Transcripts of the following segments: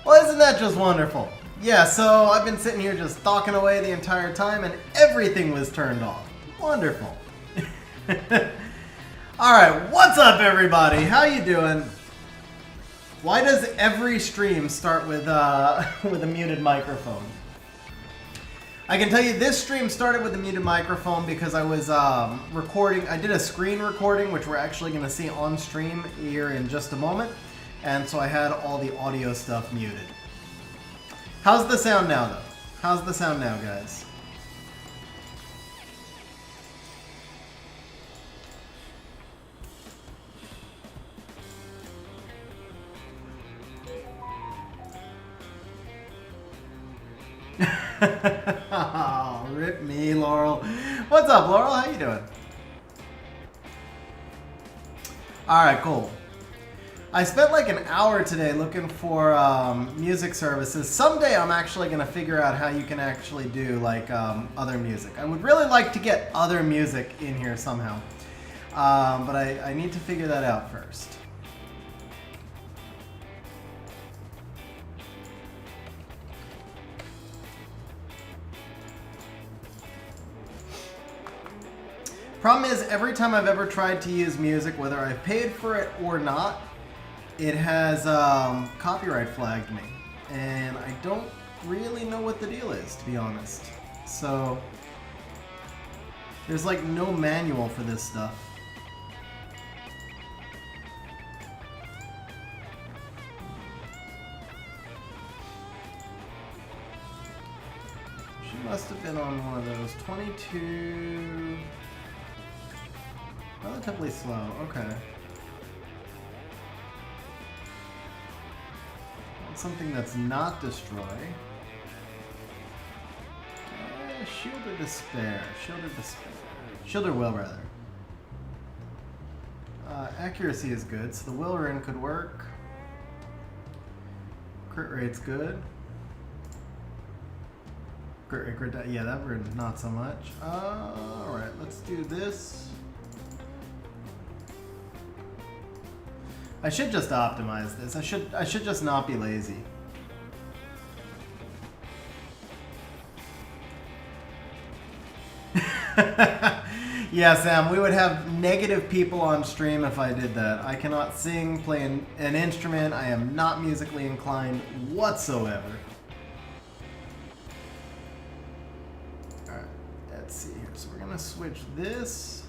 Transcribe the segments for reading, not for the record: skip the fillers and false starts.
Well, isn't that just wonderful? Yeah, so I've been sitting here just talking away the entire time and everything was turned off. Wonderful. Alright, what's up everybody? How you doing? Why does every stream start with with a muted microphone? I can tell you this stream started with a muted microphone because I was recording. I did a screen recording, which we're actually going to see on stream here in just a moment. And so I had all the audio stuff muted. How's the sound now, though? How's the sound now, guys? Oh, rip me, Laurel. What's up, Laurel? How you doing? Alright, cool. I spent like an hour today looking for music services. Someday I'm actually going to figure out how you can actually do like other music. I would really like to get other music in here somehow. But I need to figure that out first. Problem is, every time I've ever tried to use music, whether I've paid for it or not, it has copyright flagged me. And I don't really know what the deal is, to be honest. So, there's like no manual for this stuff. She must have been on one of those. 22... Relatively slow, okay. Want something that's not destroy. Shielded Despair. Shielded Despair. Shielded Will, rather. Accuracy is good, so the Will rune could work. Crit rate's good. Crit rate, yeah, that rune not so much. Alright, let's do this. I should just optimize this. I should just not be lazy. Yeah, Sam, we would have negative people on stream if I did that. I cannot sing, play an instrument. I am not musically inclined whatsoever. Alright, let's see here. So we're gonna switch this.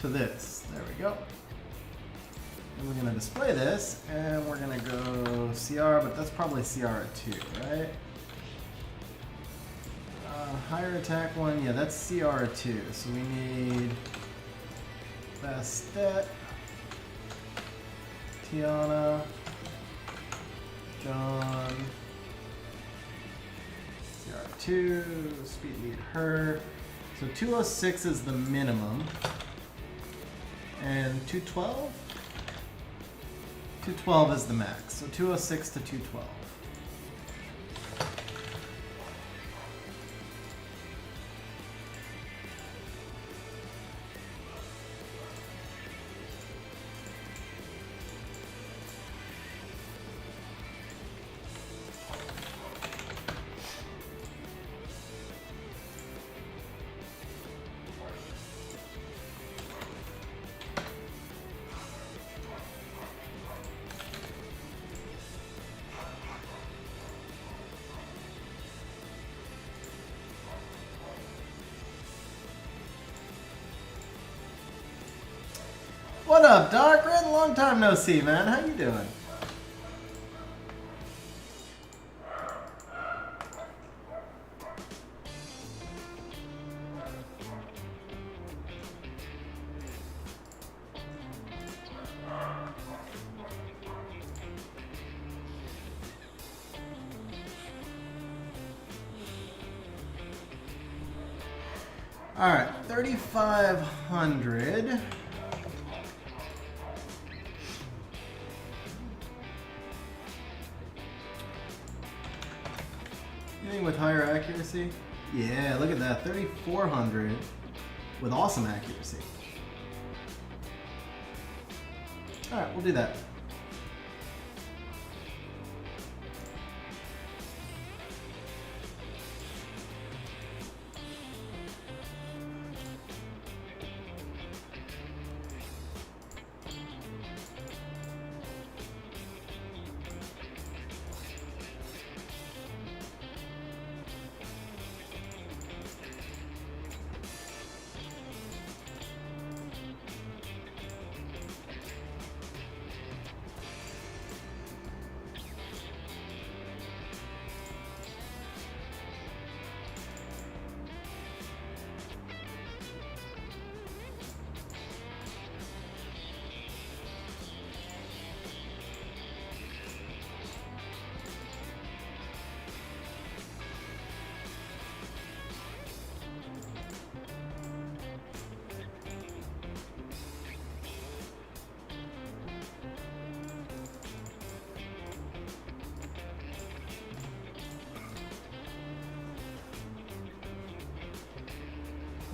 To this. There we go. And we're going to display this, and we're going to go CR, but that's probably CR at 2, right? Higher attack one, yeah, that's CR at 2. So we need Bastet, Gianna, John, CR 2, speed lead her. So 206 is the minimum. And 212? 212 is the max, so 206 to 212. What up, Dark Red? Long time no see, man. How you doing? All right, 3,500. Anything with higher accuracy? Yeah, look at that, 3,400 with awesome accuracy. Alright, we'll do that.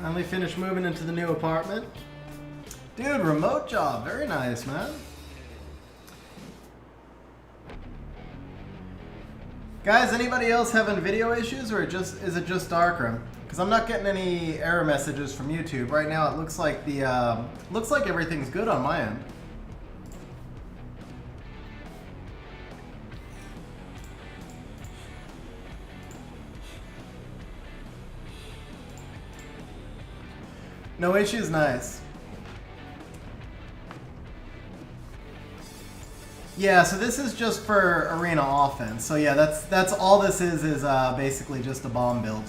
Finally finished moving into the new apartment. Dude, remote job. Very nice, man. Guys, anybody else having video issues, or is it just Darkroom? Because I'm not getting any error messages from YouTube right now. It looks like everything's good on my end. No issues, nice. Yeah, so this is just for arena offense. So yeah, that's all this is basically just a bomb build.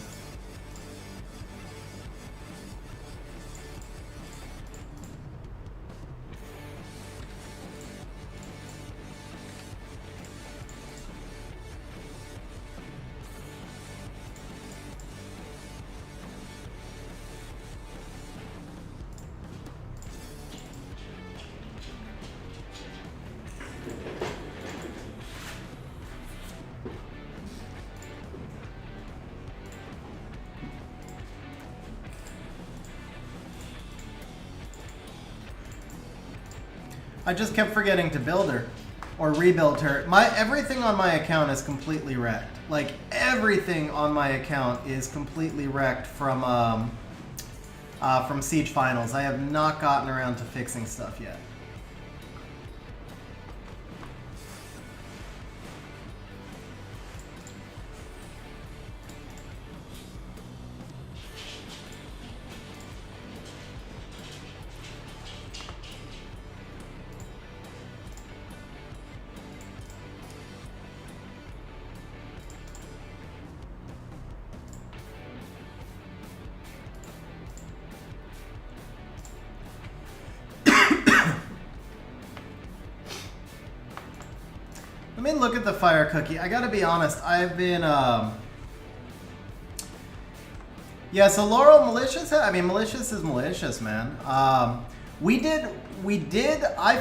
I just kept forgetting to build her or rebuild her. Everything on my account is completely wrecked. Like everything on my account is completely wrecked from Siege Finals. I have not gotten around to fixing stuff yet. Let me look at the fire cookie. I gotta be honest, I've been, yeah, so Laurel Malicious, I mean, Malicious is malicious, man. I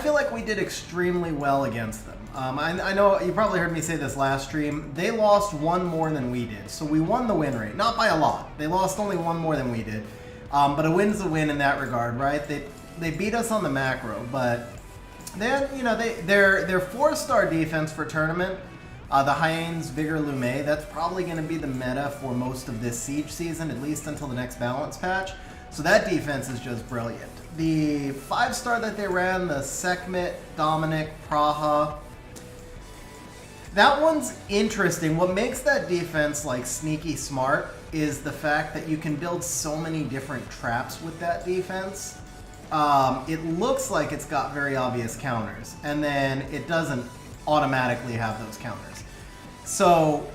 feel like we did extremely well against them. I know you probably heard me say this last stream. They lost one more than we did, so we won the win rate. Not by a lot. They lost only one more than we did. But a win's a win in that regard, right? They beat us on the macro, but then, you know, their 4-star defense for tournament, the Hyenes, Vigor, Lume, that's probably going to be the meta for most of this Siege season, at least until the next balance patch. So that defense is just brilliant. The 5-star that they ran, the Sekhmet, Dominic, Praha, that one's interesting. What makes that defense like sneaky smart is the fact that you can build so many different traps with that defense. It looks like it's got very obvious counters, and then it doesn't automatically have those counters. So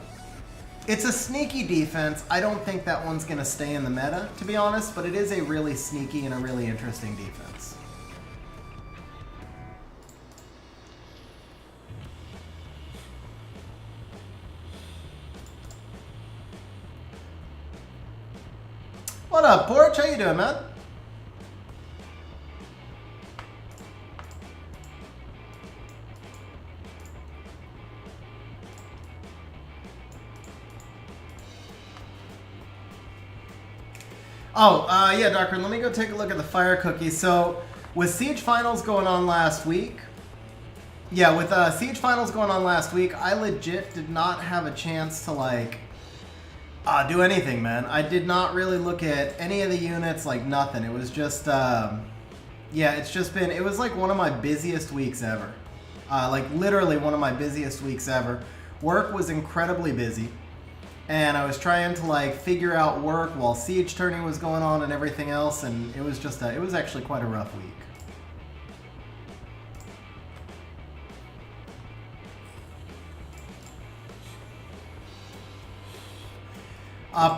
it's a sneaky defense. I don't think that one's going to stay in the meta, to be honest, but it is a really sneaky and a really interesting defense. What up, Porch? How you doing, man? Yeah, Darker, let me go take a look at the fire cookie. So, with Siege Finals going on last week, Yeah, with Siege Finals going on last week, I legit did not have a chance to, like, do anything, man. I did not really look at any of the units, like, nothing. It was just, yeah, it's just been, it was, like, one of my busiest weeks ever. Like, literally one of my busiest weeks ever. Work was incredibly busy. And I was trying to, like, figure out work while Siege Tourney was going on and everything else, and it was just, it was actually quite a rough week.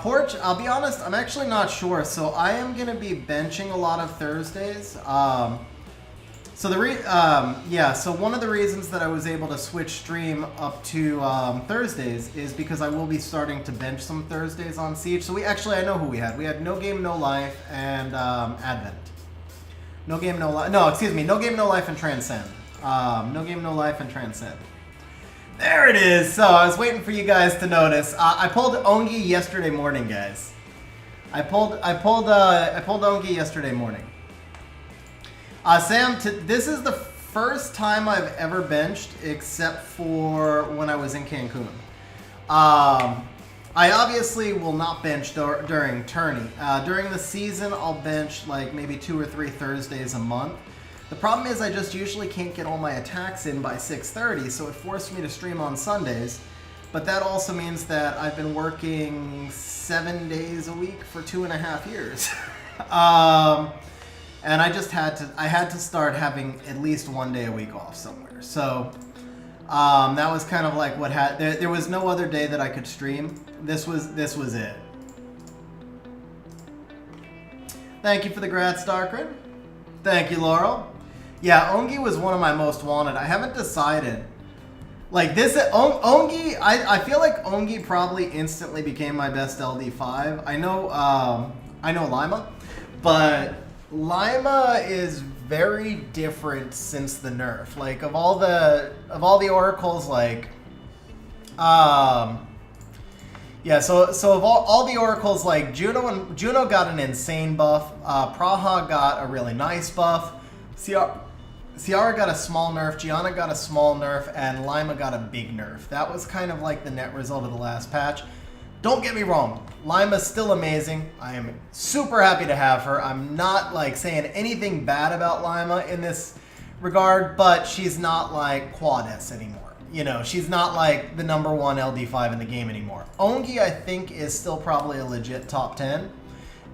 Porch, I'll be honest, I'm actually not sure. So I am going to be benching a lot of Thursdays. So one of the reasons that I was able to switch stream up to Thursdays is because I will be starting to bench some Thursdays on Siege. So I know who we had. We had No Game, No Life and Advent. No Game, No Life. No, excuse me. No Game, No Life and Transcend. No Game, No Life and Transcend. There it is. So I was waiting for you guys to notice. I pulled Ongi yesterday morning, guys. I pulled Ongi yesterday morning. Sam, this is the first time I've ever benched, except for when I was in Cancun. I obviously will not bench during tourney. During the season, I'll bench like maybe 2 or 3 Thursdays a month. The problem is I just usually can't get all my attacks in by 6:30, so it forced me to stream on Sundays. But that also means that I've been working 7 days a week for 2.5 years. And I just had to start having at least 1 day a week off somewhere. So that was kind of like what there was no other day that I could stream. This was it. Thank you for the grats, Darkrin. Thank you, Laurel. Yeah, Ongi was one of my most wanted. I haven't decided. Like this, Ongi, I feel like Ongi probably instantly became my best LD5. I know Lima, but Lima is very different since the nerf. Like of all the oracles, like, yeah. So of all the oracles, like Juno got an insane buff. Praha got a really nice buff. Ciara got a small nerf, Giana got a small nerf, and Lima got a big nerf. That was kind of like the net result of the last patch. Don't get me wrong, Lima's still amazing. I am super happy to have her. I'm not like saying anything bad about Lima in this regard, but she's not like Quad S anymore. You know, she's not like the #1 LD5 in the game anymore. Ongi, I think, is still probably a legit top 10,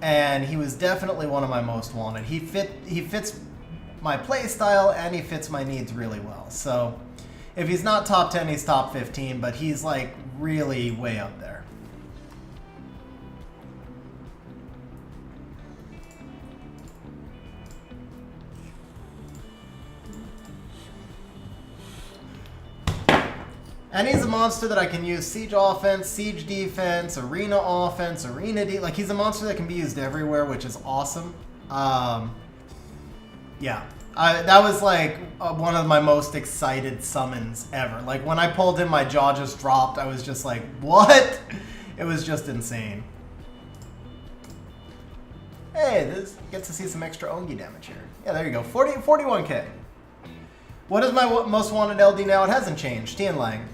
and he was definitely one of my most wanted. He fits my play style and he fits my needs really well. So if he's not top 10, he's top 15, but he's like really way up there. And he's a monster that I can use Siege offense, Siege defense, Arena offense, Arena like he's a monster that can be used everywhere, which is awesome. Yeah, that was like one of my most excited summons ever. Like when I pulled him, my jaw just dropped. I was just like, what? It was just insane. Hey, this gets to see some extra Ongi damage here. Yeah, there you go, 41k. What is my most wanted LD now? It hasn't changed, Tian Lang.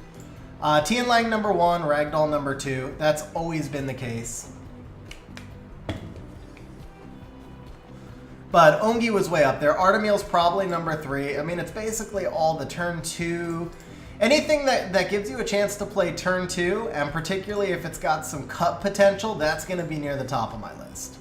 Tian Lang #1, Ragdoll #2. That's always been the case. But Ongi was way up there. Artemeel's probably #3. I mean, it's basically all the turn 2. Anything that gives you a chance to play turn 2, and particularly if it's got some cut potential, that's going to be near the top of my list.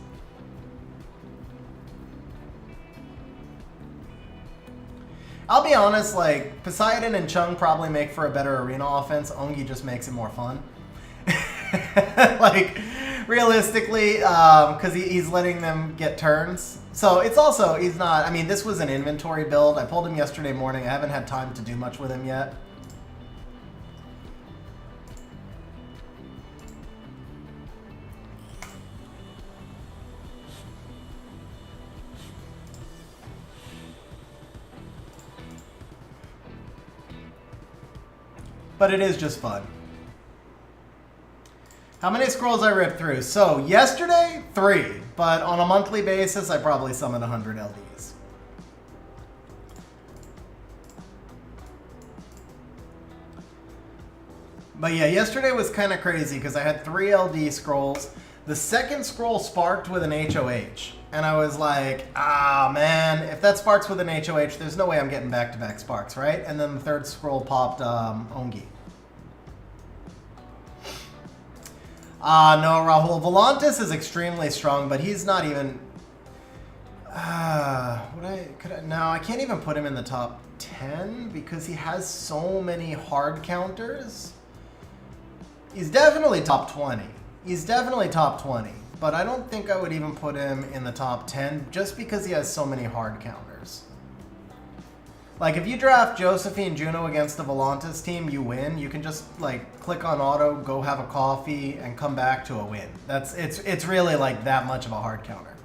I'll be honest, like, Poseidon and Chung probably make for a better arena offense. Ongi just makes it more fun. Like, realistically, because he's letting them get turns. So it's also, he's not, I mean, this was an inventory build. I pulled him yesterday morning. I haven't had time to do much with him yet. But it is just fun. How many scrolls I ripped through? So yesterday, 3. But on a monthly basis, I probably summon 100 LDs. But yeah, yesterday was kind of crazy because I had 3 LD scrolls. The second scroll sparked with an HOH. And I was like, ah, man, if that sparks with an HOH, there's no way I'm getting back-to-back sparks, right? And then the third scroll popped Ongi. No, Rahul. Volantis is extremely strong, but he's not even... No, I can't even put him in the top 10 because he has so many hard counters. He's definitely top 20. He's definitely top 20. But I don't think I would even put him in the top 10 just because he has so many hard counters. Like, if you draft Josephine Juno against the Volantis team, you win. You can just, like, click on auto, go have a coffee, and come back to a win. It's really, like, that much of a hard counter.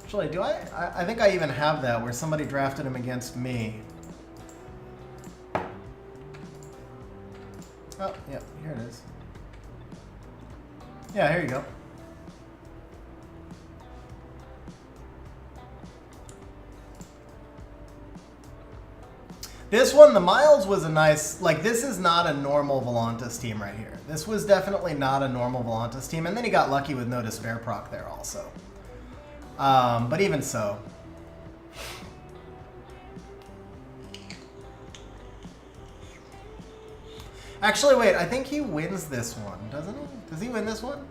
Actually, do I think I even have that where somebody drafted him against me. Oh, yeah, here it is. Yeah, here you go. This one, the Miles was a nice, like, this is not a normal Volantis team right here. This was definitely not a normal Volantis team, and then he got lucky with no Despair proc there also. But even so. Actually, wait, I think he wins this one, doesn't he? Does he win this one?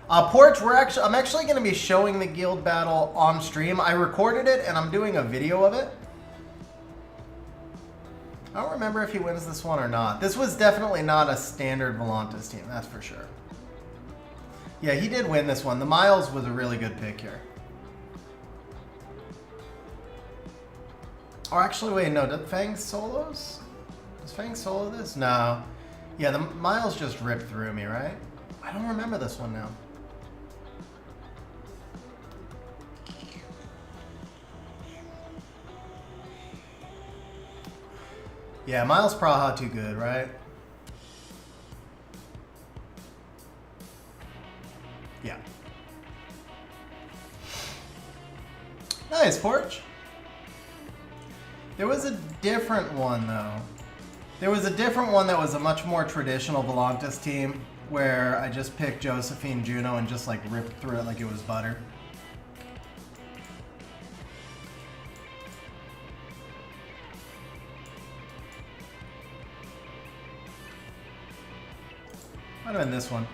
Porch, I'm actually going to be showing the guild battle on stream. I recorded it, and I'm doing a video of it. I don't remember if he wins this one or not. This was definitely not a standard Volantis team, that's for sure. Yeah, he did win this one. The Miles was a really good pick here. Or actually, wait, no, did Fang solos? Does Fang solo this? No. Yeah, the Miles just ripped through me, right? I don't remember this one now. Yeah, Miles Praha too good, right? Yeah. Nice, Porch. There was a different one, though. There was a different one that was a much more traditional Volantis team, where I just picked Josephine Juno and just, like, ripped through it like it was butter. Might have been this one.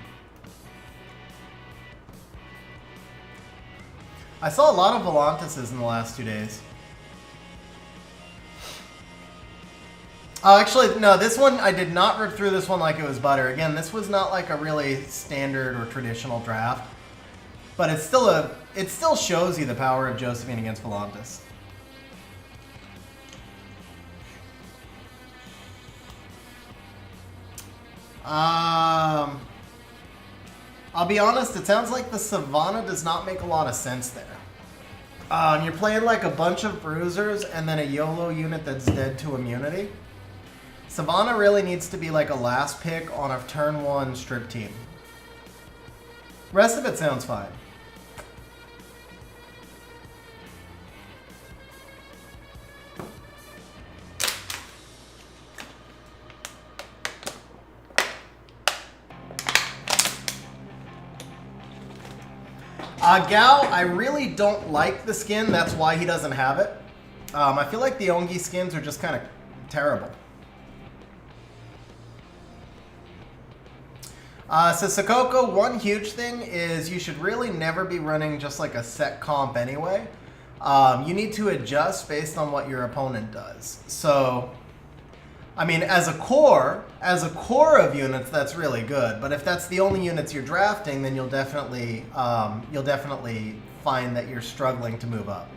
I saw a lot of Volantises in the last 2 days. Oh, actually, no, this one, I did not rip through this one like it was butter. Again, this was not like a really standard or traditional draft. But it still shows you the power of Josephine against Volantis. I'll be honest, it sounds like the Savannah does not make a lot of sense there. You're playing like a bunch of bruisers and then a YOLO unit that's dead to immunity. Savannah really needs to be like a last pick on a turn 1 strip team. Rest of it sounds fine. Gao, I really don't like the skin. That's why he doesn't have it. I feel like the Ongi skins are just kind of terrible. So Sakoko, one huge thing is you should really never be running just like a set comp anyway. You need to adjust based on what your opponent does. So, I mean, as a core of units, that's really good. But if that's the only units you're drafting, then you'll definitely find that you're struggling to move up.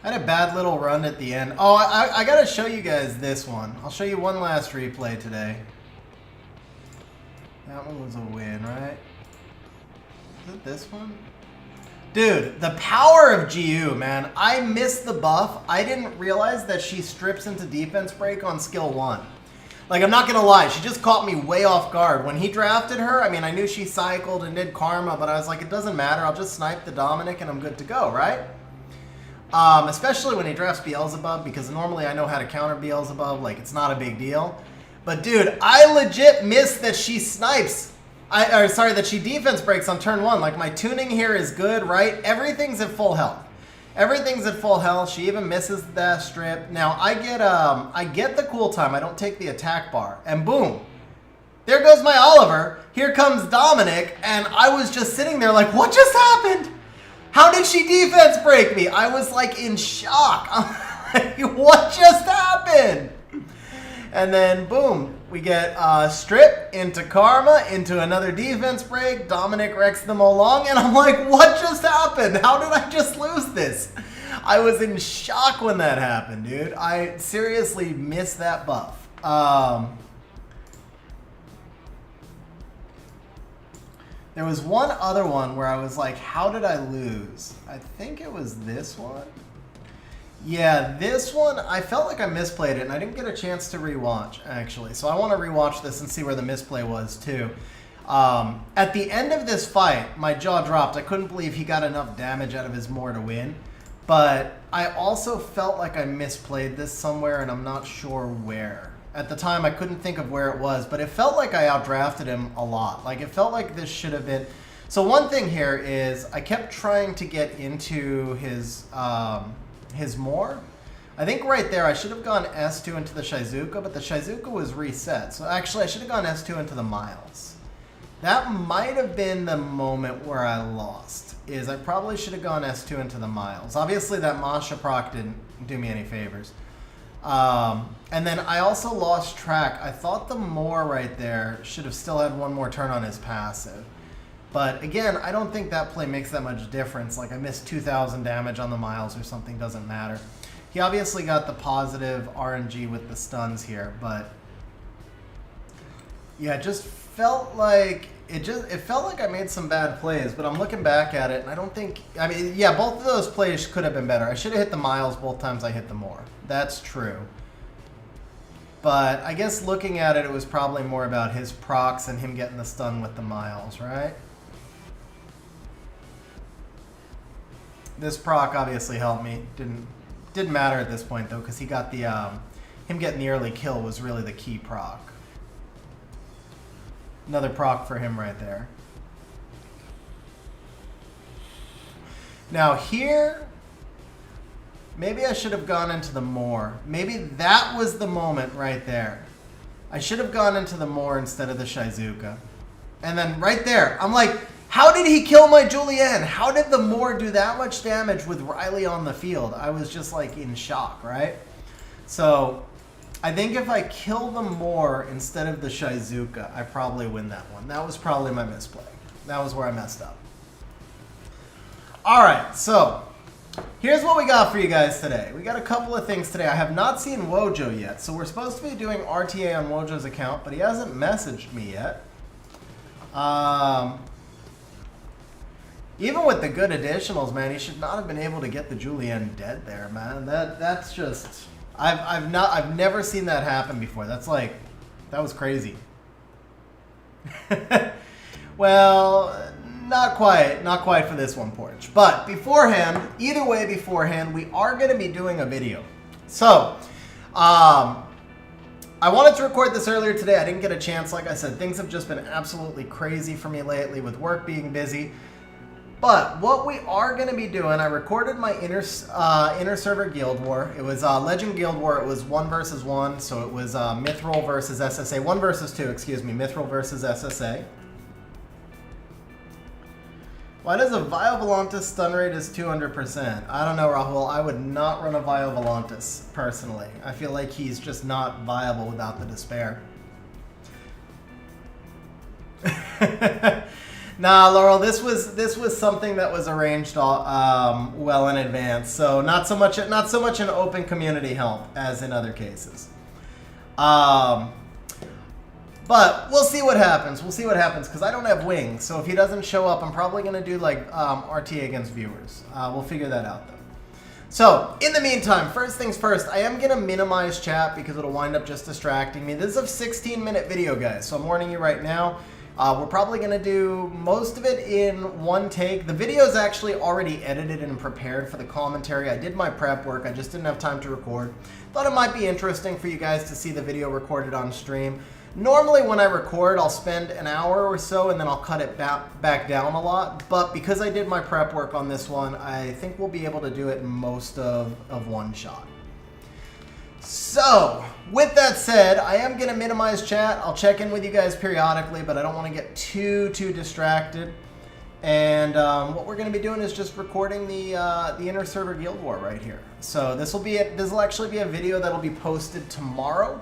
I had a bad little run at the end. Oh, I gotta show you guys this one. I'll show you one last replay today. That one was a win, right? Is it this one? Dude, the power of GU, man. I missed the buff. I didn't realize that she strips into defense break on skill 1. Like, I'm not going to lie. She just caught me way off guard. When he drafted her, I mean, I knew she cycled and did karma, but I was like, it doesn't matter. I'll just snipe the Dominic and I'm good to go, right? Especially when he drafts Beelzebub, because normally I know how to counter Beelzebub. Like, it's not a big deal. But, dude, I legit missed that she snipes. That she defense breaks on turn 1. Like, my tuning here is good, right? Everything's at full health. Everything's at full health. She even misses that strip. Now, I get the cool time. I don't take the attack bar. And boom. There goes my Oliver. Here comes Dominic. And I was just sitting there like, what just happened? How did she defense break me? I was like in shock. I'm like, what just happened? And then, boom, we get strip into karma, into another defense break. Dominic wrecks them all along, and I'm like, what just happened? How did I just lose this? I was in shock when that happened, dude. I seriously missed that buff. There was one other one where I was like, how did I lose? I think it was this one. Yeah, this one, I felt like I misplayed it, and I didn't get a chance to rewatch, actually. So I want to rewatch this and see where the misplay was, too. At the end of this fight, my jaw dropped. I couldn't believe he got enough damage out of his Moor to win. But I also felt like I misplayed this somewhere, and I'm not sure where. At the time, I couldn't think of where it was, but it felt like I outdrafted him a lot. Like, it felt like this should have been... So one thing here is I kept trying to get into his Moor. I think right there I should have gone S2 into the Shizuka, but the Shizuka was reset. So actually I should have gone S2 into the Miles. That might have been the moment where I lost, is I probably should have gone S2 into the Miles. Obviously that Masha proc didn't do me any favors. And then I also lost track. I thought the Moor right there should have still had one more turn on his passive. But again, I don't think that play makes that much difference. Like, I missed 2,000 damage on the Miles or something, doesn't matter. He obviously got the positive RNG with the stuns here, but yeah, it just felt like it felt like I made some bad plays, but I'm looking back at it and I don't think, I mean, yeah, both of those plays could have been better. I should have hit the Miles both times I hit the Moor. That's true. But I guess looking at it, it was probably more about his procs and him getting the stun with the Miles, right? This proc obviously helped me. Didn't matter at this point though, because he got the him getting the early kill was really the key proc. Another proc for him right there. Now here, maybe I should have gone into the Moor. Maybe that was the moment right there. I should have gone into the Moor instead of the Shizuka. And then right there, I'm like, how did he kill my Julianne? How did the Moor do that much damage with Riley on the field? I was just like in shock, right? So I think if I kill the Moor instead of the Shizuka, I probably win that one. That was probably my misplay. That was where I messed up. All right, so here's what we got for you guys today. We got a couple of things today. I have not seen Wojo yet, so we're supposed to be doing RTA on Wojo's account, but he hasn't messaged me yet. Even with the good additionals, man, he should not have been able to get the Julianne dead there, man. That's just I've never seen that happen before. That's like, that was crazy. Well, not quite for this one, Porch. But beforehand, either way beforehand, we are going to be doing a video. So, I wanted to record this earlier today. I didn't get a chance. Like I said, things have just been absolutely crazy for me lately with work being busy. But what we are going to be doing, I recorded my inner server Guild War. It was Legend Guild War. It was 1 versus 1, so it was Mithril versus SSA. 1 versus 2, excuse me. Mithril versus SSA. Why does a Viovolantis stun rate is 200%? I don't know, Rahul. I would not run a Viovolantis, personally. I feel like he's just not viable without the despair. Nah, Laurel, this was something that was arranged well in advance. So not so much an open community help as in other cases. But But we'll see what happens. We'll see what happens because I don't have wings. So if he doesn't show up, I'm probably going to do like RTA against viewers. We'll figure that out though. So in the meantime, first things first, I am going to minimize chat because it'll wind up just distracting me. This is a 16-minute video, guys. So I'm warning you right now. We're probably going to do most of it in one take. The video is actually already edited and prepared for the commentary. I did my prep work. I just didn't have time to record. Thought it might be interesting for you guys to see the video recorded on stream. Normally when I record, I'll spend an hour or so and then I'll cut it back down a lot. But because I did my prep work on this one, I think we'll be able to do it in most of one shot. So, with that said, I am going to minimize chat. I'll check in with you guys periodically, but I don't want to get too distracted. And what we're going to be doing is just recording the Inner Server Guild War right here. So this will actually be a video that'll be posted tomorrow.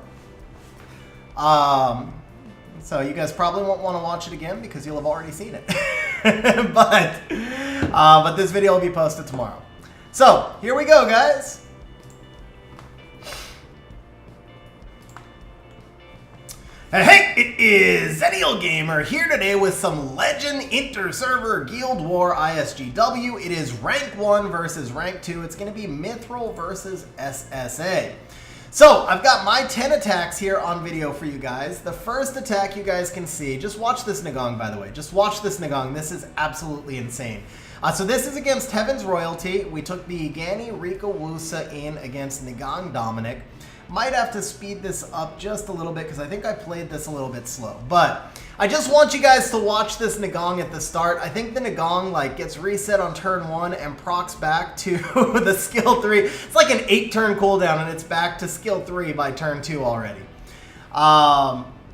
So you guys probably won't want to watch it again because you'll have already seen it. but this video will be posted tomorrow. So here we go, guys. Hey, it is Zennial Gamer here today with some Legend Inter-Server Guild War ISGW. It is Rank 1 versus Rank 2. It's going to be Mithril versus SSA. So, I've got my 10 attacks here on video for you guys. The first attack you guys can see, just watch this Nagong, by the way. Just watch this Nagong. This is absolutely insane. So this is against Heaven's Royalty. We took the Gani Rika Wusa in against Nagong Dominic. Might have to speed this up just a little bit because I think I played this a little bit slow. But I just want you guys to watch this Nagong at the start. I think the Nagong like gets reset on turn 1 and procs back to the skill 3. It's like an 8-turn cooldown and it's back to skill 3 by turn 2 already.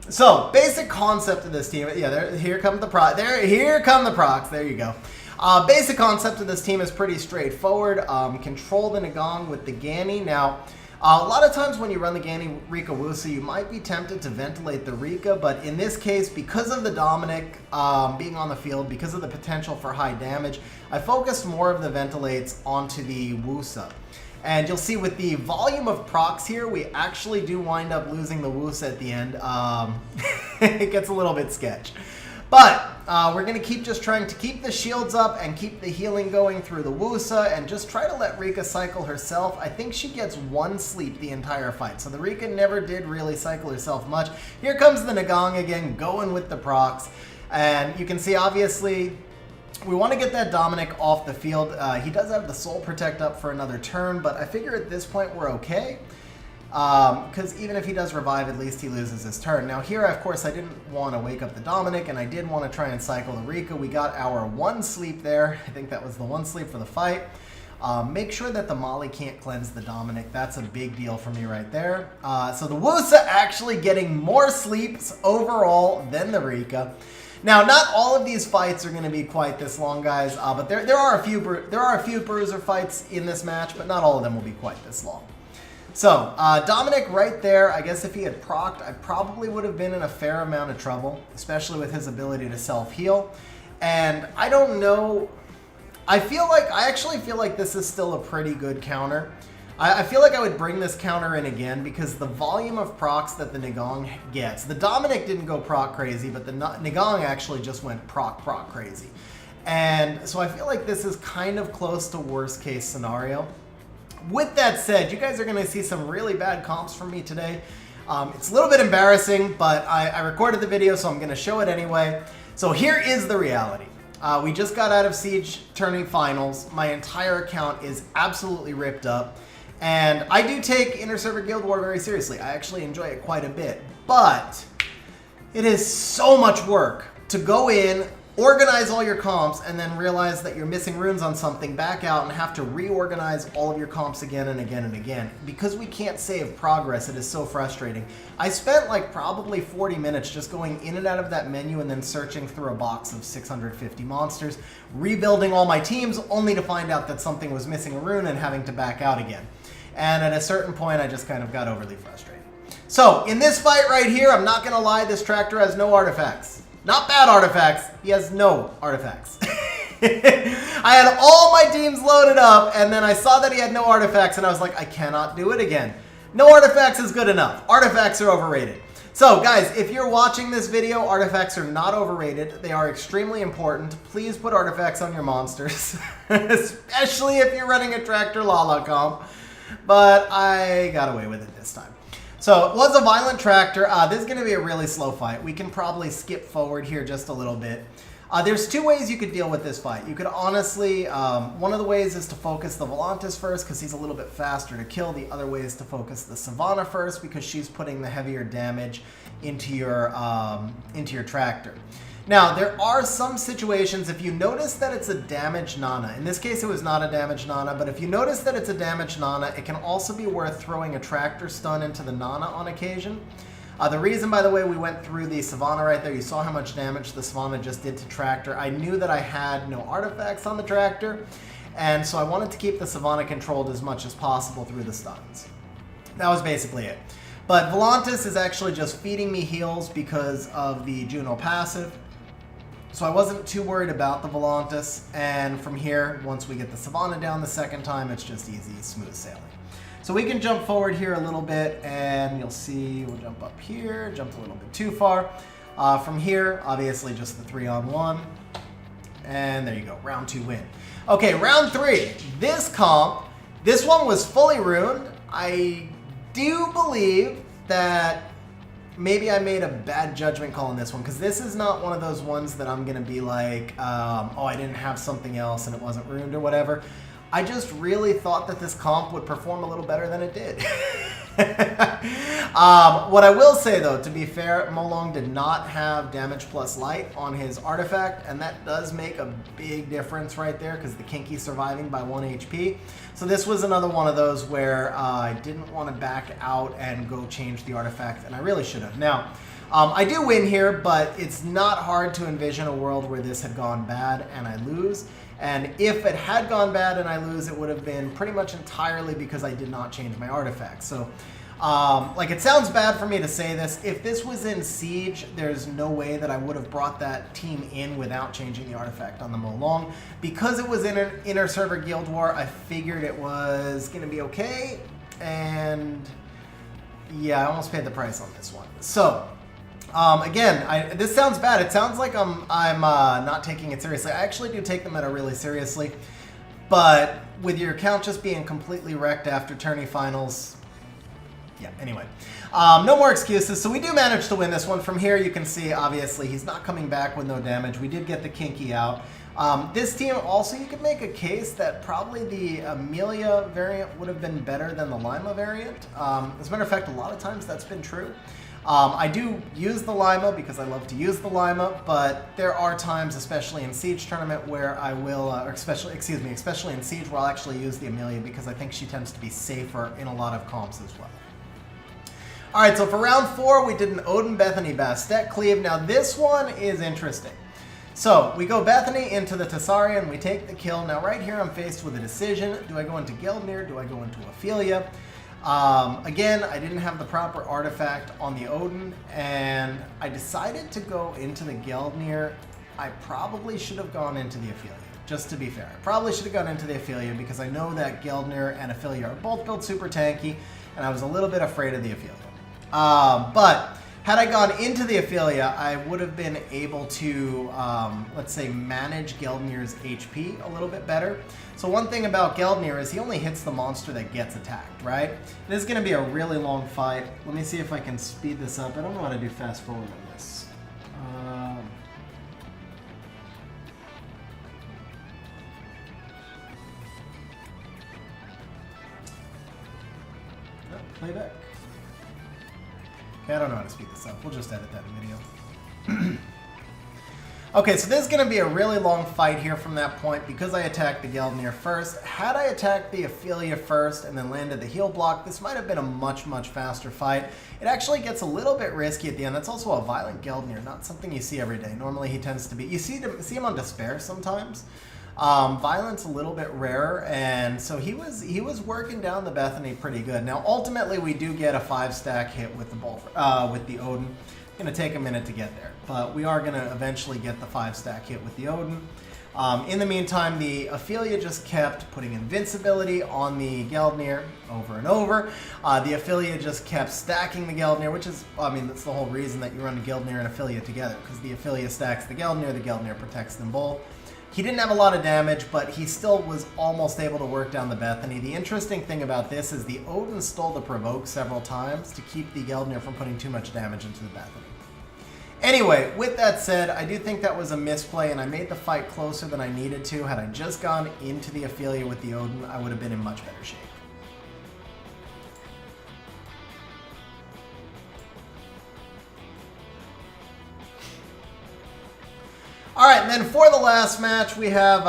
So basic concept of this team. Yeah, here come the procs. Here come the procs. There you go. Basic concept of this team is pretty straightforward. Control the Nagong with the Gani. Now, a lot of times when you run the Gani Rika Wusa, you might be tempted to ventilate the Rika, but in this case, because of the Dominic being on the field, because of the potential for high damage, I focused more of the ventilates onto the Wusa. And you'll see with the volume of procs here, we actually do wind up losing the Wusa at the end. It gets a little bit sketch. But we're going to keep just trying to keep the shields up and keep the healing going through the Wusa and just try to let Rika cycle herself. I think she gets 1 sleep the entire fight. So the Rika never did really cycle herself much. Here comes the Nagong again, going with the procs. And you can see, obviously, we want to get that Dominic off the field. He does have the Soul Protect up for another turn, but I figure at this point we're okay. Because even if he does revive, at least he loses his turn. Now here, of course, I didn't want to wake up the Dominic, and I did want to try and cycle the Rika. We got our 1 sleep there. I think that was the 1 sleep for the fight. Make sure that the Molly can't cleanse the Dominic. That's a big deal for me right there. So the Wusa actually getting more sleeps overall than the Rika. Now, not all of these fights are going to be quite this long, guys, but there are a few bruiser fights in this match, but not all of them will be quite this long. So, Dominic right there, I guess if he had procced, I probably would have been in a fair amount of trouble, especially with his ability to self-heal. And I don't know, I actually feel like this is still a pretty good counter. I feel like I would bring this counter in again because the volume of procs that the Nagong gets, the Dominic didn't go proc crazy, but the Nagong actually just went proc crazy. And so I feel like this is kind of close to worst case scenario. With that said, you guys are going to see some really bad comps from me today. It's a little bit embarrassing, but I recorded the video, so I'm going to show it anyway. So here is the reality. We just got out of Siege Tourney Finals. My entire account is absolutely ripped up. And I do take Inner Server Guild War very seriously. I actually enjoy it quite a bit. But it is so much work to go in, organize all your comps, and then realize that you're missing runes on something, back out, and have to reorganize all of your comps again and again and again. Because we can't save progress, it is so frustrating. I spent like probably 40 minutes just going in and out of that menu and then searching through a box of 650 monsters, rebuilding all my teams, only to find out that something was missing a rune and having to back out again. And at a certain point, I just kind of got overly frustrated. So, in this fight right here, I'm not going to lie, this tractor has no artifacts. Not bad artifacts, he has no artifacts. I had all my teams loaded up, and then I saw that he had no artifacts, and I was like, I cannot do it again. No artifacts is good enough. Artifacts are overrated. So guys, if you're watching this video, artifacts are not overrated. They are extremely important. Please put artifacts on your monsters, especially if you're running a Tractor Lala comp. But I got away with it this time. So it was a violent tractor. This is going to be a really slow fight. We can probably skip forward here just a little bit. There's two ways you could deal with this fight. You could honestly, one of the ways is to focus the Volantis first because he's a little bit faster to kill. The other way is to focus the Savannah first because she's putting the heavier damage into your tractor. Now, there are some situations, if you notice that it's a damaged Nana, in this case it was not a damaged Nana, but if you notice that it's a damaged Nana, it can also be worth throwing a tractor stun into the Nana on occasion. The reason, by the way, we went through the Savannah right there, you saw how much damage the Savannah just did to tractor. I knew that I had no artifacts on the tractor, and so I wanted to keep the Savannah controlled as much as possible through the stuns. That was basically it. But Volantis is actually just feeding me heals because of the Juno passive. So I wasn't too worried about the Volantis, and from here, once we get the Savannah down the second time, it's just easy, smooth sailing. So we can jump forward here a little bit, and you'll see we'll jump up here, jumped a little bit too far. From here, obviously just the 3-on-1, and there you go, round 2 win. Okay, round 3, this comp, this one was fully ruined. I do believe that maybe I made a bad judgment call on this one, because this is not one of those ones that I'm going to be like, oh, I didn't have something else and it wasn't ruined or whatever. I just really thought that this comp would perform a little better than it did. What I will say, though, to be fair, Molong did not have damage plus light on his artifact, and that does make a big difference right there because the Kinky surviving by 1 HP. So this was another one of those where I didn't want to back out and go change the artifact, and I really should have. Now, I do win here, but it's not hard to envision a world where this had gone bad and I lose. And if it had gone bad and I lose, it would have been pretty much entirely because I did not change my artifact. So, like, it sounds bad for me to say this. If this was in Siege, there's no way that I would have brought that team in without changing the artifact on the Molong. Because it was in an inter-server guild war, I figured it was going to be okay. And, yeah, I almost paid the price on this one. So, again, this sounds bad. It sounds like I'm not taking it seriously. I actually do take the meta really seriously, but with your account just being completely wrecked after tourney finals, yeah, anyway. No more excuses. So we do manage to win this one. From here, you can see, obviously, he's not coming back with no damage. We did get the Kinky out. This team also, you could make a case that probably the Amelia variant would have been better than the Lima variant. As a matter of fact, a lot of times that's been true. I do use the Lima because I love to use the Lima, but there are times, especially in Siege tournament, where I will, especially in Siege, where I'll actually use the Amelia because I think she tends to be safer in a lot of comps as well. All right, so for round 4, we did an Odin Bethany Bastet cleave. Now this one is interesting. So we go Bethany into the Tessarian, we take the kill. Now right here I'm faced with a decision. Do I go into Geldnir? Do I go into Ophelia? Again, I didn't have the proper artifact on the Odin, and I decided to go into the Geldnir. I probably should have gone into the Ophelia, just to be fair. I probably should have gone into the Ophelia because I know that Geldnir and Ophelia are both built super tanky, and I was a little bit afraid of the Ophelia. But had I gone into the Ophelia, I would have been able to, let's say, manage Geldnir's HP a little bit better. So one thing about Geldnir is he only hits the monster that gets attacked, right? This is going to be a really long fight. Let me see if I can speed this up. I don't know how to do fast forward on this. Playback. Okay, I don't know how to speed this up. We'll just edit that in video. Okay, so this is going to be a really long fight here from that point because I attacked the Geldnir first. Had I attacked the Ophelia first and then landed the heal block, this might have been a much, much faster fight. It actually gets a little bit risky at the end. That's also a violent Geldnir, not something you see every day. Normally he tends to be... You see him on Despair sometimes. Violence a little bit rarer, and so he was working down the Bethany pretty good. Now, ultimately, we do get a 5-stack hit with the Odin. It's going to take a minute to get there, but we are going to eventually get the 5-stack hit with the Odin. In the meantime, the Ophelia just kept putting invincibility on the Geldnir over and over. The Ophelia just kept stacking the Geldnir, which is, I mean, that's the whole reason that you run Geldnir and Ophelia together, because the Ophelia stacks the Geldnir protects them both. He didn't have a lot of damage, but he still was almost able to work down the Bethany. The interesting thing about this is the Odin stole the provoke several times to keep the Geldnir from putting too much damage into the Bethany. Anyway, with that said, I do think that was a misplay, and I made the fight closer than I needed to. Had I just gone into the Ophelia with the Odin, I would have been in much better shape. All right, and then for the last match, we have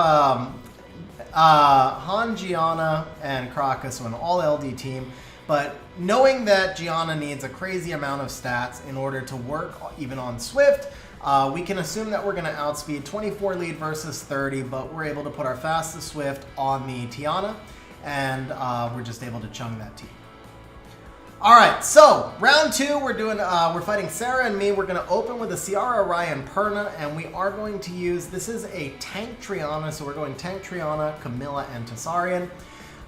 Han, Giana, and Kraka, so an all-LD team. But knowing that Giana needs a crazy amount of stats in order to work even on Swift, we can assume that we're going to outspeed 24 lead versus 30, but we're able to put our fastest Swift on the Tiana, and we're just able to chung that team. All right, so round 2, we're fighting Sarah and me. We're going to open with a Ciara, Orion, Perna, and we are going to use, this is a tank Triana, so we're going tank Triana, Camilla, and Tessarian.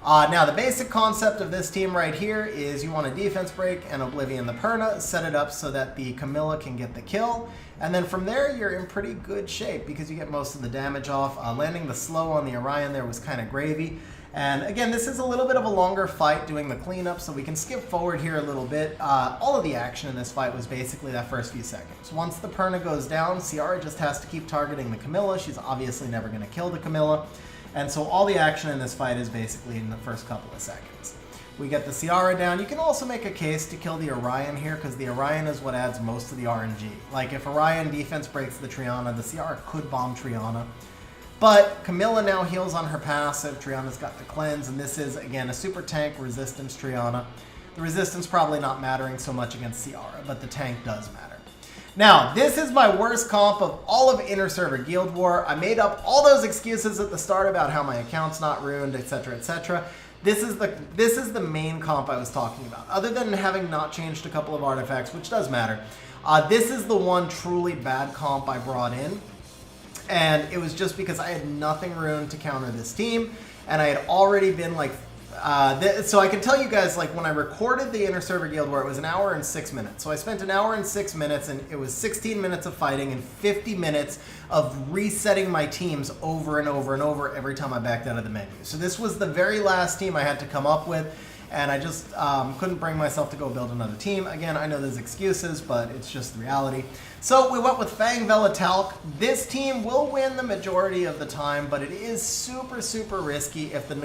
Now, the basic concept of this team right here is you want a defense break and Oblivion the Perna, set it up so that the Camilla can get the kill, and then from there you're in pretty good shape because you get most of the damage off. Landing the slow on the Orion there was kind of gravy. And again, this is a little bit of a longer fight doing the cleanup, so we can skip forward here a little bit. All of the action in this fight was basically that first few seconds. Once the Perna goes down, Ciara just has to keep targeting the Camilla. She's obviously never going to kill the Camilla. And so all the action in this fight is basically in the first couple of seconds. We get the Ciara down. You can also make a case to kill the Orion here, because the Orion is what adds most of the RNG. Like, if Orion defense breaks the Triana, the Ciara could bomb Triana. But Camilla now heals on her passive. Triana's got the cleanse, and this is, again, a super tank resistance Triana. The resistance probably not mattering so much against Ciara, but the tank does matter. Now, this is my worst comp of all of Inner Server Guild War. I made up all those excuses at the start about how my account's not ruined, etc., etc. This is the main comp I was talking about. Other than having not changed a couple of artifacts, which does matter, this is the one truly bad comp I brought in. And it was just because I had nothing ruined to counter this team, and I had already been like, so I can tell you guys, like, when I recorded the Inner Server Guild War, it was an hour and 6 minutes. So I spent an hour and 6 minutes, and it was 16 minutes of fighting and 50 minutes of resetting my teams over and over and over every time I backed out of the menu. So this was the very last team I had to come up with, and I just couldn't bring myself to go build another team. Again, I know there's excuses, but it's just the reality. So we went with Fang Velatalk. This team will win the majority of the time, but it is super, super risky. If the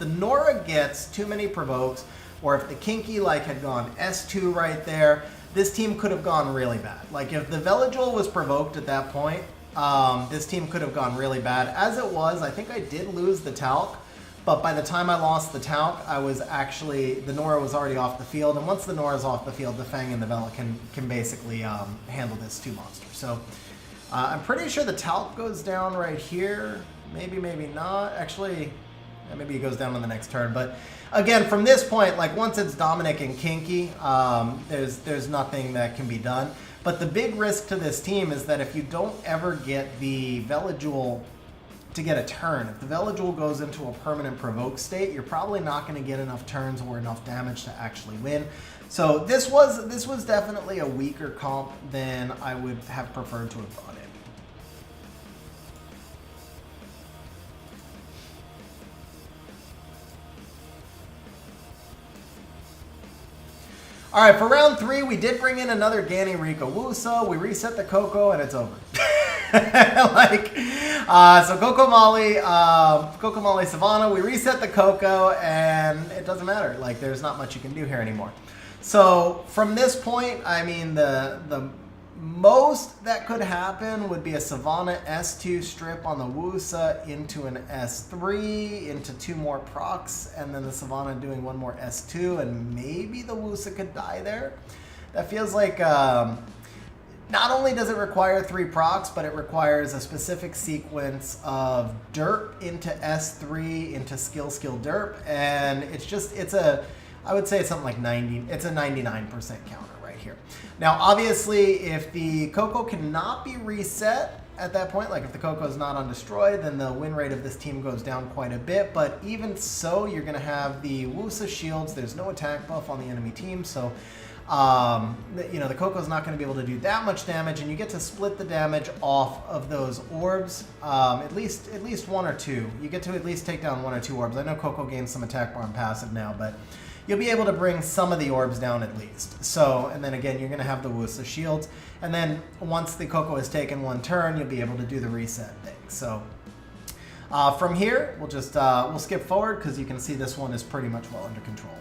Nora gets too many provokes, or if the Kinky like had gone S2 right there, this team could have gone really bad. Like, if the Veligil was provoked at that point, this team could have gone really bad. As it was, I think I did lose the Talc. But by the time I lost the Talc, the Nora was already off the field. And once the Nora's off the field, the Fang and the Vela can basically handle this 2 monster. So I'm pretty sure the Talc goes down right here. Maybe, maybe not. Actually, maybe it goes down on the next turn. But again, from this point, like, once it's Dominic and Kinky, there's nothing that can be done. But the big risk to this team is that if you don't ever get the Veligil to get a turn, if the Veligil goes into a permanent provoke state, you're probably not going to get enough turns or enough damage to actually win. So this was definitely a weaker comp than I would have preferred to have brought in. All right, for round 3, we did bring in another Gani Rika Wusa. We reset the Coco, and it's over. So Coco Molly Savannah, we reset the Coco, and it doesn't matter. Like, there's not much you can do here anymore. So from this point, I mean, the most that could happen would be a Savannah S2 strip on the Wusa into an S3, into 2 more procs, and then the Savannah doing 1 more S2, and maybe the Wusa could die there. That feels like, not only does it require 3 procs, but it requires a specific sequence of derp into S3 into skill derp, and I would say it's something like 90, it's a 99% counter right here. Now, obviously, if the Coco cannot be reset at that point. Like if the Coco is not on destroy, then the win rate of this team goes down quite a bit. But even so, you're going to have the Wusa shields. There's no attack buff on the enemy team, so the Coco's not going to be able to do that much damage, and you get to split the damage off of those orbs, at least one or two. You get to at least take down one or two orbs. I know Coco gains some attack bar and passive now, but you'll be able to bring some of the orbs down at least. So, and then again, you're going to have the Wusa shields, and then once the Coco has taken one turn, you'll be able to do the reset thing. So from here, we'll skip forward because you can see this one is pretty much well under control.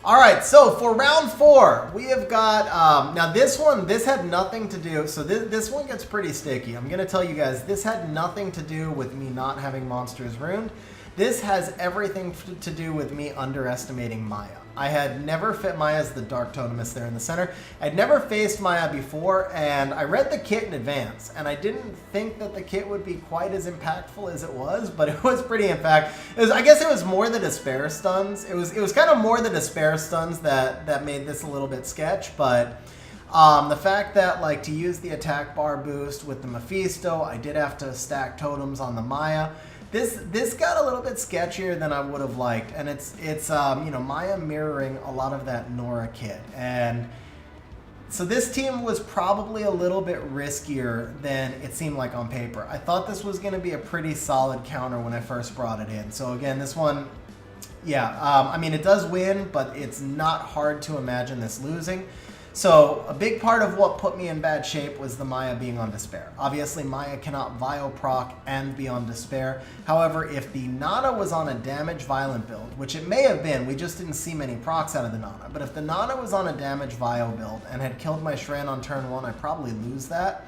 All right, so for round 4, we have got, now this had nothing to do, so this one gets pretty sticky. I'm going to tell you guys, this had nothing to do with me not having monsters ruined. This has everything to do with me underestimating Maya. I had never fit Maya as the Dark Totemis there in the center. I'd never faced Maya before, and I read the kit in advance, and I didn't think that the kit would be quite as impactful as it was, but it was pretty impactful. I guess it was more the despair stuns. It was kind of more the despair stuns that made this a little bit sketch, but the fact that, like, to use the attack bar boost with the Mephisto, I did have to stack totems on the Maya. This got a little bit sketchier than I would have liked, and it's Maya mirroring a lot of that Nora kit, and so this team was probably a little bit riskier than it seemed like on paper. I thought this was going to be a pretty solid counter when I first brought it in. So again, this one, yeah, I mean, it does win, but it's not hard to imagine this losing. So a big part of what put me in bad shape was the Maya being on despair. Obviously, Maya cannot Vio proc and be on despair. However, if the Nana was on a damage violent build, which it may have been, we just didn't see many procs out of the Nana, but if the Nana was on a damage Vio build and had killed my Shran on turn 1, I'd probably lose that.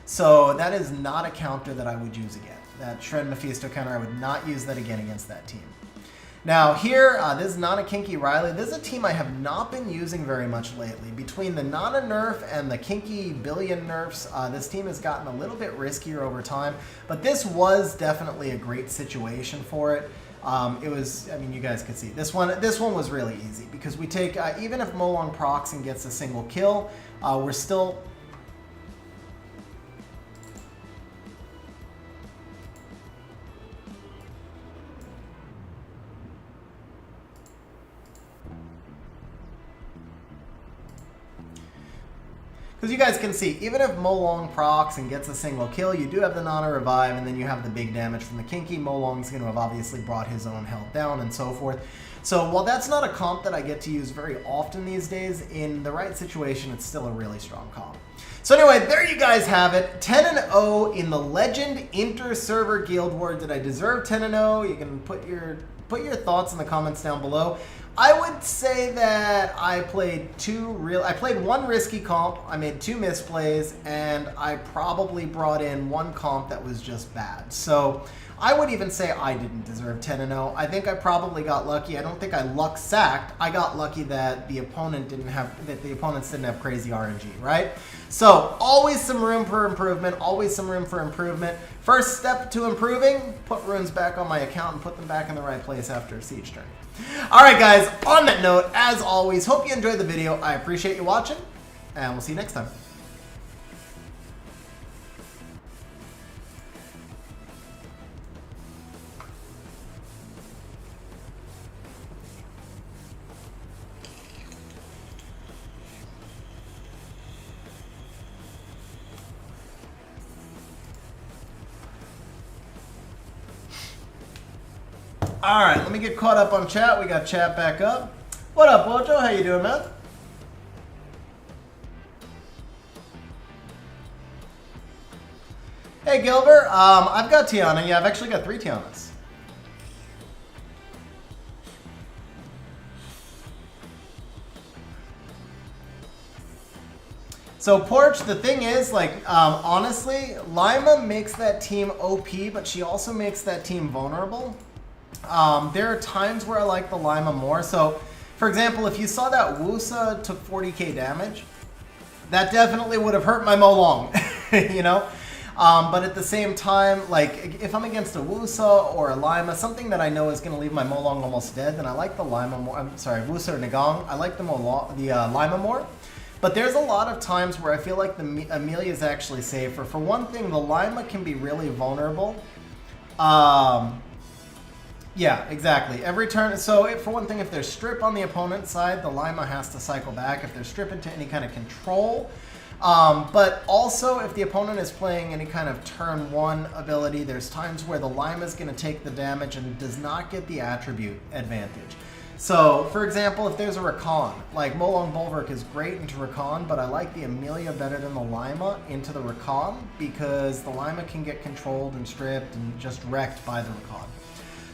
So that is not a counter that I would use again. That Shred Mephisto counter, I would not use that again against that team. Now here, this is Nana Kinky Riley. This is a team I have not been using very much lately. Between the Nana nerf and the Kinky billion nerfs, this team has gotten a little bit riskier over time, but this was definitely a great situation for it. It was, I mean, you guys could see, this one was really easy because we take, even if Molong procs and gets a single kill, we're still... Because you guys can see, even if Molong procs and gets a single kill, you do have the Nana revive, and then you have the big damage from the Kinky. Molong's going to have obviously brought his own health down and so forth. So while that's not a comp that I get to use very often these days, in the right situation, it's still a really strong comp. So anyway, there you guys have it. 10-0 in the Legend Inter-Server Guild War. Did I deserve 10-0? You can put your thoughts in the comments down below. I would say that I played one risky comp, I made 2 misplays, and I probably brought in 1 comp that was just bad. So I would even say I didn't deserve 10-0. I think I probably got lucky. I don't think I luck sacked. I got lucky that the opponents didn't have crazy RNG, right? So always some room for improvement, always some room for improvement. First step to improving, put runes back on my account and put them back in the right place after a siege turn. Alright guys, on that note, as always, hope you enjoyed the video. I appreciate you watching, and we'll see you next time. All right, let me get caught up on chat. We got chat back up. What up, Wojo? How you doing, man? Hey, Gilbert. I've got Giana. Yeah, I've actually got 3 Gianas. So, Porch, the thing is, like, honestly, Lima makes that team OP, but she also makes that team vulnerable. There are times where I like the Lima more. So, for example, if you saw that Wusa took 40k damage, that definitely would have hurt my Molong, you know? But at the same time, like, if I'm against a Wusa or a Lima, something that I know is going to leave my Molong almost dead, then I like the Lima more. I'm sorry, Wusa or Nagong. I like the Lima more. But there's a lot of times where I feel like the Amelia is actually safer. For one thing, the Lima can be really vulnerable. Yeah, exactly. Every turn. So for one thing, if there's strip on the opponent's side, the Lima has to cycle back. If there's strip into any kind of control. But also, if the opponent is playing any kind of turn 1 ability, there's times where the Lima is going to take the damage and does not get the attribute advantage. So, for example, if there's a Rakan, like Molong Bulwark is great into Rakan, but I like the Amelia better than the Lima into the Rakan because the Lima can get controlled and stripped and just wrecked by the Rakan.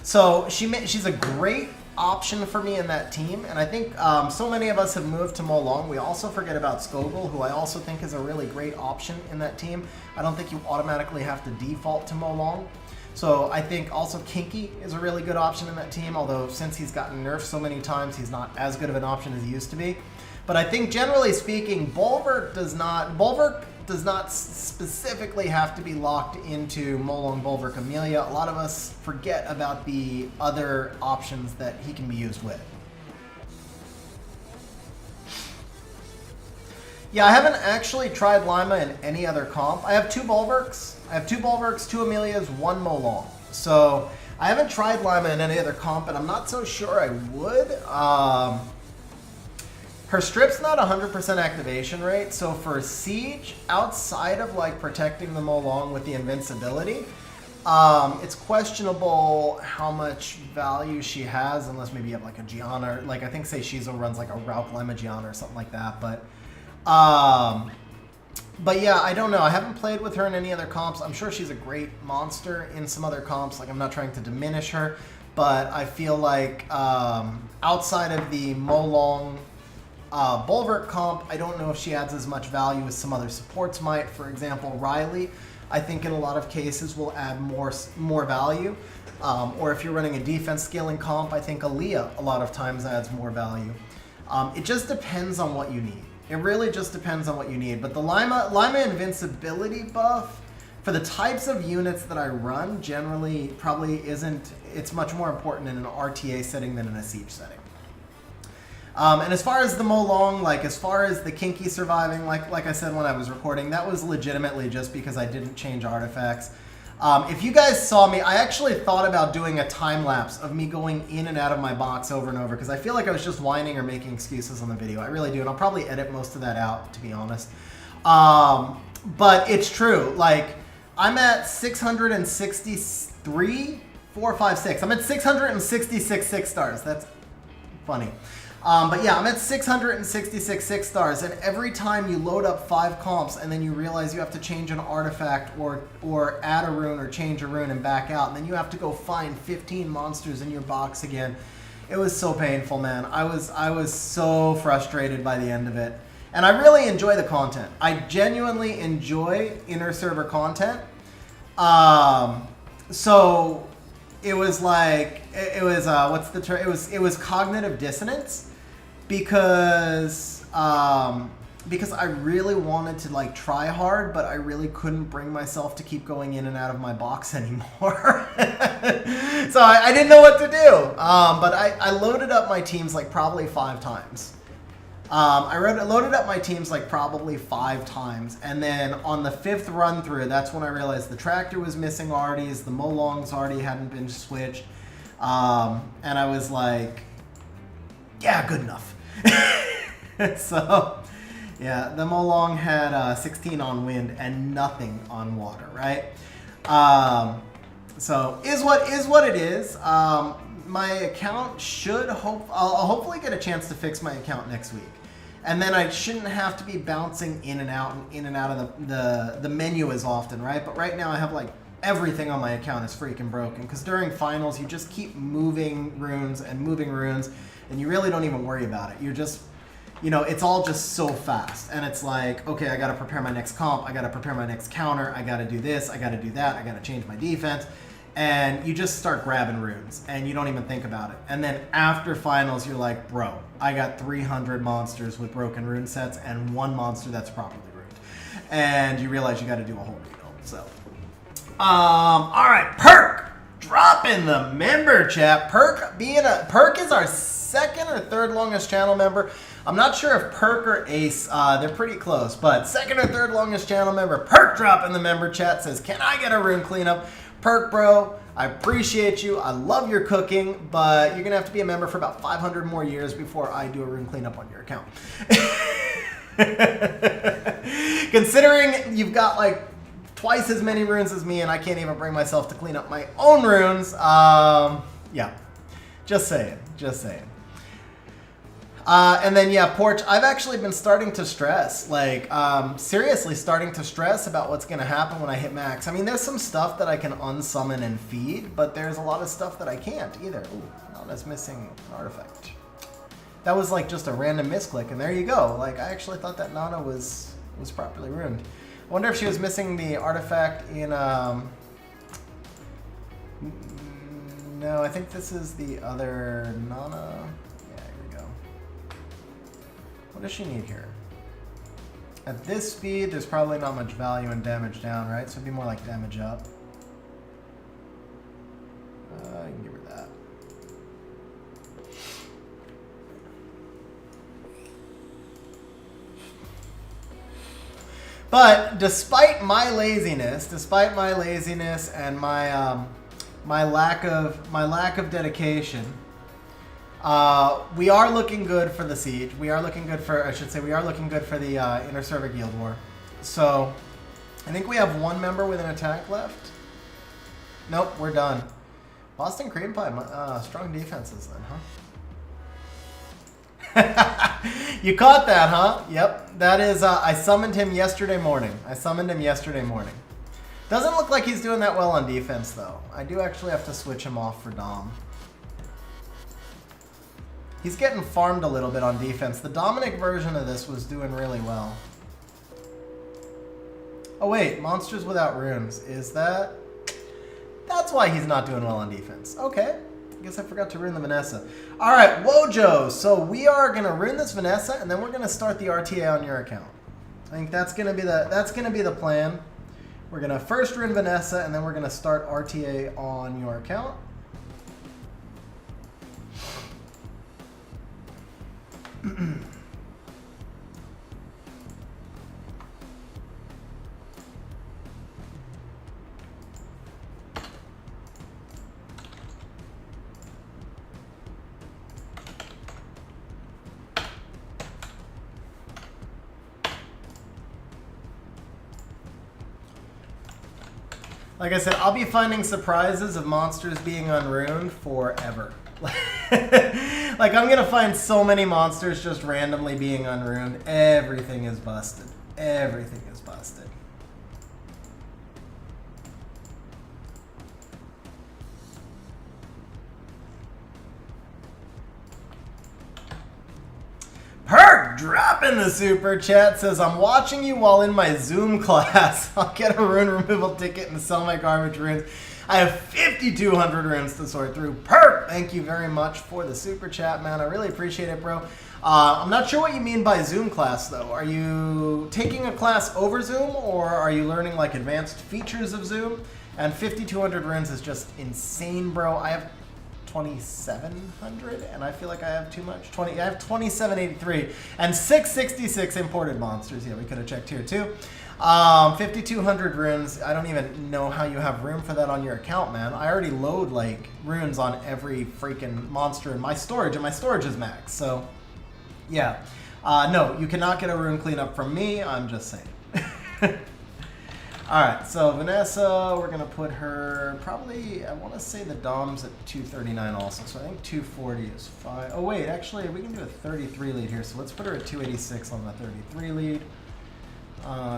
So she's a great option for me in that team, and I think so many of us have moved to Molong. We also forget about Skogul, who I also think is a really great option in that team. I don't think you automatically have to default to Molong. So I think also Kinky is a really good option in that team, although since he's gotten nerfed so many times, he's not as good of an option as he used to be. But I think generally speaking, Bulwark does not specifically have to be locked into Molong Bulwark Amelia. A lot of us forget about the other options that he can be used with. Yeah, I haven't actually tried Lima in any other comp. I have 2 Bulwarks. I have 2 Bulwarks, 2 Amelias, 1 Molong. So I haven't tried Lima in any other comp, and I'm not so sure I would. Her strip's not 100% activation rate, so for Siege, outside of like protecting the Molong with the invincibility, it's questionable how much value she has, unless maybe you have like a Giana, like I think say Shizo runs like a Rauk Lima Giana or something like that, but yeah, I don't know. I haven't played with her in any other comps. I'm sure she's a great monster in some other comps. Like, I'm not trying to diminish her, but I feel like outside of the Molong Bulwark comp, I don't know if she adds as much value as some other supports might. For example, Riley, I think in a lot of cases will add more value. Or if you're running a defense scaling comp, I think Aaliyah a lot of times adds more value. It just depends on what you need. It really just depends on what you need. But the Lima invincibility buff, for the types of units that I run, generally probably isn't, it's much more important in an RTA setting than in a Siege setting. And as far as the Molong, like as far as the Kinky surviving, like I said when I was recording, that was legitimately just because I didn't change artifacts. If you guys saw me, I actually thought about doing a time lapse of me going in and out of my box over and over because I feel like I was just whining or making excuses on the video. I really do, and I'll probably edit most of that out, to be honest. But it's true. Like, I'm at 663, 4, 5, 6. I'm at 666 6 stars. That's funny. But yeah, I'm at 666 6 stars, and every time you load up 5 comps and then you realize you have to change an artifact or add a rune or change a rune and back out, and then you have to go find 15 monsters in your box again. It was so painful, man. I was so frustrated by the end of it. And I really enjoy the content. I genuinely enjoy inner server content. So it was like, it was what's the term? It was cognitive dissonance because I really wanted to like try hard, but I really couldn't bring myself to keep going in and out of my box anymore. So I didn't know what to do. But I loaded up my teams like probably 5 times. I loaded up my teams like probably 5 times, and then on the 5th run through, that's when I realized the tractor was missing Arties, the Molongs already hadn't been switched, and I was like, yeah, good enough. So, yeah, the Molong had 16 on wind and nothing on water, right? So, is what it is. My account should I'll hopefully get a chance to fix my account next week. And then I shouldn't have to be bouncing in and out of the menu as often, right? But right now I have like everything on my account is freaking broken because during finals you just keep moving runes, and you really don't even worry about it. You're just, you know, it's all just so fast. And it's like, okay, I got to prepare my next comp, I got to prepare my next counter, I got to do this, I got to do that, I got to change my defense. And you just start grabbing runes, and you don't even think about it. And then after finals, you're like, bro, I got 300 monsters with broken rune sets and 1 monster that's properly runed. And you realize you got to do a whole rebuild. So, all right, Perk, drop in the member chat. Perk is our second or third longest channel member. I'm not sure if Perk or Ace, they're pretty close, but second or third longest channel member. Perk drop in the member chat says, can I get a rune cleanup? Perk, bro, I appreciate you. I love your cooking, but you're gonna have to be a member for about 500 more years before I do a rune cleanup on your account. Considering you've got like twice as many runes as me and I can't even bring myself to clean up my own runes, yeah, just saying. And then, yeah, Porch, I've actually been starting to stress, like, seriously starting to stress about what's going to happen when I hit max. I mean, there's some stuff that I can unsummon and feed, but there's a lot of stuff that I can't either. Ooh, Nana's missing an artifact. That was, like, just a random misclick, and there you go. Like, I actually thought that Nana was properly ruined. I wonder if she was missing the artifact in, no, I think this is the other Nana. What does she need here? At this speed, there's probably not much value in damage down, right? So it'd be more like damage up. I can give her that. But despite my laziness and my lack of dedication, we are looking good for the siege. We are looking good for, we are looking good for the Inner Server Guild War. So, I think we have one member with an attack left. Nope, we're done. Boston Cream Pie, strong defenses then, huh? You caught that, huh? Yep, that is, I summoned him yesterday morning. Doesn't look like he's doing that well on defense, though. I do actually have to switch him off for Dom. He's getting farmed a little bit on defense. The Dominic version of this was doing really well. Oh wait, monsters without runes. Is that? That's why he's not doing well on defense. Okay. I guess I forgot to rune the Vanessa. Alright, Wojo. So we are gonna rune this Vanessa and then we're gonna start the RTA on your account. I think that's gonna be the plan. We're gonna first rune Vanessa and then we're gonna start RTA on your account. Like I said, I'll be finding surprises of monsters being unruined forever. Like, I'm gonna find so many monsters just randomly being unruined. Everything is busted. Everything is busted. Perk dropping the super chat says, I'm watching you while in my Zoom class. I'll get a rune removal ticket and sell my garbage runes. I have 5,200 runes to sort through. Perk, thank you very much for the super chat, man. I really appreciate it, bro. I'm not sure what you mean by Zoom class, though. Are you taking a class over Zoom, or are you learning, like, advanced features of Zoom? And 5,200 runes is just insane, bro. I have 2,700, and I feel like I have too much. I have 2,783 and 666 imported monsters. Yeah, we could have checked here, too. 5,200 runes. I don't even know how you have room for that on your account, man. I already load, like, runes on every freaking monster in my storage, and my storage is max, so, yeah. No, you cannot get a rune cleanup from me, I'm just saying. Alright, so Vanessa, we're going to put her probably, I want to say the Dom's at 239 also, so I think 240 is fine. Oh, wait, actually, we can do a 33 lead here, so let's put her at 286 on the 33 lead.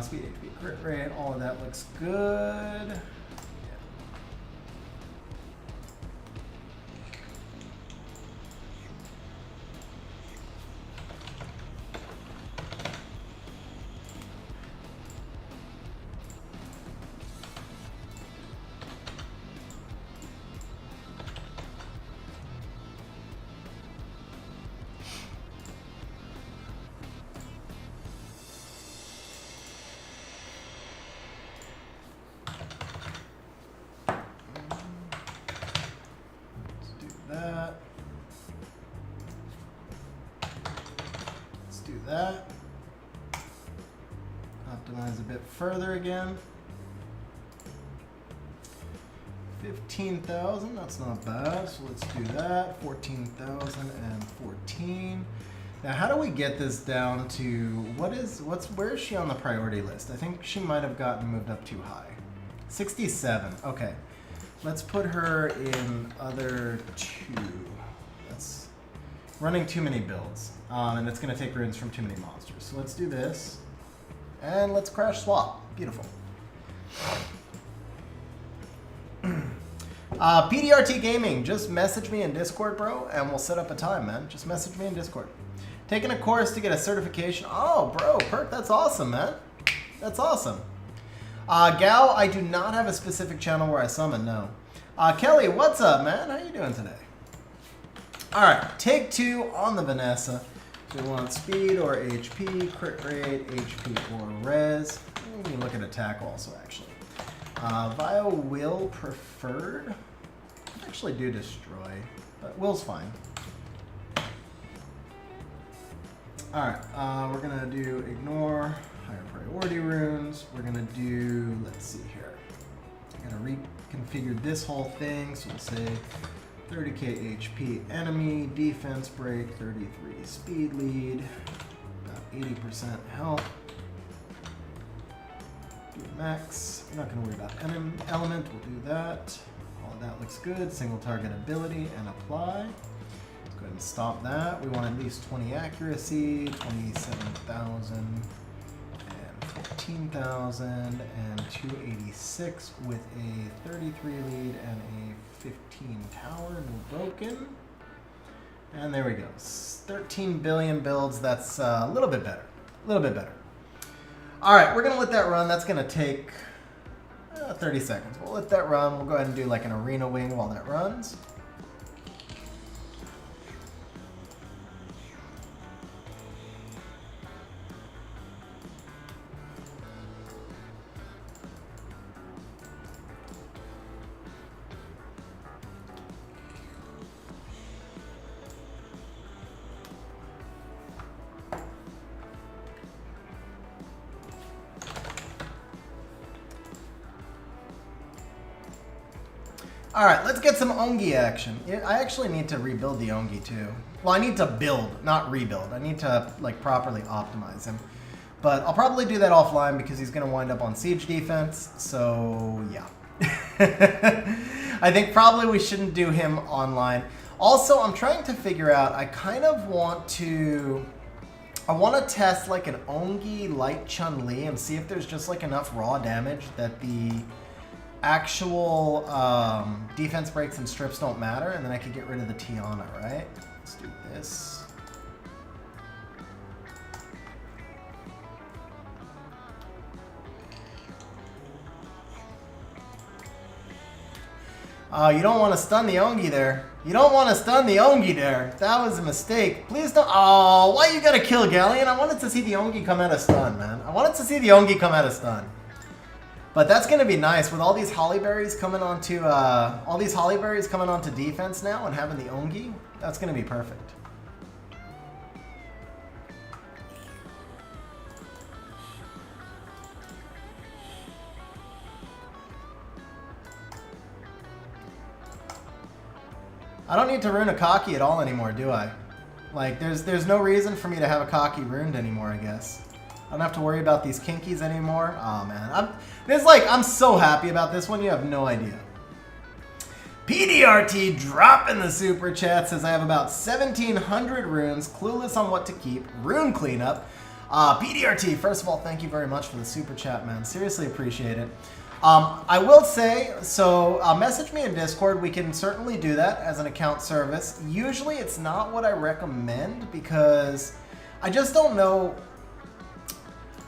Speed HP, crit rate, all of that looks good. do that. Optimize a bit further again. 15,000, that's not bad, so let's do that. 14,014. Now, how do we get this down to, where is she on the priority list? I think she might have gotten moved up too high. 67, okay. Let's put her in other 2. That's running too many builds, and it's gonna take runes from too many monsters. So let's do this, and let's crash swap, beautiful. PDRT Gaming, just message me in Discord, bro, and we'll set up a time, man. Just message me in Discord. Taking a course to get a certification. Oh, bro, Perk, that's awesome, man. That's awesome. Gal, I do not have a specific channel where I summon, no. Kelly, what's up, man? How you doing today? All right, take 2 on the Vanessa. So we want speed or HP, crit rate, HP or res. We can look at attack also, actually. Vio will preferred. I actually do destroy, but will's fine. Alright, we're gonna do ignore, higher priority runes. We're gonna do, let's see here. I'm gonna reconfigure this whole thing, so we'll say 30k HP enemy, defense break, 33 speed lead, about 80% health. Max. We're not going to worry about element. We'll do that. All of that looks good. Single target ability and apply. Let's go ahead and stop that. We want at least 20 accuracy, 27,000 and 14,000 and 286 with a 33 lead and a 15 tower. No broken. And there we go. 13 billion builds. That's a little bit better. A little bit better. All right, we're going to let that run. That's going to take 30 seconds. We'll let that run. We'll go ahead and do like an arena wing while that runs. All right, let's get some Ongi action. I actually need to rebuild the Ongi too. Well, I need to build, not rebuild. I need to like properly optimize him. But I'll probably do that offline because he's gonna wind up on siege defense, so yeah. I think probably we shouldn't do him online. Also, I'm trying to figure out, I kind of want to test like an Ongi light Chun-Li and see if there's just like enough raw damage that the actual defense breaks and strips don't matter, and then I could get rid of the Giana, right? Let's do this. You don't want to stun the Ongi there. You don't want to stun the Ongi there. That was a mistake. Please don't. Oh, why you gotta kill Galleon? I wanted to see the Ongi come out of stun, man. I wanted to see the Ongi come out of stun. But that's going to be nice with all these hollyberries coming onto defense now and having the Ongi. That's going to be perfect. I don't need to rune a Kaki at all anymore, do I? Like, there's no reason for me to have a Kaki ruined anymore, I guess. I don't have to worry about these kinkies anymore. Oh man, I'm so happy about this one. You have no idea. PDRT dropping the super chat, says I have about 1,700 runes, clueless on what to keep. Rune cleanup. PDRT, first of all, thank you very much for the super chat, man. Seriously appreciate it. I will say, so message me in Discord. We can certainly do that as an account service. Usually it's not what I recommend because I just don't know.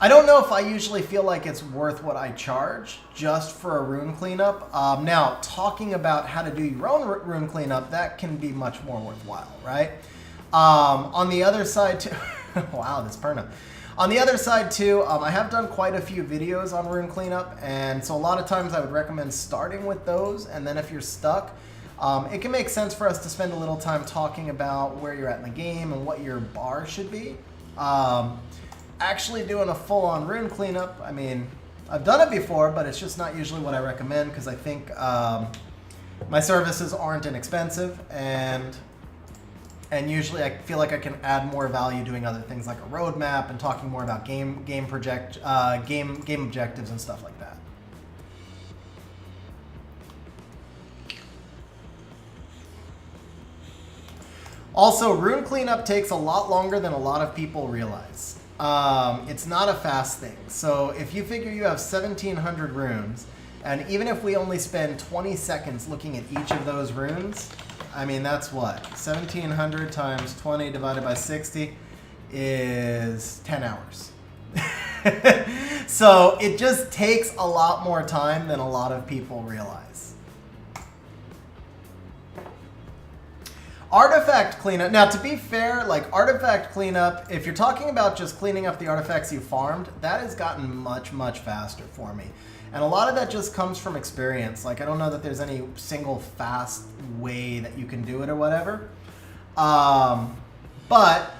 I don't know if I usually feel like it's worth what I charge just for a rune cleanup. Now, talking about how to do your own rune cleanup, that can be much more worthwhile, right? On the other side, too, wow, this Perna. On the other side, too, I have done quite a few videos on rune cleanup, and so a lot of times I would recommend starting with those, and then if you're stuck, it can make sense for us to spend a little time talking about where you're at in the game and what your bar should be. Actually doing a full-on rune cleanup, I mean, I've done it before, but it's just not usually what I recommend because I think my services aren't inexpensive, and usually I feel like I can add more value doing other things like a roadmap and talking more about game objectives and stuff like that. Also, rune cleanup takes a lot longer than a lot of people realize. It's not a fast thing. So if you figure you have 1,700 runes, and even if we only spend 20 seconds looking at each of those runes, I mean, that's what? 1,700 times 20 divided by 60 is 10 hours. So it just takes a lot more time than a lot of people realize. Artifact cleanup. Now, to be fair, like artifact cleanup, if you're talking about just cleaning up the artifacts you farmed, that has gotten much, much faster for me. And a lot of that just comes from experience. Like, I don't know that there's any single fast way that you can do it or whatever. But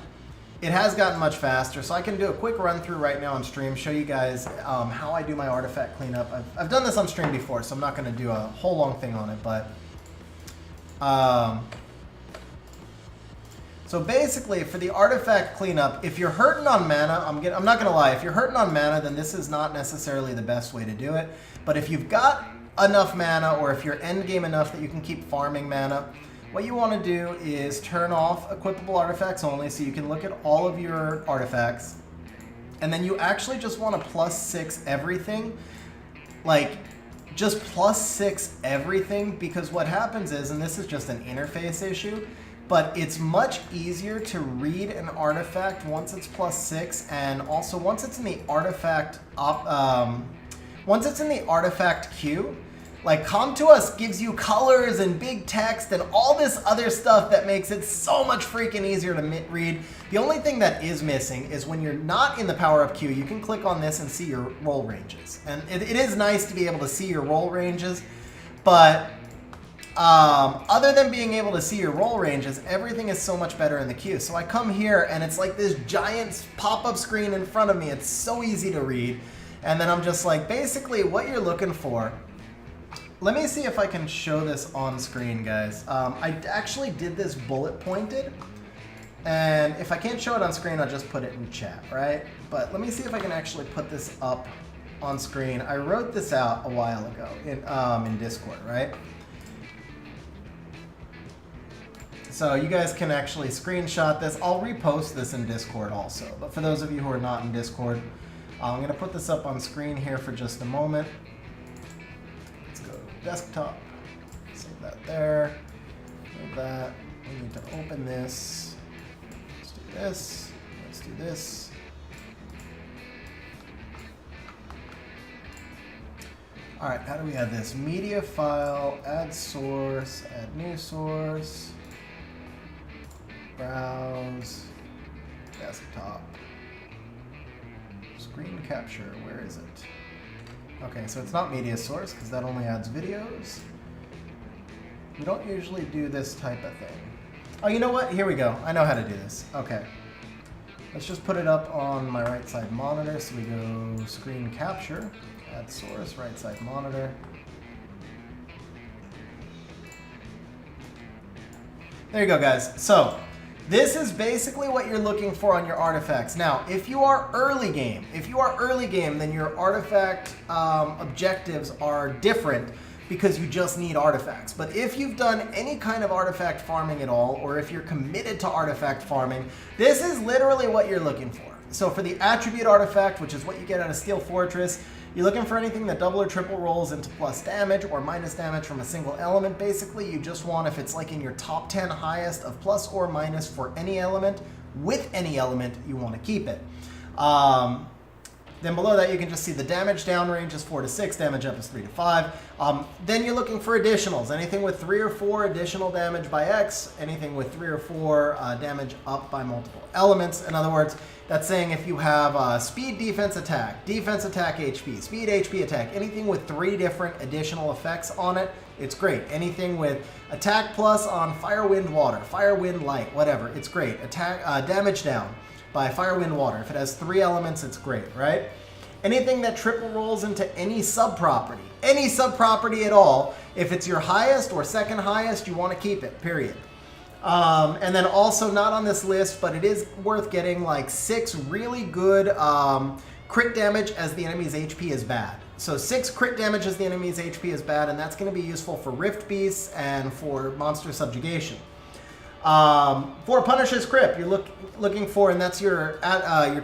it has gotten much faster. So I can do a quick run through right now on stream, show you guys how I do my artifact cleanup. I've done this on stream before, so I'm not going to do a whole long thing on it, but... So basically, for the artifact cleanup, if you're hurting on mana, I'm not going to lie, if you're hurting on mana, then this is not necessarily the best way to do it. But if you've got enough mana, or if you're endgame enough that you can keep farming mana, what you want to do is turn off equipable artifacts only, so you can look at all of your artifacts. And then you actually just want to +6 everything. Like, just +6 everything, because what happens is, and this is just an interface issue, but it's much easier to read an artifact once it's +6, and also once it's in the artifact queue. Like, Come to Us gives you colors and big text and all this other stuff that makes it so much freaking easier to read. The only thing that is missing is when you're not in the power-up queue, you can click on this and see your roll ranges. And it is nice to be able to see your roll ranges, but other than being able to see your roll ranges, everything is so much better in the queue. So I come here and it's like this giant pop-up screen in front of me. It's so easy to read. And then I'm just like, basically what you're looking for. Let me see if I can show this on screen, guys. I actually did this bullet pointed. And if I can't show it on screen, I'll just put it in chat, right? But let me see if I can actually put this up on screen. I wrote this out a while ago in Discord, right? So you guys can actually screenshot this. I'll repost this in Discord also. But for those of you who are not in Discord, I'm going to put this up on screen here for just a moment. Let's go to desktop. Save that there. Move that. We need to open this. Let's do this. Let's do this. All right, how do we add this? Media file, add source, add new source. Browse, desktop, screen capture, where is it? Okay, so it's not media source because that only adds videos. We don't usually do this type of thing. Oh, you know what? Here we go. I know how to do this. Okay. Let's just put it up on my right side monitor. So we go screen capture, add source, right side monitor. There you go, guys. So this is basically what you're looking for on your artifacts. Now, if you are early game, then your artifact objectives are different because you just need artifacts. But if you've done any kind of artifact farming at all, or if you're committed to artifact farming, this is literally what you're looking for. So for the attribute artifact, which is what you get out of Steel Fortress, you're looking for anything that double or triple rolls into plus damage or minus damage from a single element. Basically, you just want, if it's like in your top 10 highest of plus or minus for any element, with any element, you want to keep it. Then below that, you can just see the damage down range is 4 to 6, damage up is 3 to 5. Then you're looking for additionals. Anything with 3 or 4 additional damage by X, anything with 3 or 4 damage up by multiple elements. In other words, that's saying if you have speed, defense, attack, HP, speed, HP, attack, anything with 3 different additional effects on it, it's great. Anything with attack plus on fire, wind, water, fire, wind, light, whatever, it's great. Attack, damage down. by fire, wind, water. If it has 3 elements, it's great, right? Anything that triple rolls into any sub-property at all, if it's your highest or second highest, you want to keep it, period. And then also not on this list, but it is worth getting like 6 really good crit damage as the enemy's HP is bad. So 6 crit damage as the enemy's HP is bad, and that's going to be useful for Rift Beasts and for Monster Subjugation. For Punisher's Crypt, you're looking for, and that's your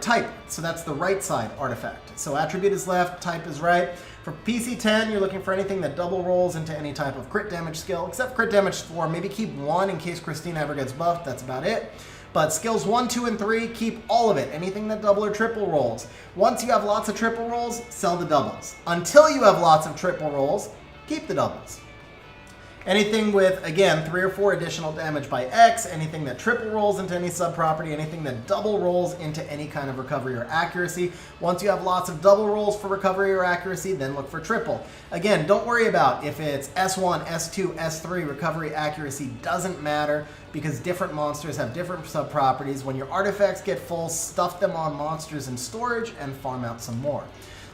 type. So that's the right side artifact. So attribute is left, type is right. For PC10, you're looking for anything that double rolls into any type of crit damage skill, except crit damage 4. Maybe keep 1 in case Christina ever gets buffed. That's about it. But skills 1, 2, and 3, keep all of it. Anything that double or triple rolls. Once you have lots of triple rolls, sell the doubles. Until you have lots of triple rolls, keep the doubles. Anything with, again, 3 or 4 additional damage by X, anything that triple rolls into any sub-property, anything that double rolls into any kind of recovery or accuracy. Once you have lots of double rolls for recovery or accuracy, then look for triple. Again, don't worry about if it's S1, S2, S3, recovery, accuracy, doesn't matter because different monsters have different sub-properties. When your artifacts get full, stuff them on monsters in storage and farm out some more.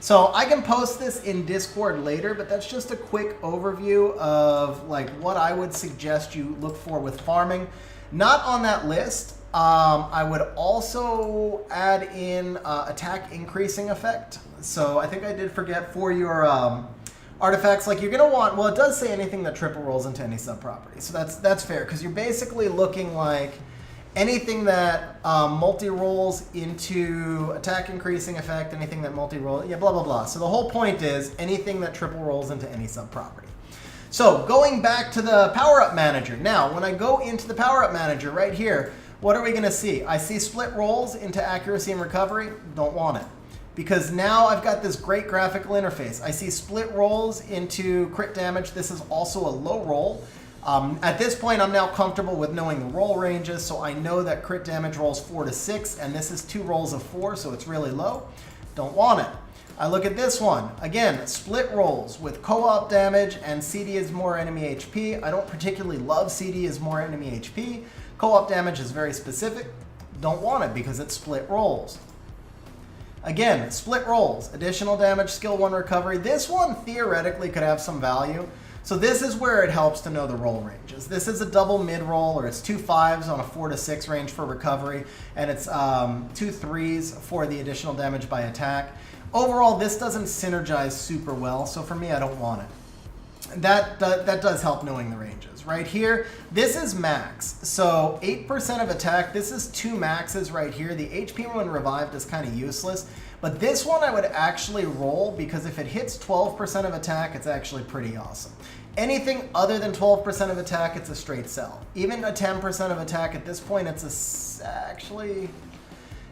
So I can post this in Discord later, but that's just a quick overview of like what I would suggest you look for with farming. Not on that list. I would also add in attack increasing effect. So I think I did forget for your artifacts, like you're gonna want, well, it does say anything that triple rolls into any sub-property. So that's fair, because you're basically looking like anything that multi-rolls into attack increasing effect, anything that multi-rolls, yeah, blah, blah, blah. So the whole point is anything that triple rolls into any sub-property. So going back to the power-up manager. Now, when I go into the power-up manager right here, what are we going to see? I see split rolls into accuracy and recovery. Don't want it. Because now I've got this great graphical interface. I see split rolls into crit damage. This is also a low roll. At this point, I'm now comfortable with knowing the roll ranges, so I know that crit damage rolls 4 to 6, and this is 2 rolls of 4, so it's really low. Don't want it. I look at this one. Again, split rolls with co-op damage, and CD is more enemy HP. I don't particularly love CD is more enemy HP. Co-op damage is very specific. Don't want it because it's split rolls. Again, split rolls, additional damage, skill 1 recovery. This one theoretically could have some value. So this is where it helps to know the roll ranges. This is a double mid-roll, or it's 2 5s on a 4 to 6 range for recovery, and it's 2 3s for the additional damage by attack. Overall, this doesn't synergize super well, so for me, I don't want it. That does help knowing the ranges. Right here, this is max. So 8% of attack, this is 2 maxes right here. The HP when revived is kind of useless. But this one I would actually roll because if it hits 12% of attack, it's actually pretty awesome. Anything other than 12% of attack, it's a straight sell. Even a 10% of attack at this point, it's actually...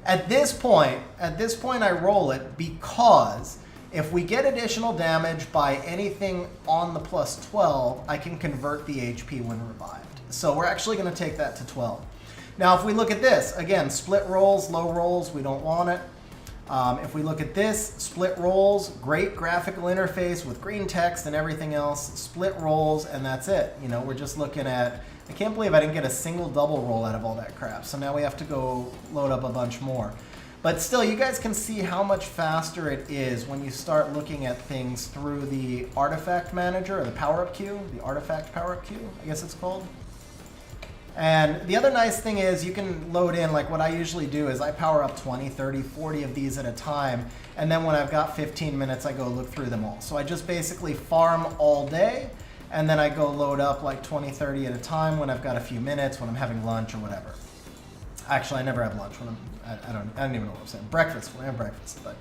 At this point I roll it because if we get additional damage by anything on the plus 12, I can convert the HP when revived. So we're actually going to take that to 12. Now if we look at this, again, split rolls, low rolls, we don't want it. If we look at this, split rolls, great graphical interface with green text and everything else, split rolls, and that's it. You know, we're just looking at, I can't believe I didn't get a single double roll out of all that crap. So now we have to go load up a bunch more. But still, you guys can see how much faster it is when you start looking at things through the artifact manager, or the power-up queue, the artifact power-up queue, I guess it's called. And the other nice thing is you can load in, like what I usually do is I power up 20, 30, 40 of these at a time, and then when I've got 15 minutes, I go look through them all. So I just basically farm all day, and then I go load up like 20, 30 at a time when I've got a few minutes, when I'm having lunch or whatever. Actually, I never have lunch when I don't even know what I'm saying. Breakfast, when I have breakfast, but.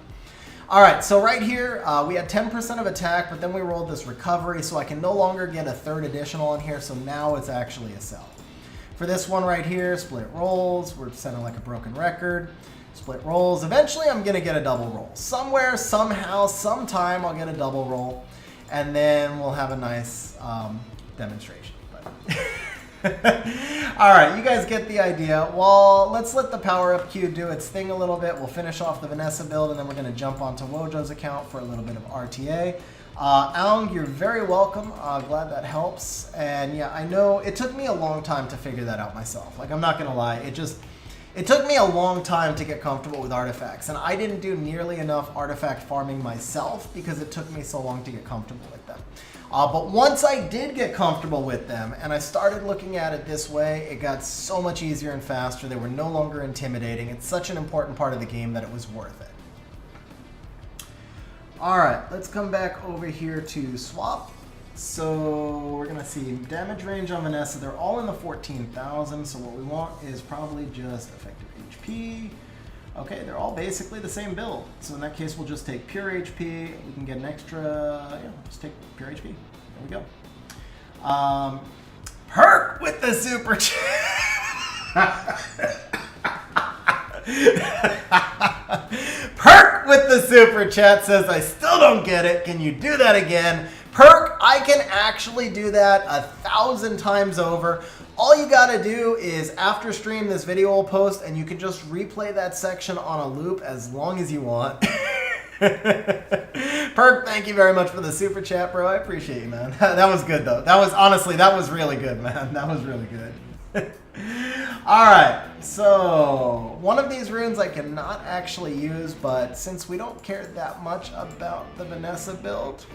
All right, so right here, we had 10% of attack, but then we rolled this recovery, so I can no longer get a third additional in here, so now it's actually a sell. For this one right here, split rolls, we're sounding like a broken record. Split rolls, eventually I'm gonna get a double roll. Somewhere, somehow, sometime I'll get a double roll, and then we'll have a nice demonstration. All right, you guys get the idea. Well, let's let the power-up queue do its thing a little bit. We'll finish off the Vanessa build, and then we're gonna jump onto Wojo's account for a little bit of RTA. Aung, you're very welcome. Glad that helps. And yeah, I know it took me a long time to figure that out myself. Like, I'm not gonna lie, It took me a long time to get comfortable with artifacts, and I didn't do nearly enough artifact farming myself because it took me so long to get comfortable with them. But once I did get comfortable with them and I started looking at it this way, it got so much easier and faster. They were no longer intimidating. It's such an important part of the game that it was worth it. All right, let's come back over here to swap. So we're gonna see damage range on Vanessa. They're all in the 14,000. So what we want is probably just effective HP. Okay, they're all basically the same build. So in that case, we'll just take pure HP. We can get an extra, yeah, we'll just take pure HP. There we go. Perk with the super chat. Perk with the super chat says, I still don't get it. Can you do that again? Perk, I can actually do that 1,000 times over. All you gotta do is after stream, this video will post and you can just replay that section on a loop as long as you want. Perk, thank you very much for the super chat, bro. I appreciate you, man. That was good though. That was honestly, that was really good, man. That was really good. All right, so one of these runes I cannot actually use, but since we don't care that much about the Vanessa build,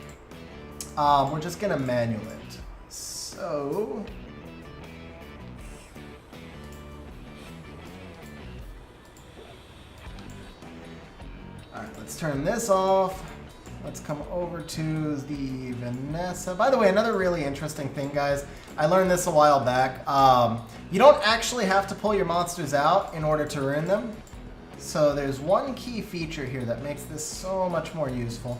we're just gonna manual it. So all right, let's turn this off. Let's come over to the Vanessa. By the way, another really interesting thing, guys. I learned this a while back. You don't actually have to pull your monsters out in order to rune them. So there's one key feature here that makes this so much more useful,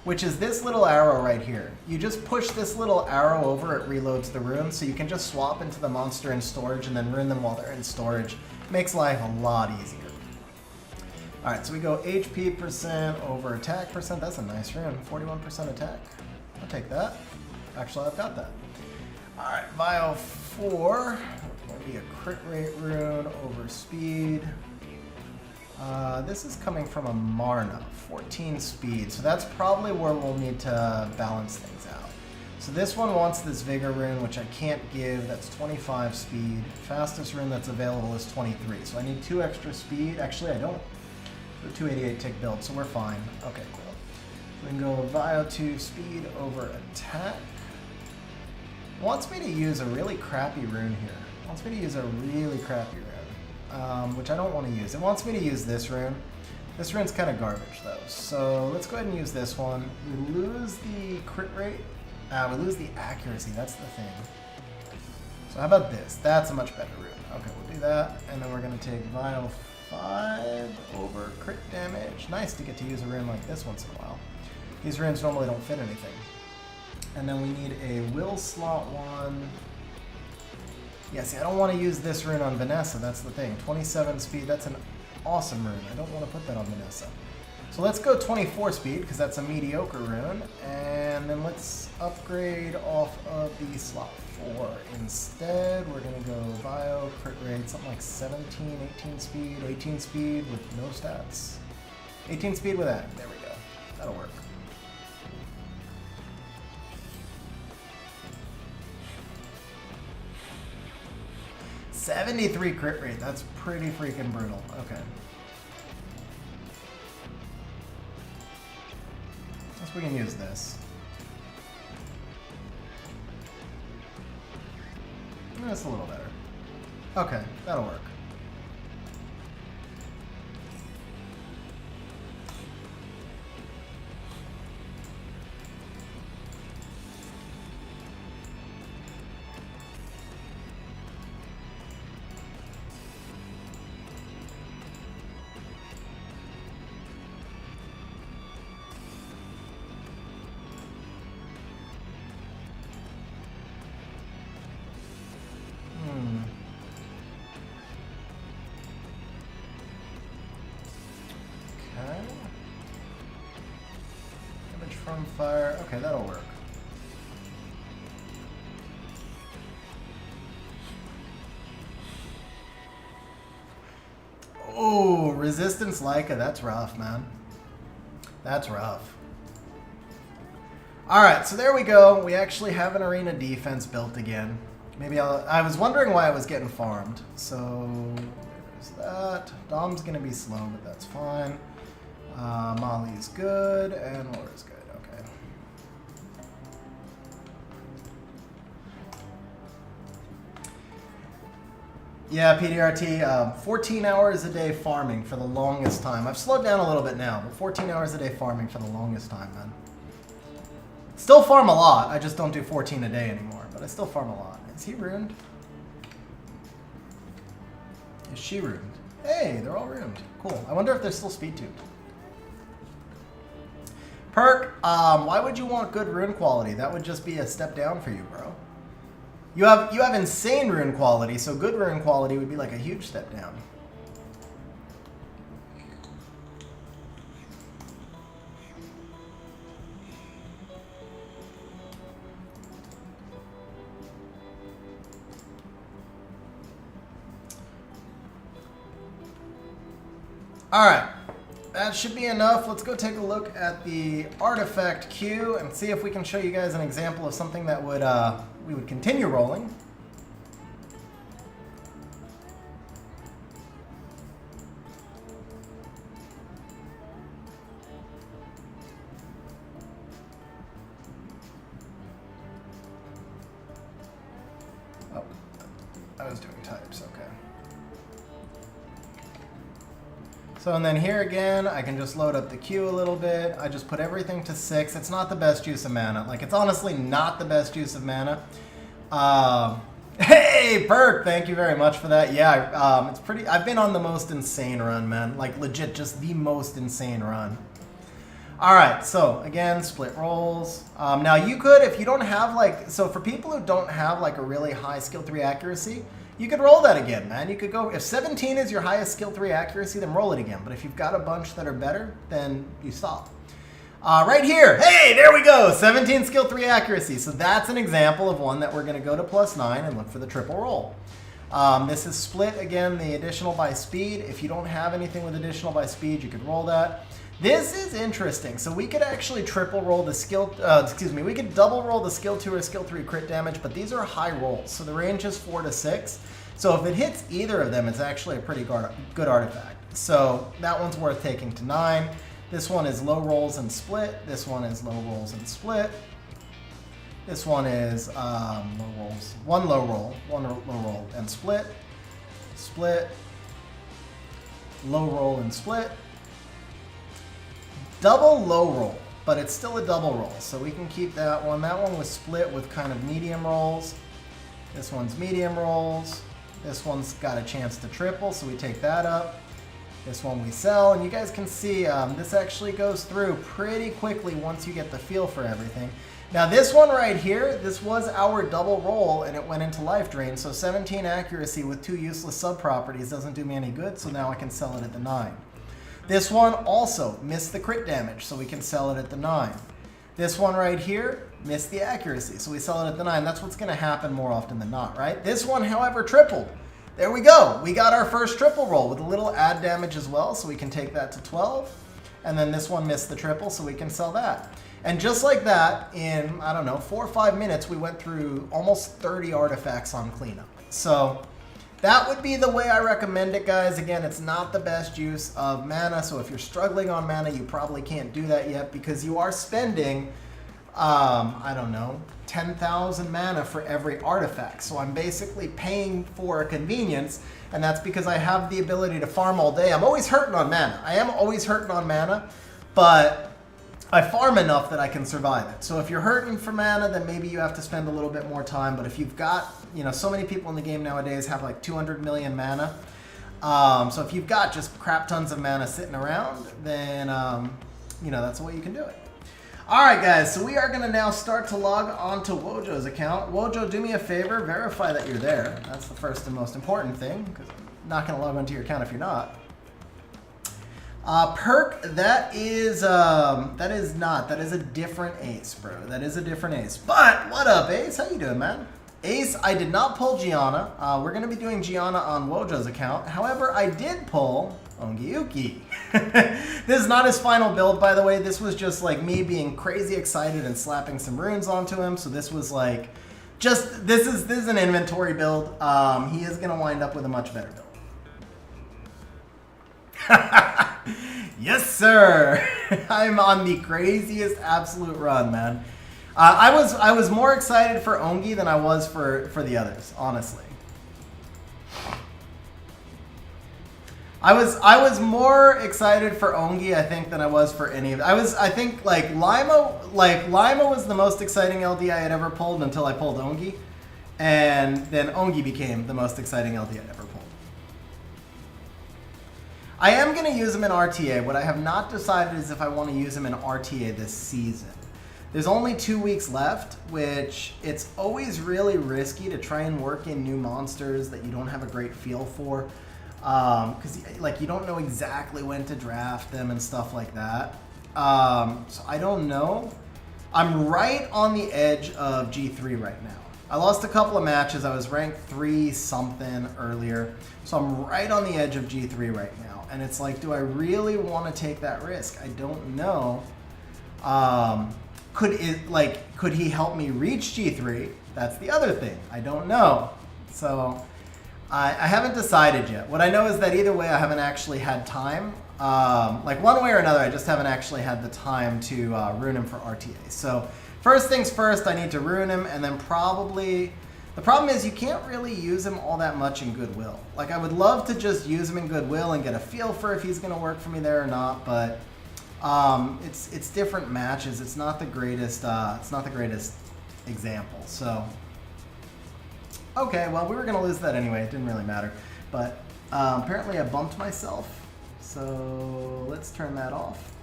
which is this little arrow right here. You just push this little arrow over, it reloads the rune, so you can just swap into the monster in storage and then rune them while they're in storage. Makes life a lot easier. All right, so we go HP percent over attack percent. That's a nice rune, 41% attack. I'll take that. Actually, I've got that. All right, Vial 4, going to be a crit rate rune over speed. This is coming from a Marna, 14 speed. So that's probably where we'll need to balance things out. So this one wants this Vigor rune, which I can't give. That's 25 speed. Fastest rune that's available is 23. So I need 2 extra speed. Actually, I don't. 288 tick build, so we're fine. Okay, cool. We can go Vial 2 speed over attack. It wants me to use a really crappy rune here. It wants me to use a really crappy rune, which I don't want to use. It wants me to use this rune. This rune's kind of garbage though, so let's go ahead and use this one. We lose the crit rate. We lose the accuracy, that's the thing. So how about this? That's a much better rune. Okay, we'll do that, and then we're going to take Vial 5 over crit damage. Nice to get to use a rune like this once in a while. These runes normally don't fit anything. And then we need a will slot 1. Yeah, see, I don't want to use this rune on Vanessa, that's the thing. 27 speed, that's an awesome rune. I don't want to put that on Vanessa. So let's go 24 speed, because that's a mediocre rune. And then let's upgrade off of the slot 4. Instead, we're going to go Vial, crit rate, something like 17, 18 speed with no stats. 18 speed with that. There we go. That'll work. $73 crit rate. That's pretty freaking brutal. Okay. Guess we can use this. That's a little better. Okay, that'll work. From fire. Okay, that'll work. Oh, resistance Leica. That's rough, man. That's rough. Alright, so there we go. We actually have an arena defense built again. Maybe I was wondering why I was getting farmed. So, There's that. Dom's gonna be slow, but that's fine. Molly's good, and Laura's good. Okay. Yeah, PDRT, 14 hours a day farming for the longest time. I've slowed down a little bit now, but 14 hours a day farming for the longest time, man. Still farm a lot, I just don't do 14 a day anymore, but I still farm a lot. Is he ruined? Is she ruined? Hey, they're all ruined. Cool. I wonder if they're still speed tuned. Perk, why would you want good rune quality? That would just be a step down for you, bro. You have insane rune quality, so good rune quality would be like a huge step down. All right, that should be enough. Let's go take a look at the artifact queue and see if we can show you guys an example of something that would we would continue rolling. Oh, I was doing types, okay. So, and then here again, I can just load up the queue a little bit. I just put everything to 6. It's not the best use of mana. Like, it's honestly not the best use of mana. Hey, Perk, thank you very much for that. Yeah, it's pretty, I've been on the most insane run, man. Like, legit, just the most insane run. All right, so again, split rolls. Now you could, if you don't have like, so for people who don't have like a really high skill 3 accuracy, you could roll that again, man. You could go, if 17 is your highest skill 3 accuracy, then roll it again. But if you've got a bunch that are better, then you stop. Right here, hey, there we go, 17 skill 3 accuracy. So that's an example of one that we're gonna go to +9 and look for the triple roll. This is split, again, the additional by speed. If you don't have anything with additional by speed, you could roll that. This is interesting. So we could actually triple roll the skill, we could double roll the skill 2 or skill 3 crit damage, but these are high rolls. So the range is 4 to 6. So if it hits either of them, it's actually a pretty good artifact. So that one's worth taking to 9. This one is low rolls and split. This one is low rolls and split. This one is low rolls, one low roll and split, split, low roll and split. Double low roll, but it's still a double roll, so we can keep that one. That one was split with kind of medium rolls. This one's medium rolls. This one's got a chance to triple, so we take that up. This one we sell, and you guys can see this actually goes through pretty quickly once you get the feel for everything. Now this one right here, this was our double roll, and it went into life drain, so 17 accuracy with 2 useless sub-properties doesn't do me any good, so now I can sell it at the 9. This one also missed the crit damage, so we can sell it at the 9. This one right here missed the accuracy, so we sell it at the 9. That's what's going to happen more often than not, right? This one, however, tripled. There we go. We got our first triple roll with a little add damage as well, so we can take that to 12. And then this one missed the triple, so we can sell that. And just like that, in, I don't know, 4 or 5 minutes, we went through almost 30 artifacts on cleanup. So that would be the way I recommend it, guys. Again, it's not the best use of mana, so if you're struggling on mana, you probably can't do that yet because you are spending, I don't know, 10,000 mana for every artifact. So I'm basically paying for a convenience, and that's because I have the ability to farm all day. I'm always hurting on mana. I am always hurting on mana, but I farm enough that I can survive it. So if you're hurting for mana, then maybe you have to spend a little bit more time. But if you've got, you know, so many people in the game nowadays have like 200 million mana. So if you've got just crap tons of mana sitting around, then, you know, that's the way you can do it. All right, guys, so we are going to now start to log on to Wojo's account. Wojo, do me a favor, verify that you're there. That's the first and most important thing, because I'm not going to log onto your account if you're not. Perk, that is a different ace, bro. That is a different ace. But what up, Ace? How you doing, man? Ace, I did not pull Giana. We're going to be doing Giana on Wojo's account. However, I did pull Ongi. This is not his final build, by the way. This was just like me being crazy excited and slapping some runes onto him. So this was like, just, this is an inventory build. He is going to wind up with a much better build. Yes, sir. I'm on the craziest absolute run, man. I was more excited for Ongi than I was for the others, honestly. I was more excited for Ongi, I think, than I was for any of it. I think Lima was the most exciting LD I had ever pulled until I pulled Ongi, and then Ongi became the most exciting LD I'd ever pulled. I am going to use him in RTA. What I have not decided is if I want to use him in RTA this season. There's only 2 weeks left, which it's always really risky to try and work in new monsters that you don't have a great feel for. Because you don't know exactly when to draft them and stuff like that. So I don't know. I'm right on the edge of G3 right now. I lost a couple of matches. I was ranked 3 something earlier. So I'm right on the edge of G3 right now. And it's like, do I really want to take that risk? I don't know. Could he help me reach G3? That's the other thing. I don't know. So I haven't decided yet. What I know is that either way, I haven't actually had time. One way or another, I just haven't actually had the time to rune him for RTA. So first things first, I need to rune him, and then probably... The problem is you can't really use him all that much in Goodwill. Like, I would love to just use him in Goodwill and get a feel for if he's going to work for me there or not, but it's different matches. It's not the greatest. It's not the greatest example. So, okay, well, we were going to lose that anyway. It didn't really matter, but apparently I bumped myself. So let's turn that off,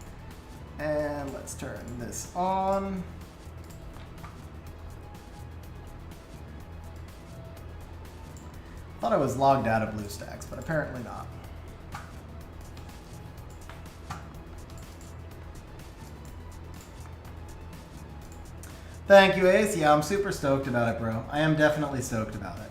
and let's turn this on. Thought I was logged out of BlueStacks, but apparently not. Thank you, Ace. Yeah, I'm super stoked about it, bro. I am definitely stoked about it.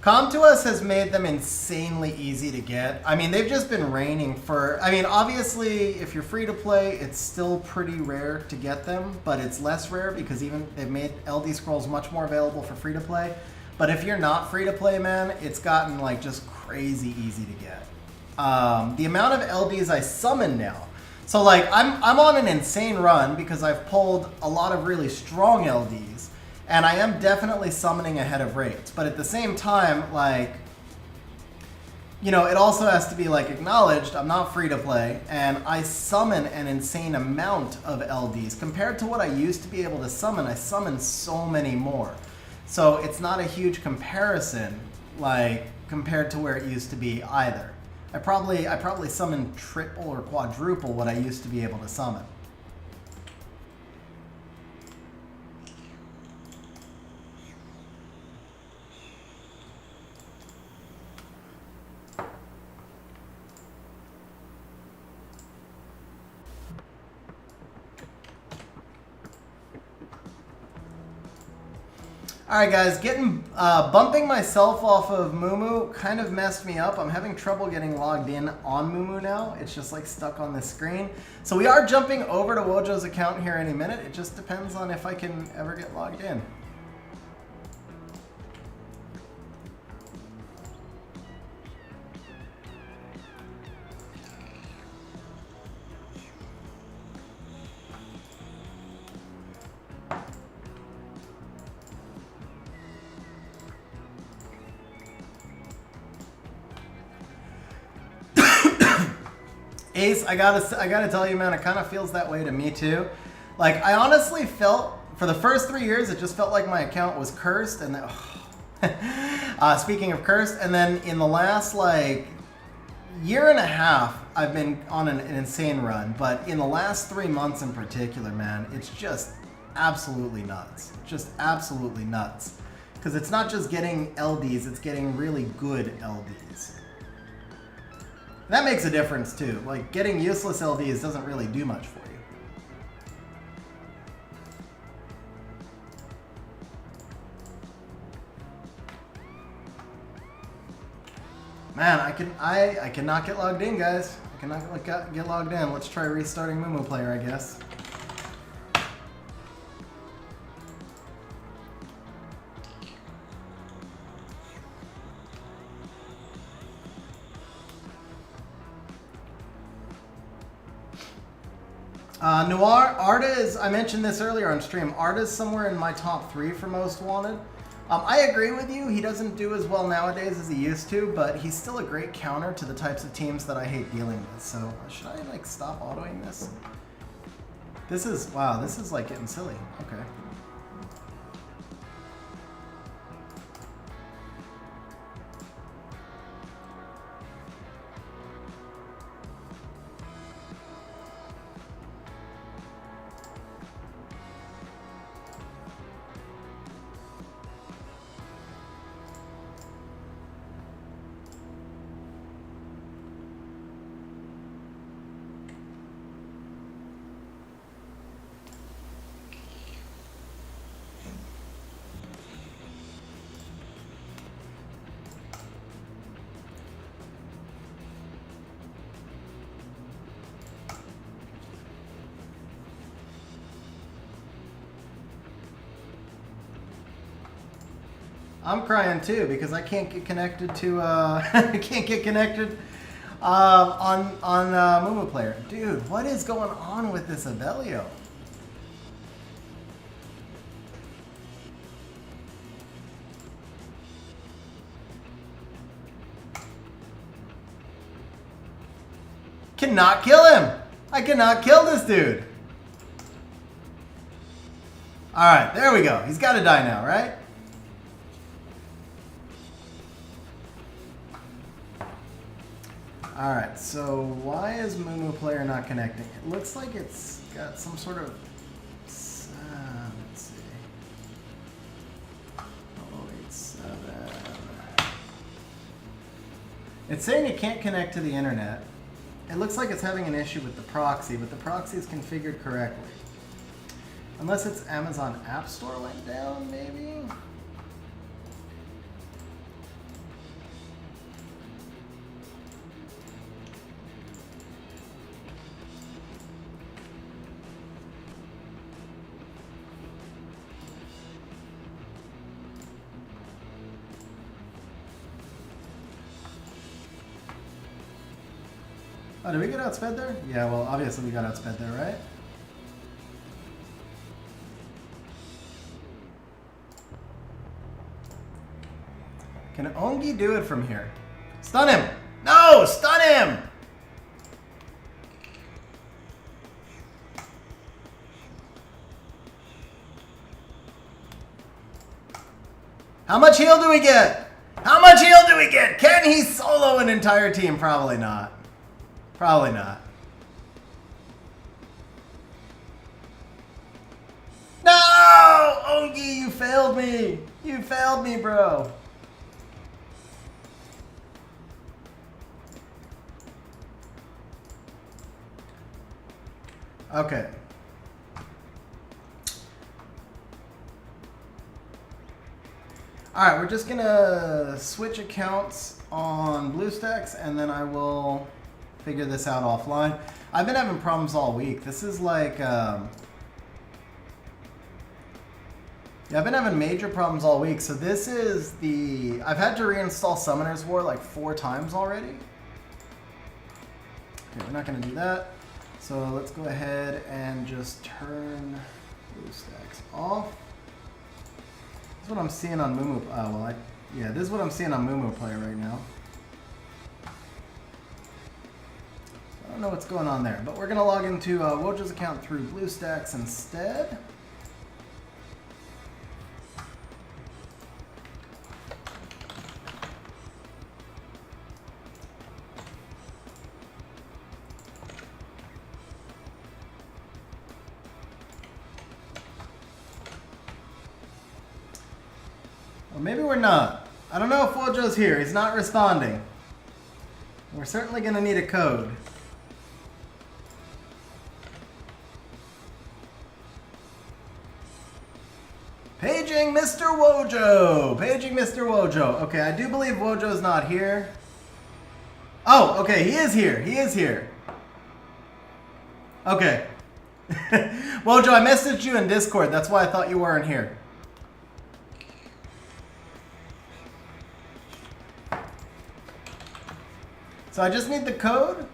Come to Us has made them insanely easy to get. I mean, they've just been reigning for... I mean, obviously, if you're free to play, it's still pretty rare to get them, but it's less rare because even they've made LD Scrolls much more available for free to play. But if you're not free to play, man, it's gotten like just crazy easy to get. The amount of LDs I summon now. So like, I'm on an insane run because I've pulled a lot of really strong LDs. And I am definitely summoning ahead of rates. But at the same time, like, you know, it also has to be, like, acknowledged I'm not free to play. And I summon an insane amount of LDs. Compared to what I used to be able to summon, I summon so many more. So it's not a huge comparison, like, compared to where it used to be either. I probably summon triple or quadruple what I used to be able to summon. Alright guys, bumping myself off of Mumu kind of messed me up. I'm having trouble getting logged in on Mumu now. It's just like stuck on this screen. So we are jumping over to Wojo's account here any minute. It just depends on if I can ever get logged in. Ace, I gotta tell you, man, it kind of feels that way to me too. Like, I honestly felt For the first 3 years, it just felt like my account was cursed. And then, speaking of cursed, and then in the last like year and a half, I've been on an insane run. But in the last 3 months in particular, man, it's just absolutely nuts. Just absolutely nuts. Because it's not just getting LDs, it's getting really good LDs. That makes a difference too. Like, getting useless LDs doesn't really do much for you. Man, I cannot get logged in, guys. I cannot get logged in. Let's try restarting Mumu Player, I guess. Noir, Arda is, I mentioned this earlier on stream, Arda's somewhere in my top 3 for most wanted. I agree with you, he doesn't do as well nowadays as he used to, but he's still a great counter to the types of teams that I hate dealing with. So, should I like stop autoing this? This is, wow, this is like getting silly. Okay. I'm crying too because I can't get connected to I can't get connected on Mumu Player. Dude, what is going on with this Abelio? Cannot kill him. I cannot kill this dude. All right, there we go. He's got to die now, right? Alright, so why is Mumu Player not connecting? It looks like it's got some sort of... let's see. 087. It's saying it can't connect to the internet. It looks like it's having an issue with the proxy, but the proxy is configured correctly. Unless it's Amazon App Store went down, maybe? Oh, did we get outsped there? Yeah, well, obviously we got outsped there, right? Can Ongi do it from here? Stun him! No! Stun him! How much heal do we get? How much heal do we get? Can he solo an entire team? Probably not. Probably not. No! Ongi, you failed me! You failed me, bro! Okay. Alright, we're just gonna switch accounts on BlueStacks and then I will figure this out offline. I've been having problems all week. This is like, yeah, I've been having major problems all week. So this is the, I've had to reinstall Summoner's War like 4 times already. Okay, we're not gonna do that. So let's go ahead and just turn BlueStacks off. This is what I'm seeing on Mumu. Yeah, this is what I'm seeing on Mumu Player right now. I don't know what's going on there, but we're gonna log into Wojo's account through BlueStacks instead. Or maybe we're not. I don't know if Wojo's here. He's not responding. We're certainly going to need a code. Paging Mr. Wojo! Paging Mr. Wojo. Okay, I do believe Wojo's not here. Oh, okay, he is here. He is here. Okay. Wojo, I messaged you in Discord. That's why I thought you weren't here. So I just need the code.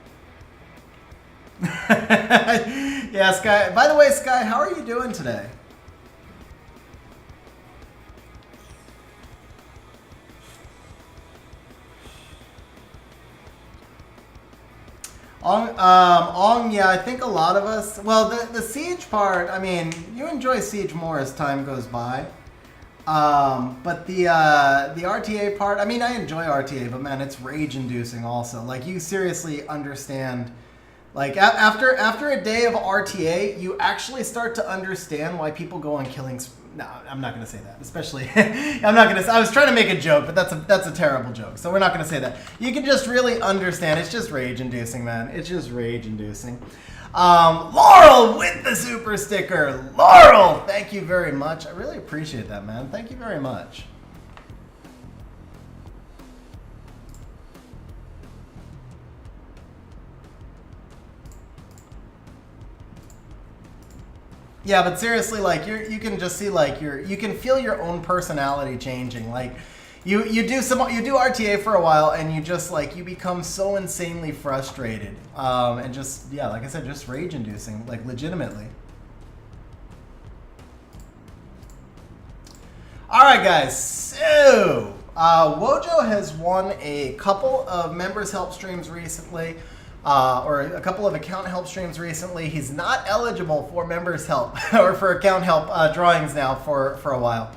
Yeah, Sky. By the way, Sky, how are you doing today? Ong, yeah, I think a lot of us, well, the Siege part, I mean, you enjoy Siege more as time goes by. But the RTA part, I mean, I enjoy RTA, but man, it's rage-inducing also. Like, you seriously understand, like, after a day of RTA, you actually start to understand why people go on killing. No, I'm not going to say that. Especially, I'm not going to. I was trying to make a joke, but that's a terrible joke. So we're not going to say that. You can just really understand. It's just rage-inducing, man. It's just rage-inducing. Laurel with the super sticker. Laurel, thank you very much. I really appreciate that, man. Thank you very much. Yeah, but seriously, like you can just see like you can feel your own personality changing. Like you do RTA for a while and you just like you become so insanely frustrated. And just yeah, like I said, just rage inducing, like legitimately. Alright guys, so Wojo has won a couple of members help streams recently. Or a couple of account help streams recently. He's not eligible for members help or for account help drawings now for a while.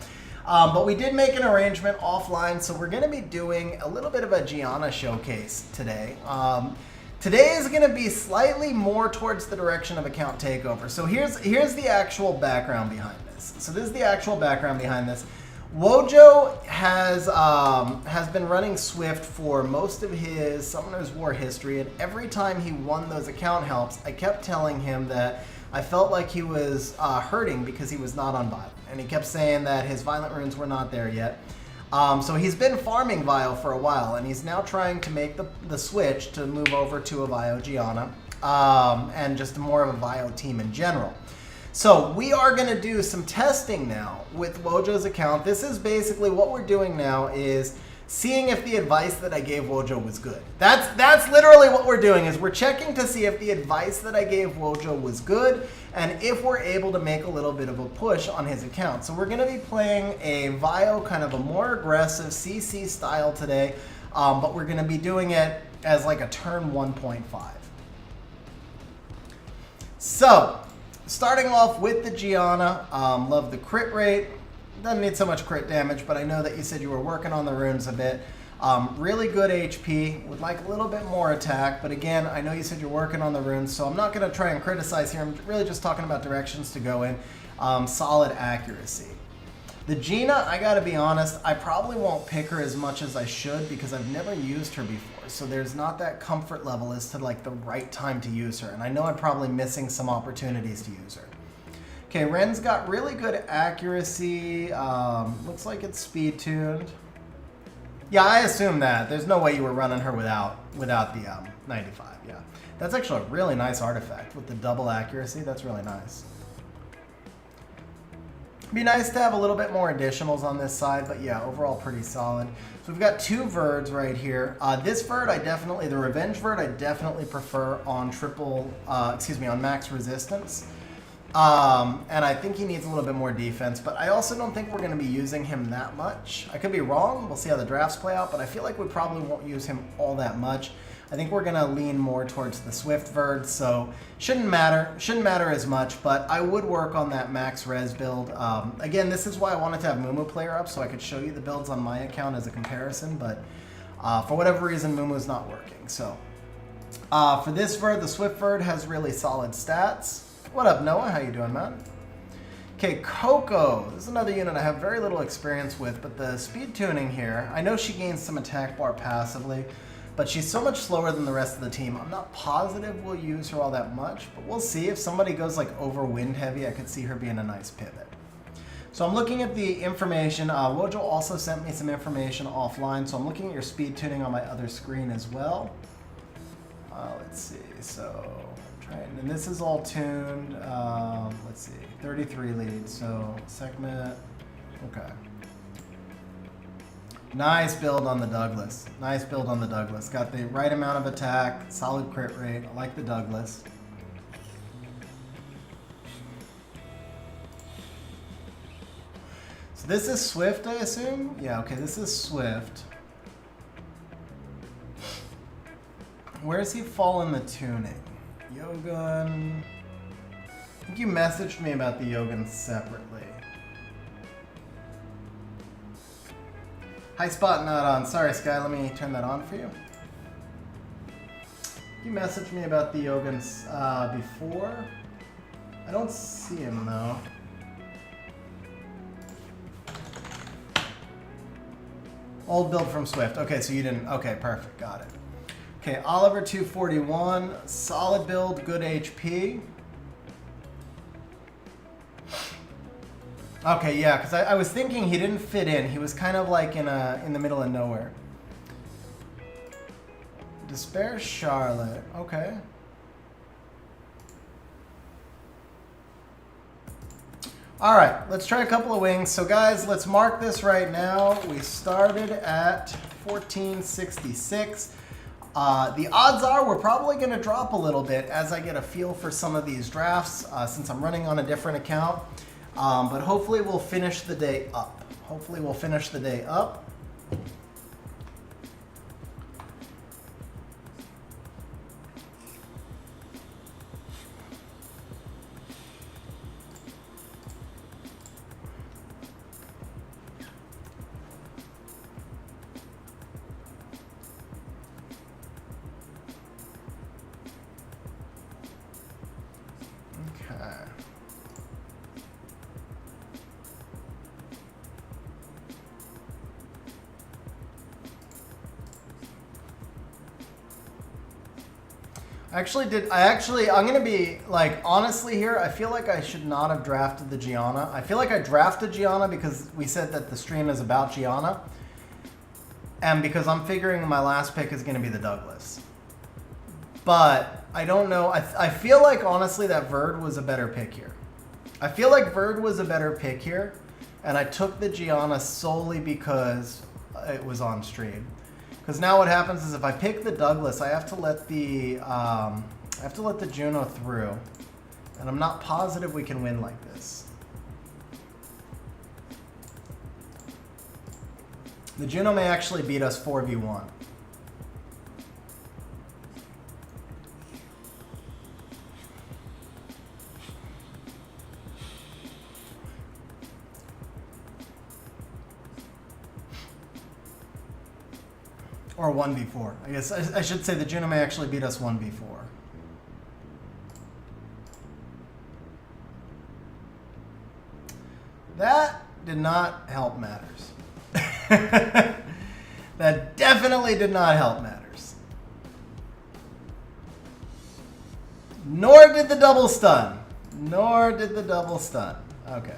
But we did make an arrangement offline, so we're going to be doing a little bit of a Giana showcase today. Today is going to be slightly more towards the direction of account takeover. So here's the actual background behind this. So this is the actual background behind this. Wojo has been running Swift for most of his Summoner's War history, and every time he won those account helps, I kept telling him that I felt like he was hurting because he was not on Vile, and he kept saying that his Violent Runes were not there yet. So he's been farming Vile for a while, and he's now trying to make the switch to move over to a Vile Giana, and just more of a Vile team in general. So we are going to do some testing now with Wojo's account. This is basically what we're doing now is seeing if the advice that I gave Wojo was good. That's literally what we're doing is we're checking to see if the advice that I gave Wojo was good and if we're able to make a little bit of a push on his account. So we're going to be playing a Vio, kind of a more aggressive CC style today, but we're going to be doing it as like a turn 1.5. So starting off with the Giana, love the crit rate. Doesn't need so much crit damage, but I know that you said you were working on the runes a bit. Really good HP, would like a little bit more attack, but again, I know you said you're working on the runes, so I'm not going to try and criticize here. I'm really just talking about directions to go in. Solid accuracy. The Giana, I gotta be honest, I probably won't pick her as much as I should because I've never used her before. So there's not that comfort level as to like the right time to use her. And I know I'm probably missing some opportunities to use her. Okay, Ren's got really good accuracy. Looks like it's speed tuned. Yeah, I assume that. There's no way you were running her without the 95, yeah. That's actually a really nice artifact with the double accuracy. That's really nice. Be nice to have a little bit more additionals on this side, but yeah, overall pretty solid. So we've got two Verds right here. This Verd, the Revenge Verd, I definitely prefer on on max resistance. And I think he needs a little bit more defense, but I also don't think we're going to be using him that much. I could be wrong. We'll see how the drafts play out, but I feel like we probably won't use him all that much. I think we're going to lean more towards the Swift Verd, so shouldn't matter as much, but I would work on that max res build. Again, this is why I wanted to have Mumu player up, so I could show you the builds on my account as a comparison, but for whatever reason, Mumu's not working. So for this Verd, the Swift Verd has really solid stats. What up, Noah? How you doing, man? Okay, Coco. This is another unit I have very little experience with, but the speed tuning here, I know she gains some attack bar passively, but she's so much slower than the rest of the team. I'm not positive we'll use her all that much, but we'll see. If somebody goes like over wind heavy, I could see her being a nice pivot. So I'm looking at the information. Wojo also sent me some information offline, so I'm looking at your speed tuning on my other screen as well. Let's see, so and this is all tuned, let's see, 33 leads, so segment, okay. Nice build on the Douglas. Nice build on the Douglas. Got the right amount of attack, solid crit rate. I like the Douglas. So this is Swift, I assume? Yeah, okay, this is Swift. Where does he fall in the tuning? Yogun. I think you messaged me about the Yogun separately. High spot not on. Sorry, Sky. Let me turn that on for you. You messaged me about the Yogans before. I don't see him though. Old build from Swift. Okay, so you didn't. Okay, perfect. Got it. Okay, Oliver 241. Solid build, good HP. Okay, yeah, because I was thinking he didn't fit in. He was kind of like in the middle of nowhere. Despair Charlotte. Okay. All right, let's try a couple of wings. So guys, let's mark this right now. We started at 1466. The odds are we're probably going to drop a little bit as I get a feel for some of these drafts since I'm running on a different account. But hopefully we'll finish the day up. Hopefully we'll finish the day up. I'm going to be, like, honestly here, I feel like I should not have drafted the Giana. I feel like I drafted Giana because we said that the stream is about Giana. And because I'm figuring my last pick is going to be the Douglas. But I don't know. I feel like, honestly, that Verd was a better pick here. I feel like Verd was a better pick here. And I took the Giana solely because it was on stream. Because now what happens is if I pick the Douglas, I have to let the Juno through, and I'm not positive we can win like this. The Juno may actually beat us 4v1. Or 1v4. I guess I should say the Juno may actually beat us 1v4. That did not help matters. That definitely did not help matters. Nor did the double stun. Nor did the double stun. Okay.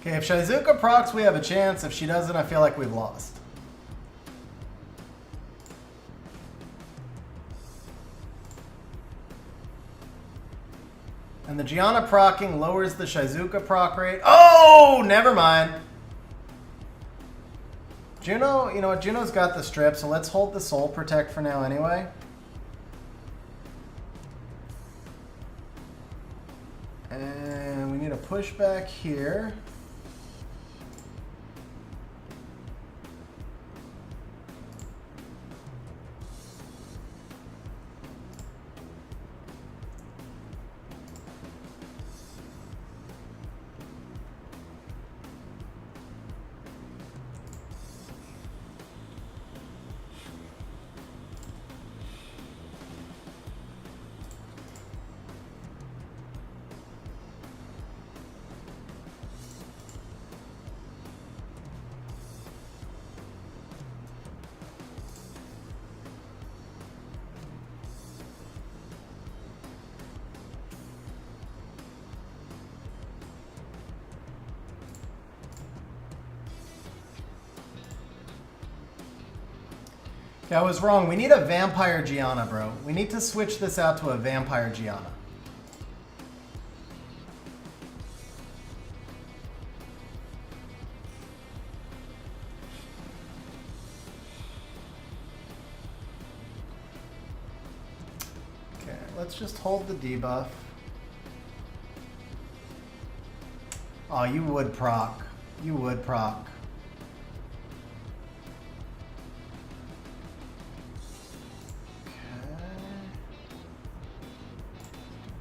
Okay, if Shizuka procs, we have a chance. If she doesn't, I feel like we've lost. And the Giana procking lowers the Shizuka proc rate. Oh, never mind. Juno, you know what? Juno's got the strip, so let's hold the Soul Protect for now anyway. And we need a pushback here. Yeah, I was wrong. We need a vampire Giana, bro. We need to switch this out to a vampire Giana. Okay, let's just hold the debuff. Oh, you would proc. You would proc.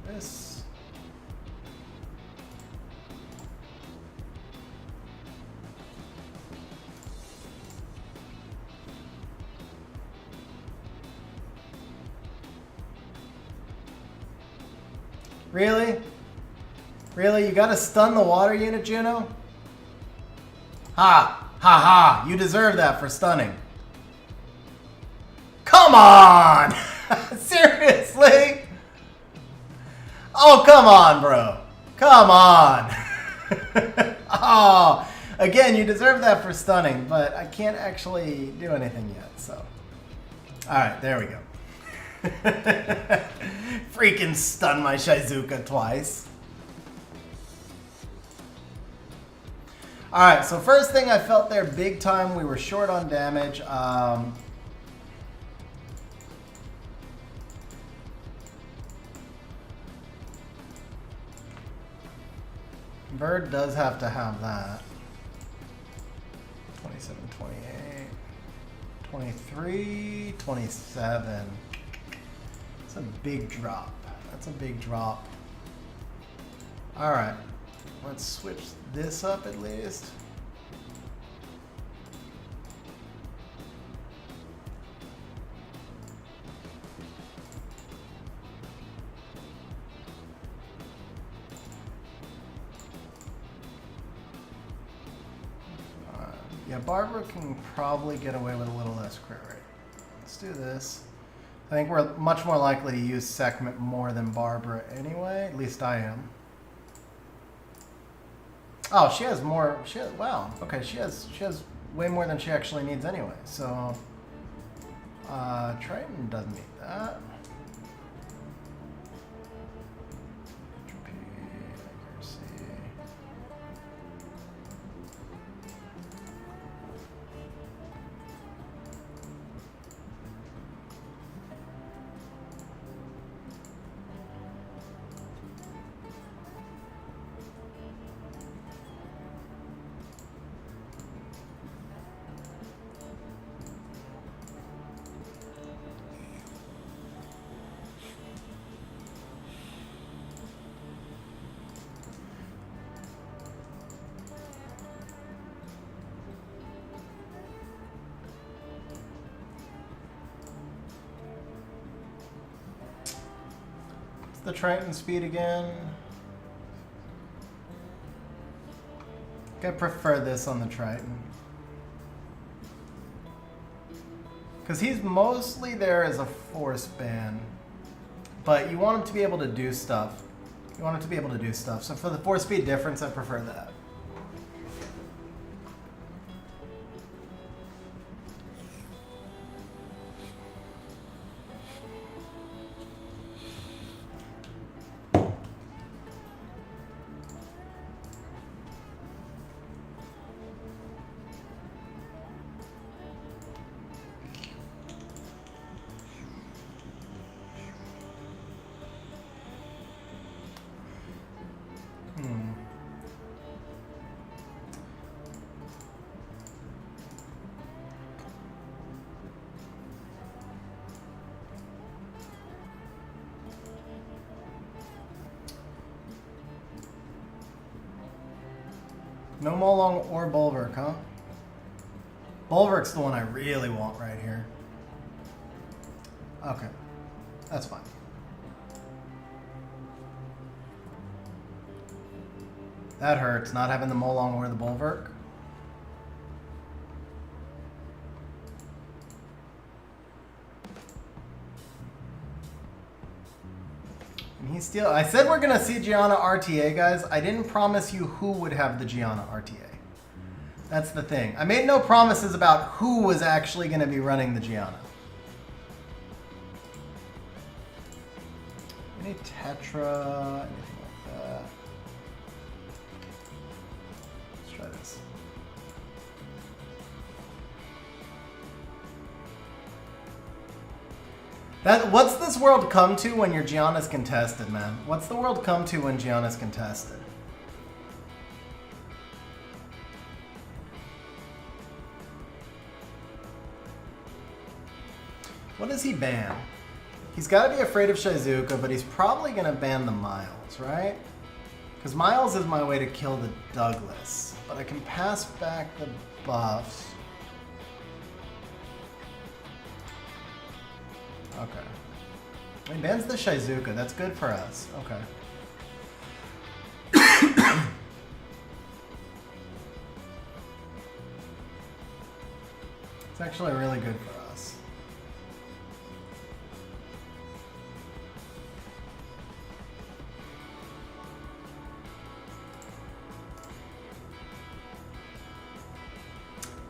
This. Really? Really? You gotta stun the water unit, Juno? Ha! Ha ha! You deserve that for stunning. Come on! Seriously? Oh, come on, bro. Come on. Oh, again, you deserve that for stunning, but I can't actually do anything yet, so. All right, there we go. Freaking stun my Shizuka twice. All right, so first thing I felt there big time, we were short on damage. Bird does have to have that. 27, 28, 23, 27. That's a big drop. That's a big drop. All right, let's switch this up at least. Yeah, Barbara can probably get away with a little less crit rate. Let's do this. I think we're much more likely to use Sekhmet more than Barbara anyway. At least I am. Oh, she has more. Wow. Okay, she has way more than she actually needs anyway. So, Triton doesn't need that. The Triton speed again. I prefer this on the Triton. Because he's mostly there as a force ban. But you want him to be able to do stuff. You want him to be able to do stuff. So for the force speed difference, I prefer that. No Molong or Bulwark, huh? Bulwark's the one I really want right here. Okay, that's fine. That hurts, not having the Molong or the Bulwark. He's still. I said we're gonna see Gianna RTA, guys. I didn't promise you who would have the Gianna RTA. That's the thing. I made no promises about who was actually gonna be running the Gianna. Any Tetra, anything like that. Let's try this. What's this world come to when your Giana's contested, man? What's the world come to when Giana's contested? What does he ban? He's got to be afraid of Shizuka, but he's probably going to ban the Miles, right? Because Miles is my way to kill the Douglas. But I can pass back the buffs. Okay. He bans the Shizuka. That's good for us. Okay. It's actually really good for us.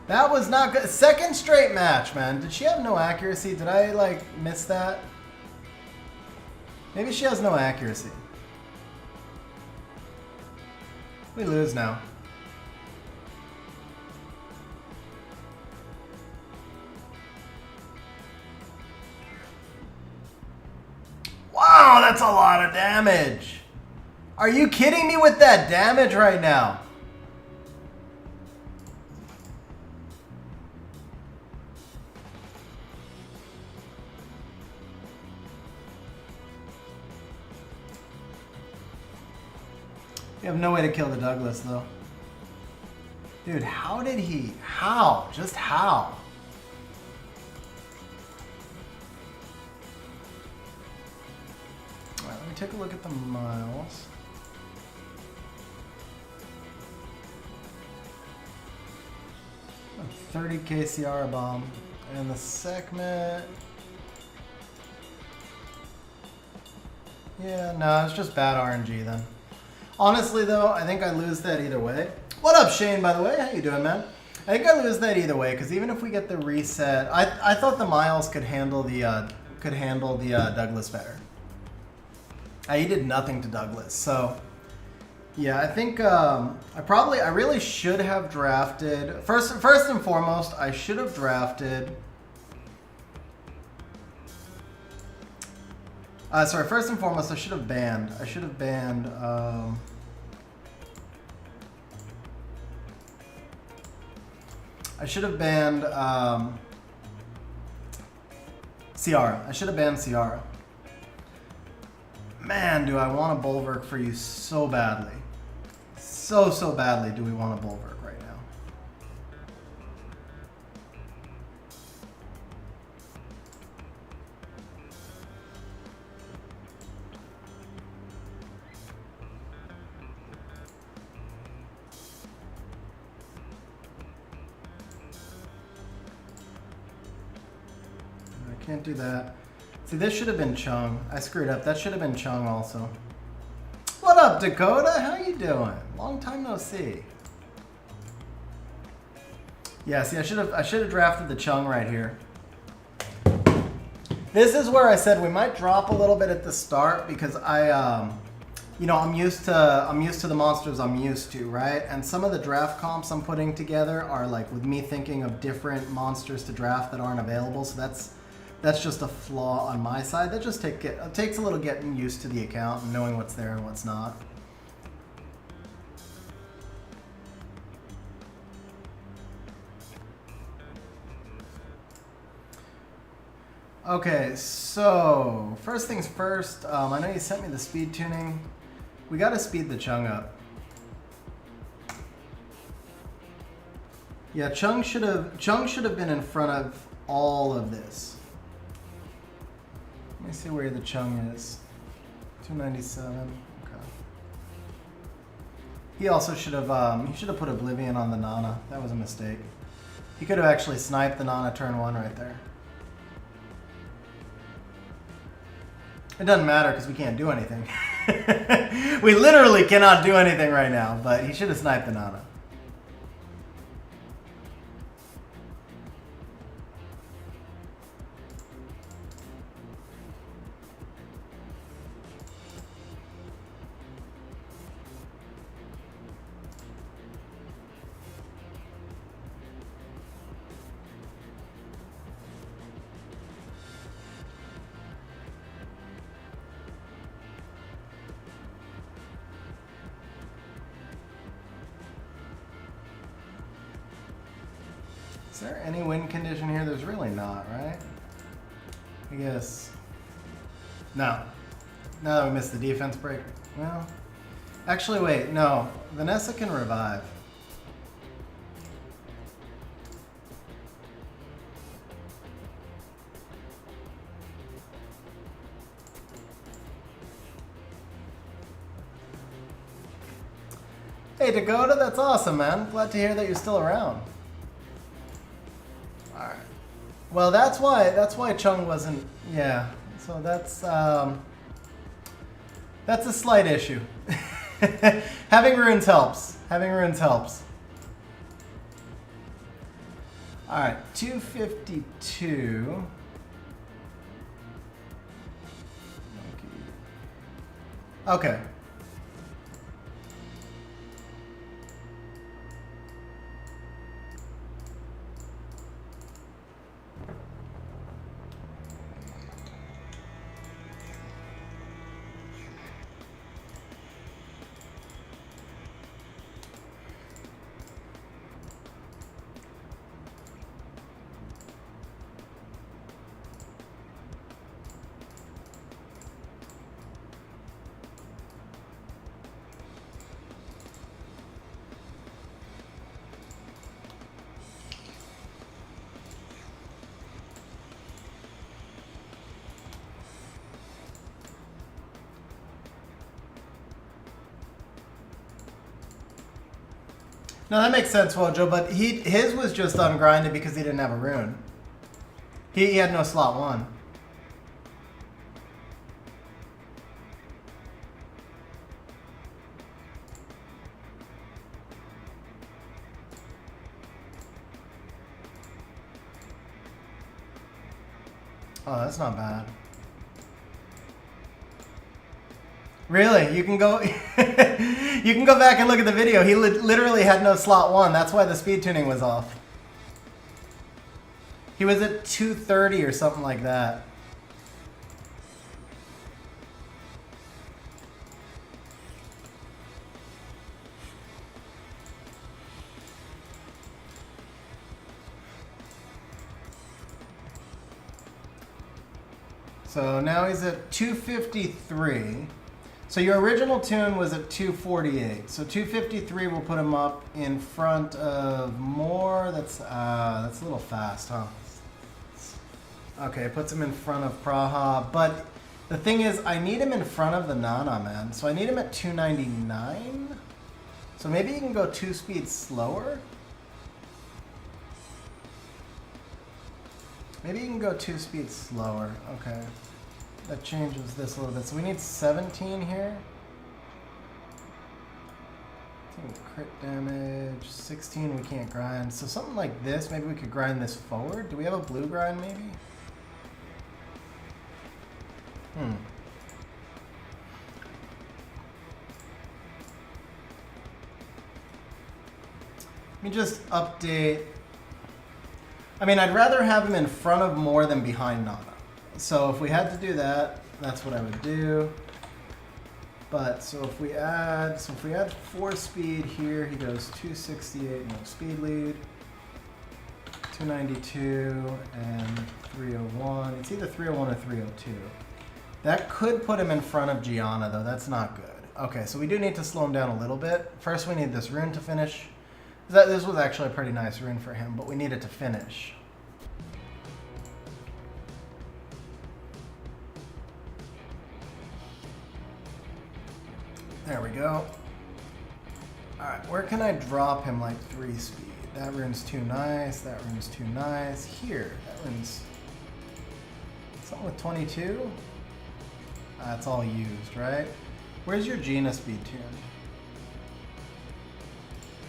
That was not good. Second straight match, man. Did she have no accuracy? Did I, like, miss that? Maybe she has no accuracy. We lose now. Wow, that's a lot of damage. Are you kidding me with that damage right now? You have no way to kill the Douglas, though. Dude, how did he? How? Just how? Alright, let me take a look at the Miles. A 30k Ciara bomb. And the segment. Yeah, no, it's just bad RNG then. Honestly, though, I think I lose that either way. What up, Shane, by the way? How you doing, man? I think I lose that either way, because even if we get the reset, I thought the Miles could handle the Douglas better. He did nothing to Douglas, so yeah, I think I really should have drafted first and foremost. I should have drafted. Sorry, first and foremost, I should have banned. I should have banned. I should have banned Ciara. I should have banned Ciara. Man, do I want a Bulwark for you so badly. So badly do we want a Bulwark right now. I can't do that. See, this should have been Chung. I screwed up. That should have been Chung also. What up, Dakota? How you doing? Long time no see. Yeah, see, I should have drafted the Chung right here. This is where I said we might drop a little bit at the start because I'm used to the monsters I'm used to, right? And some of the draft comps I'm putting together are like with me thinking of different monsters to draft that aren't available. So that's just a flaw on my side. That just takes a little getting used to the account and knowing what's there and what's not. Okay, so first things first, I know you sent me the speed tuning. We gotta speed the Chung up. Yeah, Chung should have been in front of all of this. Let me see where the Chung is. 297. Okay. He also should have put Oblivion on the Nana. That was a mistake. He could have actually sniped the Nana turn 1 right there. It doesn't matter because we can't do anything. We literally cannot do anything right now, but he should have sniped the Nana. Is there any win condition here? There's really not, right? I guess. No. No, we missed the defense break. Well, actually, wait. No. Vanessa can revive. Hey, Dakota, that's awesome, man. Glad to hear that you're still around. All right. Well, that's why Chung wasn't. Yeah. So that's a slight issue. Having runes helps. Having runes helps. All right, 252. Okay. No, that makes sense, Wojo, but his was just ungrinded because he didn't have a rune. He had no slot 1. Oh, that's not bad. Really? You can go you can go back and look at the video. He literally had no slot 1. That's why the speed tuning was off. He was at 230 or something like that. So now he's at 253. So your original tune was at 248. So 253 will put him up in front of more. That's a little fast, huh? Okay, it puts him in front of Praha. But the thing is, I need him in front of the Nana, man. So I need him at 299. So maybe you can go 2 speeds slower. Maybe you can go 2 speeds slower. Okay. That changes this a little bit. So we need 17 here. 10 crit damage. 16 we can't grind. So something like this, maybe we could grind this forward. Do we have a blue grind maybe? Let me just update. I mean, I'd rather have him in front of more than behind Nana. So if we had to do that, that's what I would do. But so if we add 4 speed here, he goes 268, no speed lead, 292 and 301. It's either 301 or 302. That could put him in front of Giana though. That's not good. Okay, so we do need to slow him down a little bit. First we need this rune to finish. This was actually a pretty nice rune for him, but we need it to finish. There we go. Alright, where can I drop him like 3 speed? That rune's too nice, that rune's too nice. Here, that rune's something with 22? That's all used, right? Where's your Giana speed tune?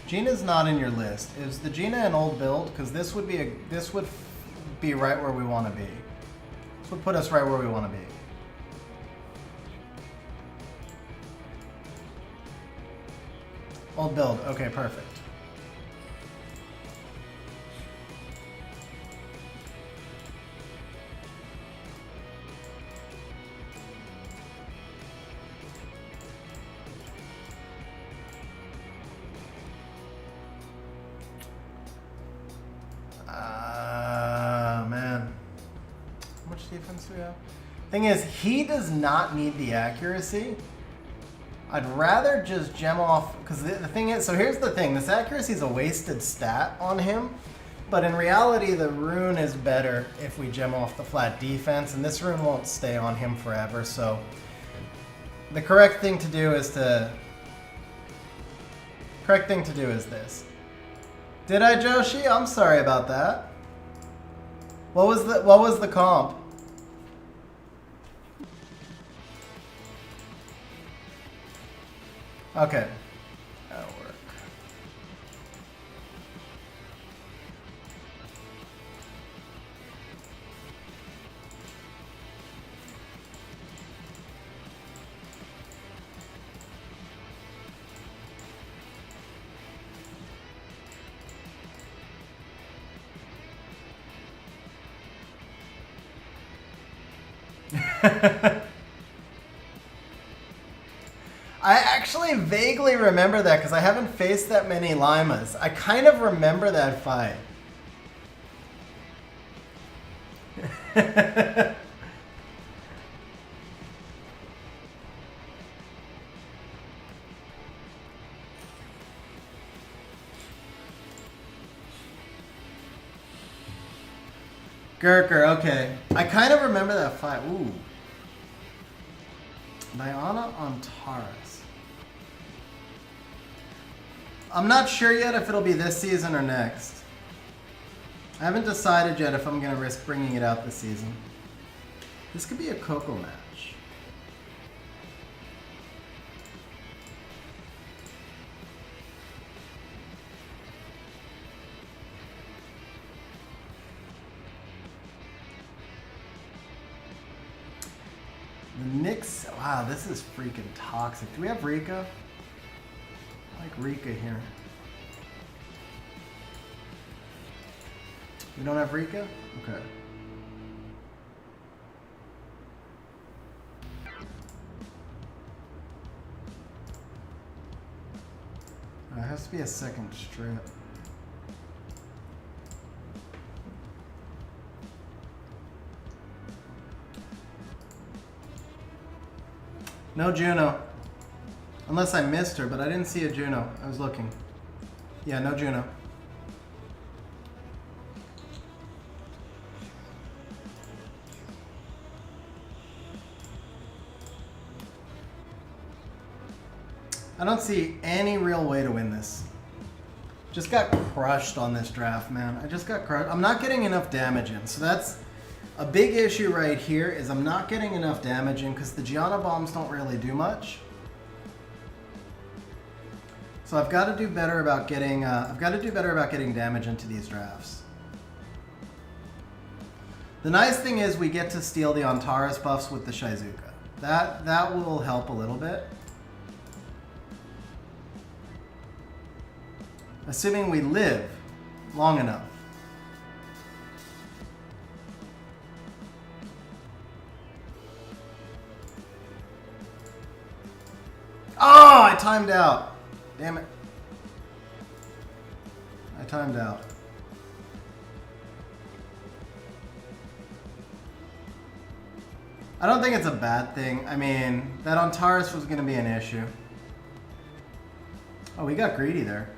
Gina's not in your list. Is the Giana an old build? Because this would be right where we want to be. This would put us right where we want to be. Old build. Okay, perfect. do we have? Thing is, he does not need the accuracy. I'd rather just gem off, because the thing is, so here's the thing, this accuracy is a wasted stat on him, but in reality the rune is better if we gem off the flat defense, and this rune won't stay on him forever, so the correct thing to do is this. Did I, Joshi? I'm sorry about that. What was the comp? Okay. That'll work. I actually vaguely remember that because I haven't faced that many Limas. I kind of remember that fight. Gurker, okay. I kind of remember that fight. Ooh. Giana on Taurus. I'm not sure yet if it'll be this season or next. I haven't decided yet if I'm going to risk bringing it out this season. This could be a Coco match. The Nyx, wow, this is freaking toxic. Do we have Rika? I like Rika here. We don't have Rika? Okay. It has to be a second strip. No Juno. Unless I missed her, but I didn't see a Juno. I was looking. Yeah, no Juno. I don't see any real way to win this. Just got crushed on this draft, man. I just got crushed. I'm not getting enough damage in, so that's a big issue right here. Is I'm not getting enough damage in because the Giana bombs don't really do much. So I've got to do better about getting. Damage into these drafts. The nice thing is we get to steal the Antares buffs with the Shizuka. That will help a little bit. Assuming we live long enough. Oh, I timed out. Damn it. I timed out. I don't think it's a bad thing. I mean, that Antares was going to be an issue. Oh, we got greedy there.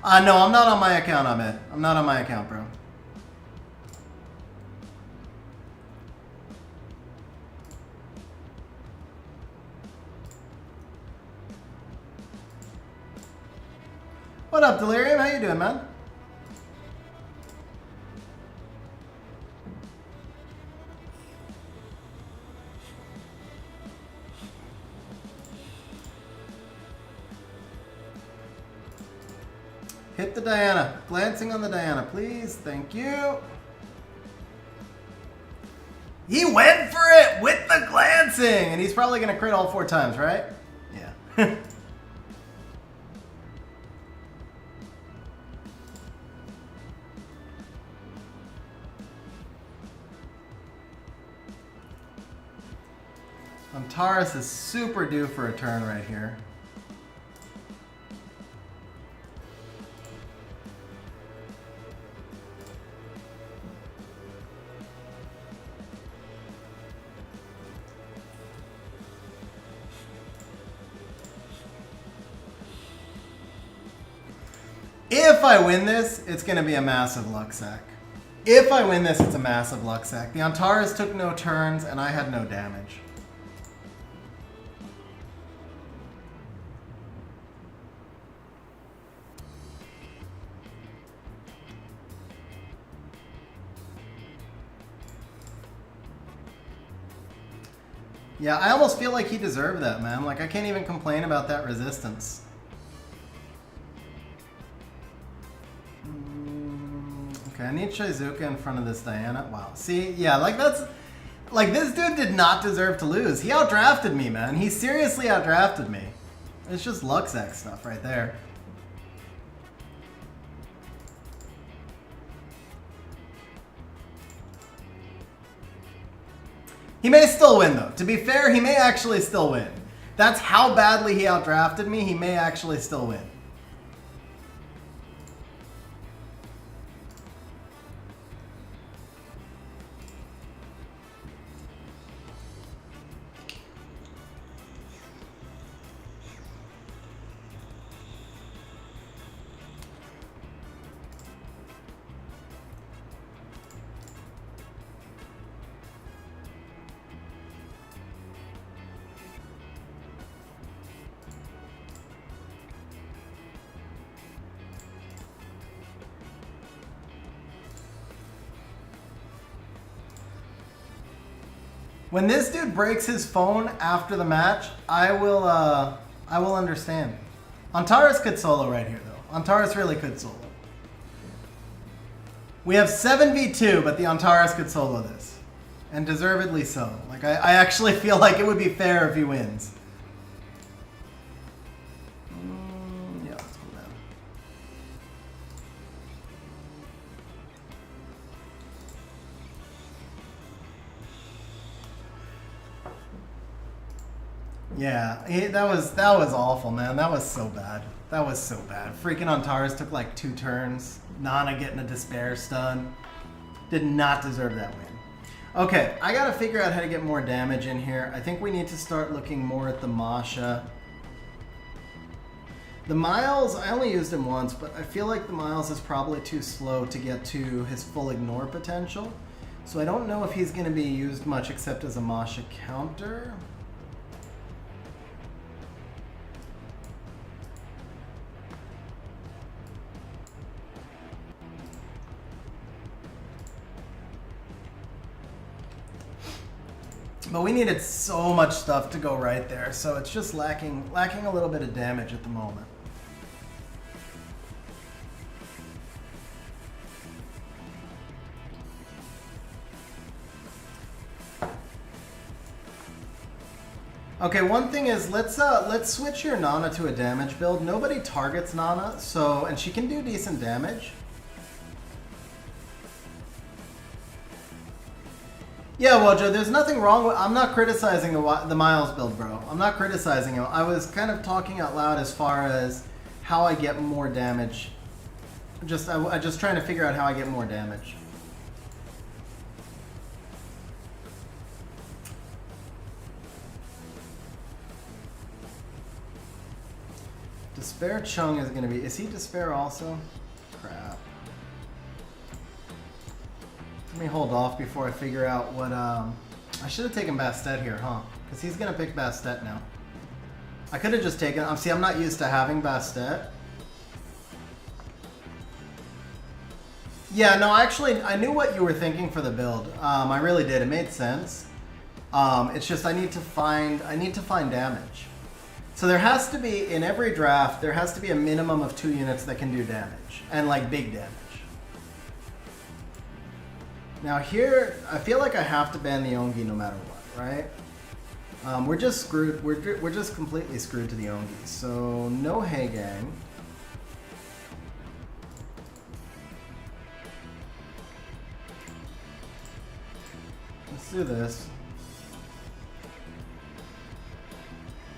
No, I'm not on my account, Ahmed. I'm not on my account, bro. What up, Delirium? How you doing, man? Hit the Diana. Glancing on the Diana, please. Thank you. He went for it with the glancing! And he's probably going to crit all 4 times, right? Yeah. Antares is super due for a turn right here. If I win this, it's going to be a massive luck sack. If I win this, it's a massive luck sack. The Antares took no turns, and I had no damage. Yeah, I almost feel like he deserved that, man. Like, I can't even complain about that resistance. Okay, I need Shizuka in front of this Giana. Wow. See, yeah, like that's... Like, this dude did not deserve to lose. He outdrafted me, man. He seriously outdrafted me. It's just luck sack stuff right there. He may still win, though. To be fair, he may actually still win. That's how badly he outdrafted me. He may actually still win. When this dude breaks his phone after the match, I will understand. Antares could solo right here, though. Antares really could solo. We have 7v2, but the Antares could solo this. And deservedly so. Like, I actually feel like it would be fair if he wins. Yeah, let's go down. Yeah, that was awful, man. That was so bad. That was so bad. Freaking Antares took like 2 turns. Nana getting a despair stun. Did not deserve that win. Okay, I gotta figure out how to get more damage in here. I think we need to start looking more at the Masha. The Miles, I only used him once, but I feel like the Miles is probably too slow to get to his full ignore potential. So I don't know if he's gonna be used much except as a Masha counter. But we needed so much stuff to go right there, so it's just lacking a little bit of damage at the moment. Okay, one thing is let's switch your Nana to a damage build. Nobody targets Nana, and she can do decent damage. Yeah, Wojo, there's nothing wrong with... I'm not criticizing the Miles build, bro. I'm not criticizing him. I was kind of talking out loud as far as how I get more damage. I'm just trying to figure out how I get more damage. Despair Chung is going to be... Is he Despair also? Crap. Let me hold off before I figure out what, I should have taken Bastet here, huh? Because he's going to pick Bastet now. I could have just taken... see, I'm not used to having Bastet. Yeah, no, actually, I knew what you were thinking for the build. I really did. It made sense. It's just I need to find damage. So there has to be, in every draft, there has to be a minimum of 2 units that can do damage. And, like, big damage. Now here, I feel like I have to ban the Ongi no matter what, right? We're just screwed. We're just completely screwed to the Ongi. So no Hey Gang. Let's do this.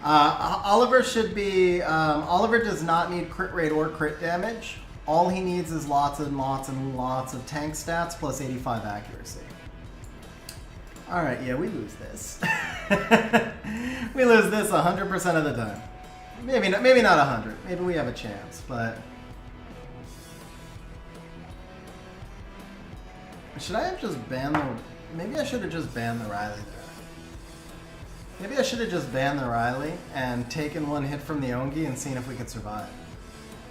Oliver should be. Oliver does not need crit rate or crit damage. All he needs is lots and lots and lots of tank stats plus 85 accuracy. All right, yeah, we lose this. We lose this 100% of the time. Maybe not 100. Maybe we have a chance, but Should I have just banned the... Maybe I should have just banned the Riley there. Maybe I should have just banned the Riley and taken one hit from the Ongi and seen if we could survive.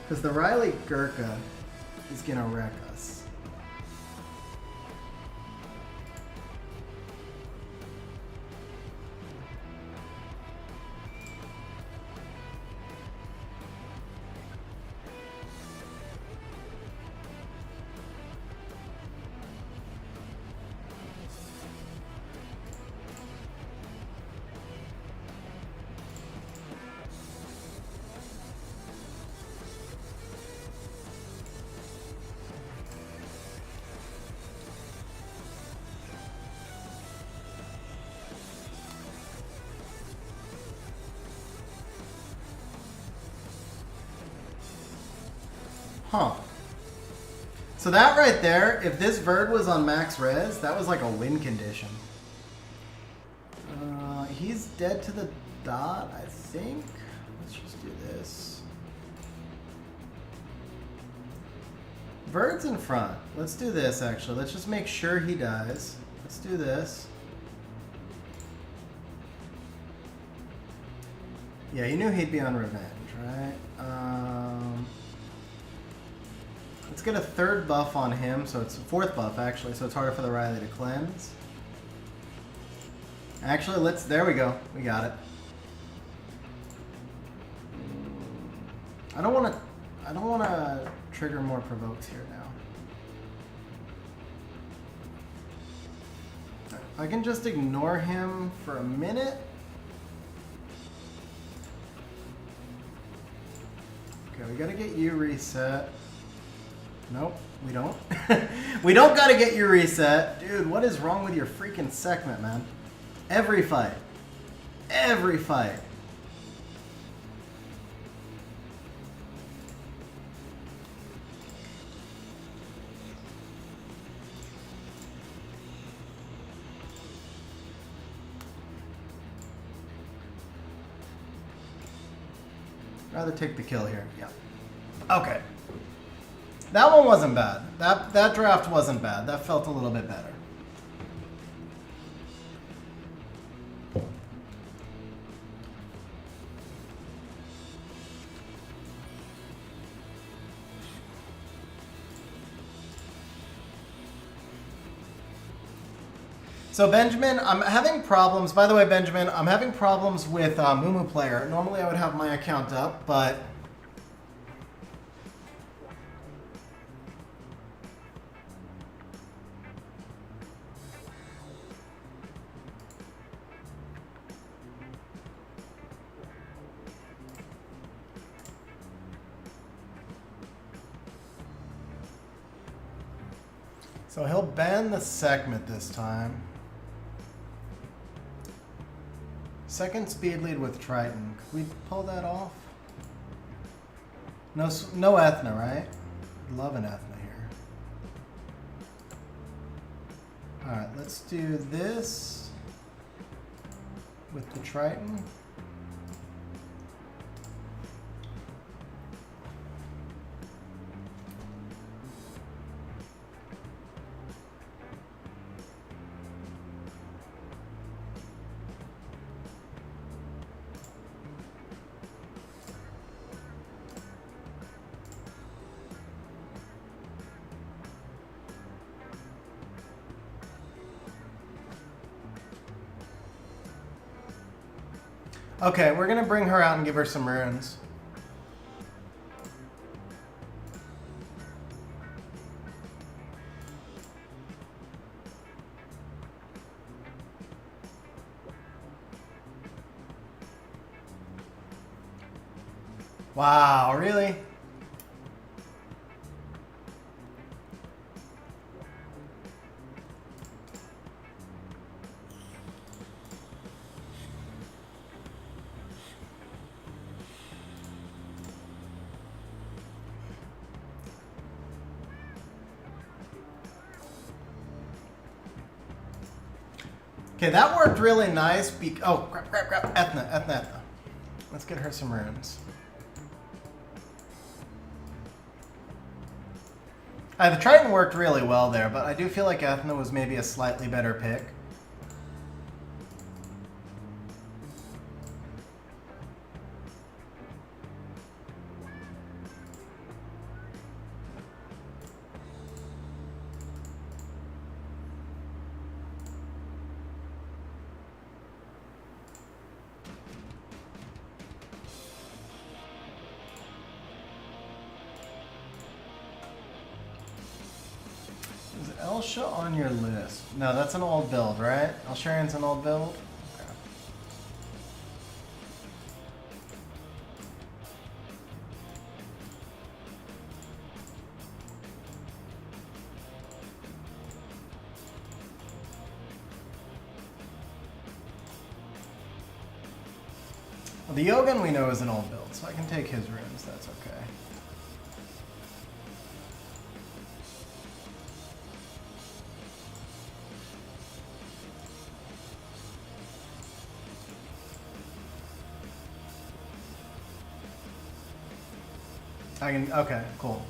Because the Riley Gurkha is gonna wreck us. Huh. So that right there, if this Verd was on max res, that was like a win condition. He's dead to the dot, I think. Let's just do this. Verd's in front. Let's do this, actually. Let's just make sure he dies. Let's do this. Yeah, you knew he'd be on revenge, right? Let's get a third buff on him, so it's a fourth buff actually, so it's harder for the Riley to cleanse. Actually, there we go. We got it. I don't want to trigger more provokes here now. I can just ignore him for a minute. Okay, we gotta get you reset. Nope, we don't. We don't gotta get you reset. Dude, what is wrong with your freaking segment, man? Every fight. Every fight. Rather take the kill here. Yeah. Okay. That one wasn't bad. That draft wasn't bad. That felt a little bit better. So Benjamin, I'm having problems. By the way, Benjamin, I'm having problems with Mumu Player. Normally I would have my account up, but... So he'll ban the segment this time. Second speed lead with Triton. Could we pull that off? No Ethna, right? Love an Ethna here. Alright, let's do this with the Triton. Okay, we're gonna bring her out and give her some runes. Wow, really? Okay, that worked really nice. Oh, crap. Ethna. Let's get her some runes. The Triton worked really well there, but I do feel like Ethna was maybe a slightly better pick. Is Elsha on your list? No, that's an old build, right? Elsharian's an old build? Okay. Well, the Yogan we know is an old build, so I can take his runes, that's okay. I can, okay, cool.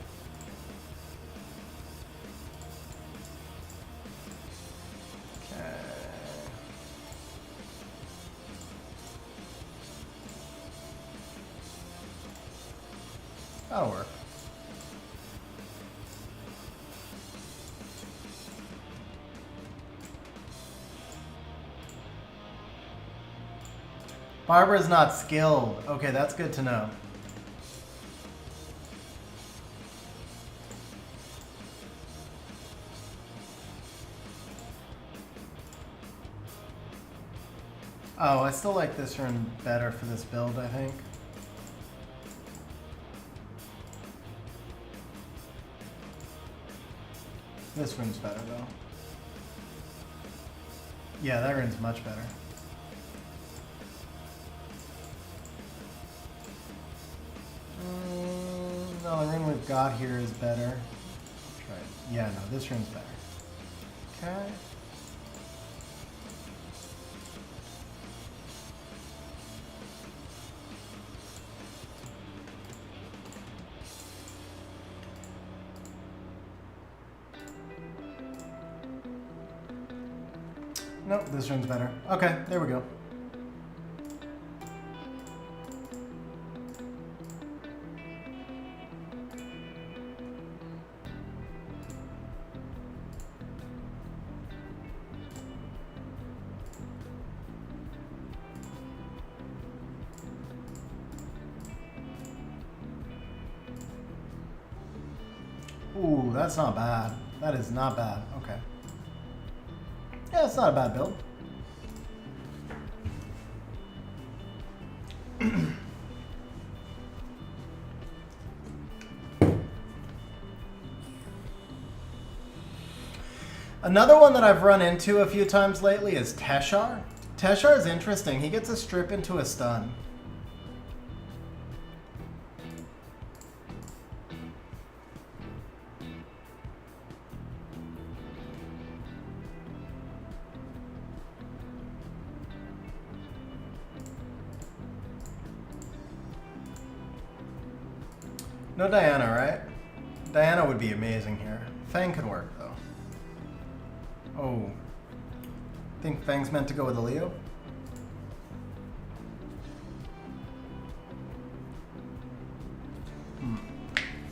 Okay. That'll work. Barbara's not skilled. Okay, that's good to know. Oh, I still like this rune better for this build, I think. This rune's better, though. Yeah, that rune's much better. No, the rune we've got here is better. Try it. Yeah, no, this rune's better. Okay. Nope, this rune's better. Okay, there we go. Ooh, that's not bad. That is not bad. Okay. Yeah, it's not a bad build. Another one that I've run into a few times lately is Teshar. Teshar is interesting. He gets a strip into a stun. No Diana, right? Diana would be amazing here. Fang could work, though. Oh. Think Fang's meant to go with a Leo?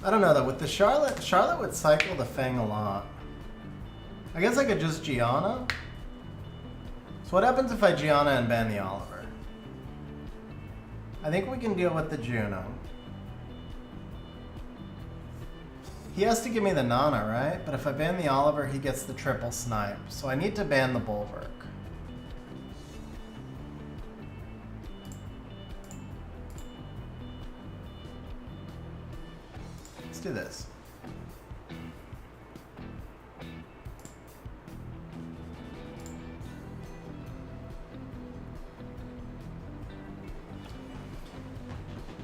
I don't know, though. With the Charlotte would cycle the Fang a lot. I guess I could just Giana. So what happens if I Giana and ban the Oliver? I think we can deal with the Juno. He has to give me the Nana, right? But if I ban the Oliver, he gets the triple snipe. So I need to ban the Bulwark. Let's do this.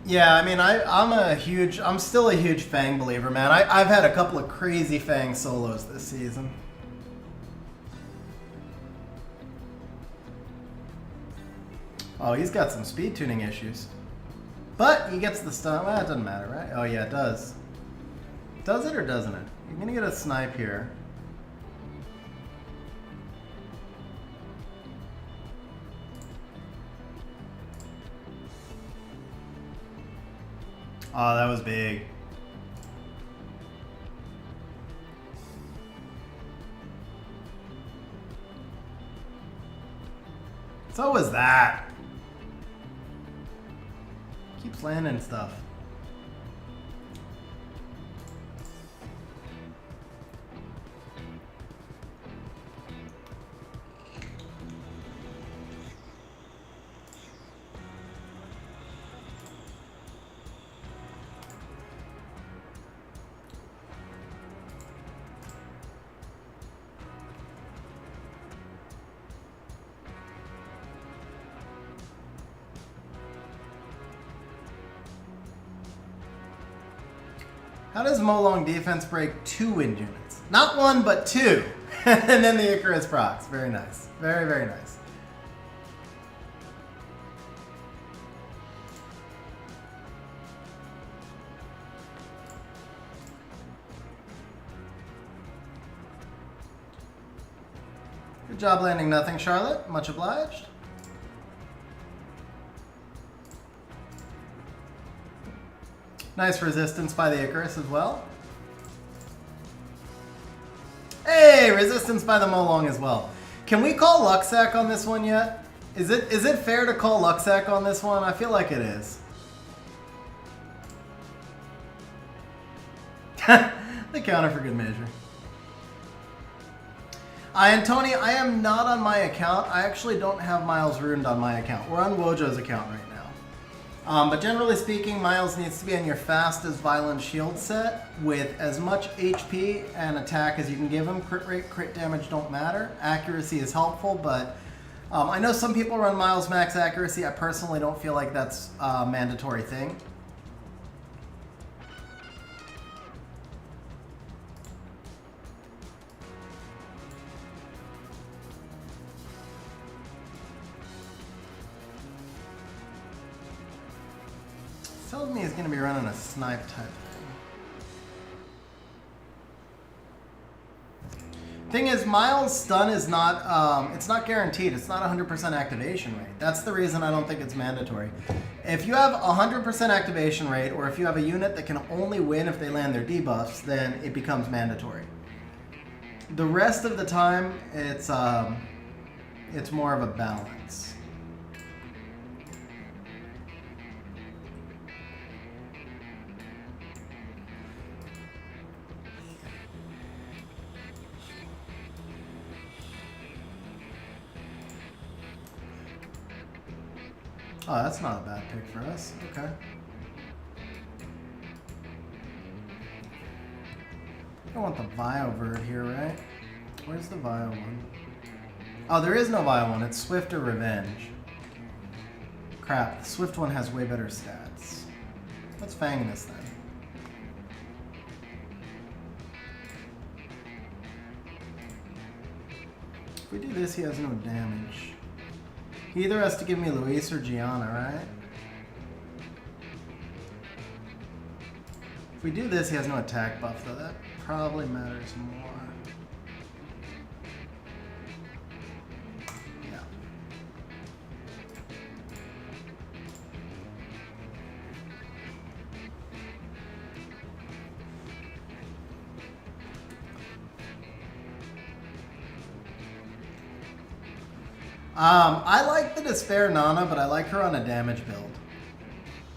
Yeah, I mean, I'm still a huge Fang believer, man. I've had a couple of crazy Fang solos this season. Oh, he's got some speed tuning issues. But he gets the stun. Well, it doesn't matter, right? Oh, yeah, it does. Does it or doesn't it? You're gonna get a snipe here. Oh, that was big. So was that. Keeps landing stuff. How does Molong defense break 2 wind units? Not 1, but 2. And then the Icarus procs. Very nice. Very, very nice. Good job landing nothing, Charlotte. Much obliged. Nice resistance by the Icarus as well. Hey, resistance by the Molong as well. Can we call Luxac on this one yet? Is it fair to call Luxac on this one? I feel like it is. The counter for good measure. And Tony, I am not on my account. I actually don't have Miles ruined on my account. We're on Wojo's account right now. But generally speaking, Miles needs to be on your fastest violent shield set with as much HP and attack as you can give him. Crit rate, crit damage don't matter. Accuracy is helpful, but I know some people run Miles max accuracy. I personally don't feel like that's a mandatory thing. Tells me he's going to be running a snipe type thing. Thing is, Miles' stun is not, it's not guaranteed. It's not 100% activation rate. That's the reason I don't think it's mandatory. If you have 100% activation rate, or if you have a unit that can only win if they land their debuffs, then it becomes mandatory. The rest of the time, it's more of a balance. Oh, that's not a bad pick for us. Okay. I want the Viovert here, right? Where's the Vio one? Oh, there is no Vio one. It's Swift or Revenge. Crap, the Swift one has way better stats. Let's Fang this thing. If we do this, he has no damage. He either has to give me Luis or Giana, right? If we do this, he has no attack buff, though. That probably matters more. Yeah. I like the Despair Nana, but I like her on a damage build.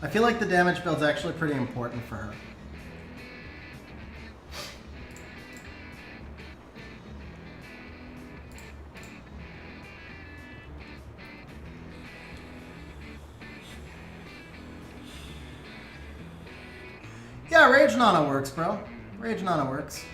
I feel like the damage build's actually pretty important for her. Yeah, Rage Nana works, bro. Rage Nana works.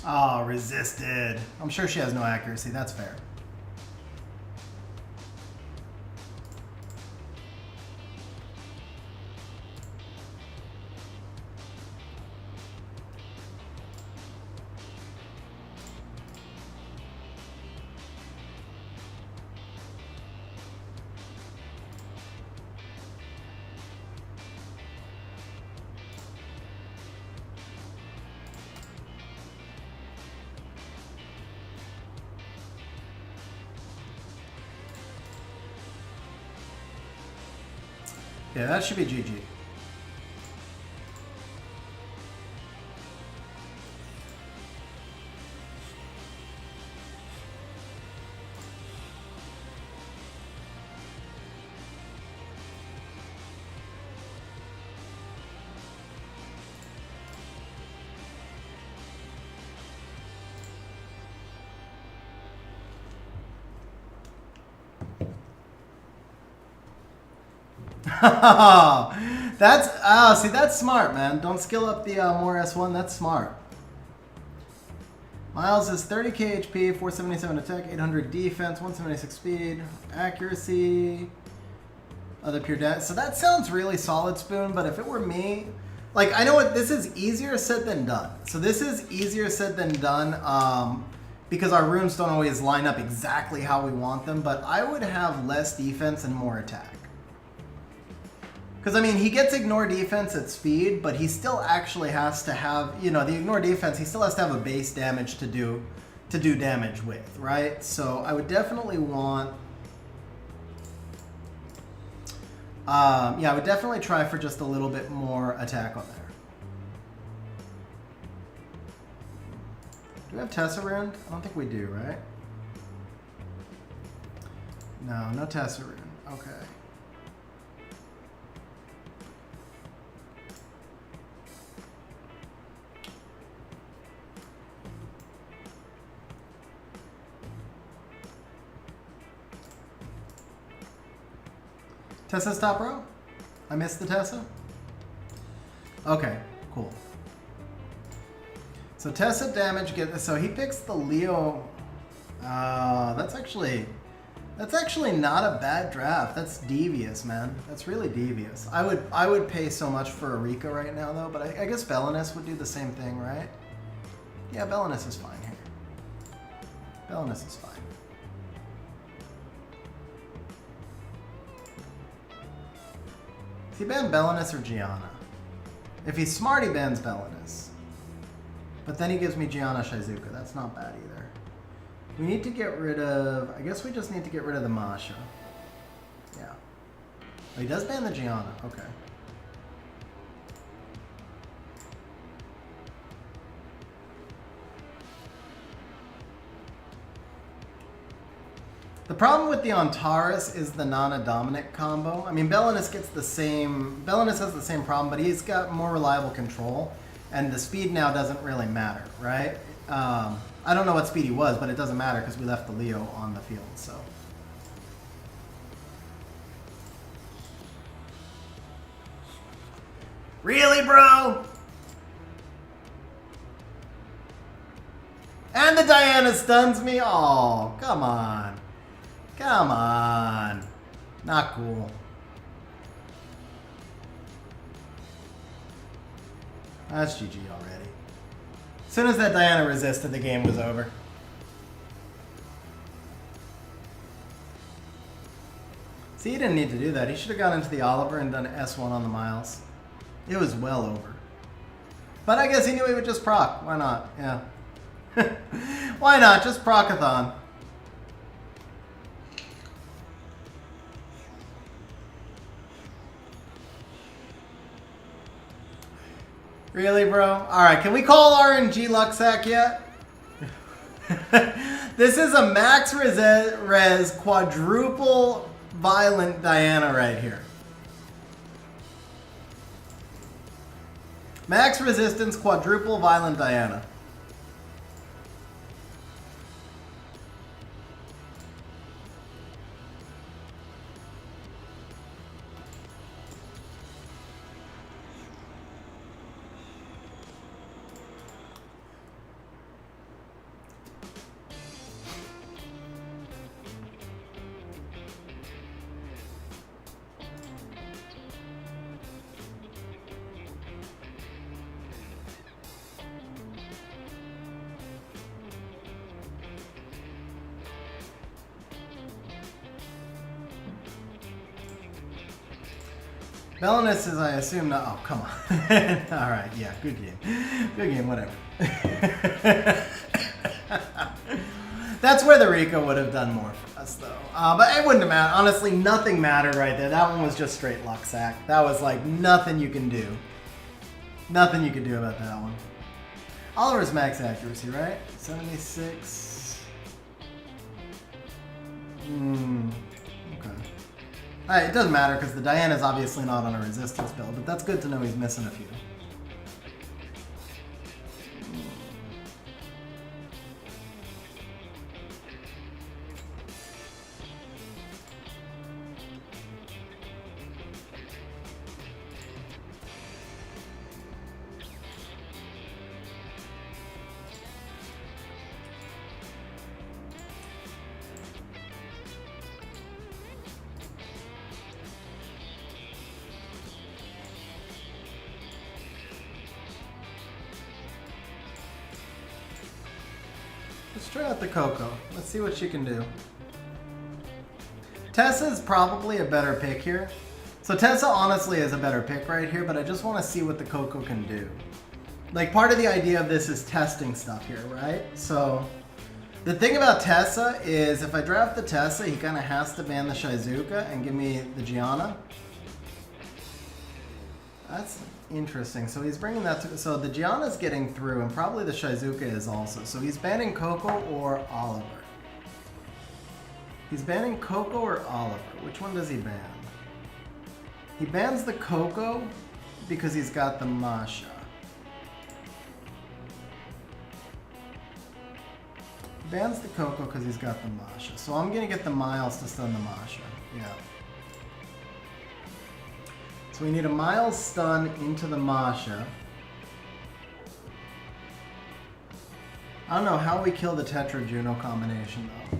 Oh, resisted. I'm sure she has no accuracy. That's fair. Yeah, that should be GG. See, that's smart, man. Don't skill up the more S1. That's smart. Miles is 30k HP, 477 attack, 800 defense, 176 speed, accuracy, other pure damage. So that sounds really solid, Spoon. But if it were me, like, I know what this is easier said than done. So this is easier said than done because our runes don't always line up exactly how we want them. But I would have less defense and more attack. Because, I mean, he gets ignore defense at speed, but he still actually has to have, you know, the ignore defense, he still has to have a base damage to do damage with, right? So I would definitely want, yeah, I would definitely try for just a little bit more attack on there. Do we have Tessarund? I don't think we do, right? No Tessarund. Okay. Tessa's top row? I missed the Tessa? Okay, cool. So Tessa damage so he picks the Leo. That's actually not a bad draft. That's devious, man. That's really devious. I would pay so much for Erika right now though, but I guess Belinus would do the same thing, right? Yeah, Belinus is fine here. Belinus is fine. Does he ban Belinus or Giana? If he's smart, he bans Belinus. But then he gives me Giana Shizuka. That's not bad either. We need to get rid of... I guess we just need to get rid of the Masha. Yeah. Oh, he does ban the Giana. Okay. The problem with the Antares is the Nana-Dominic combo. I mean, Belinus gets the same... Belinus has the same problem, but he's got more reliable control. And the speed now doesn't really matter, right? I don't know what speed he was, but it doesn't matter because we left the Leo on the field, so... Really, bro? And the Diana stuns me? Oh, come on. Come on. Not cool. That's GG already. As soon as that Diana resisted, the game was over. See, he didn't need to do that. He should have gone into the Oliver and done S1 on the Miles. It was well over. But I guess he knew he would just proc. Why not? Yeah. Why not? Just proc-a-thon. Really, bro? Alright, can we call RNG Luxac yet? This is a max res quadruple violent Diana right here. Max resistance quadruple violent Diana. Belinus is, I assume, not. Oh, come on. Alright, yeah, good game. Good game, whatever. That's where the Rico would have done more for us, though. But it wouldn't have mattered. Honestly, nothing mattered right there. That one was just straight luck sack. That was like nothing you can do. Nothing you can do about that one. Oliver's max accuracy, right? 76. Okay. Alright, it doesn't matter because the Diana's obviously not on a resistance build, but that's good to know he's missing a few. Let's try out the Coco. Let's see what she can do. Tessa's probably a better pick here. So Tessa honestly is a better pick right here, but I just want to see what the Coco can do. Like, part of the idea of this is testing stuff here, right? So the thing about Tessa is if I draft the Tessa, he kind of has to ban the Shizuka and give me the Giana. That's interesting. So he's bringing that to... So the Giana's getting through, and probably the Shizuka is also. So he's banning Coco or Oliver. He's banning Coco or Oliver. Which one does he ban? He bans the Coco because he's got the Masha. He bans the Coco because he's got the Masha. So I'm going to get the Miles to stun the Masha. Yeah. So we need a Miles stun into the Masha. I don't know how we kill the Tetra Juno combination though.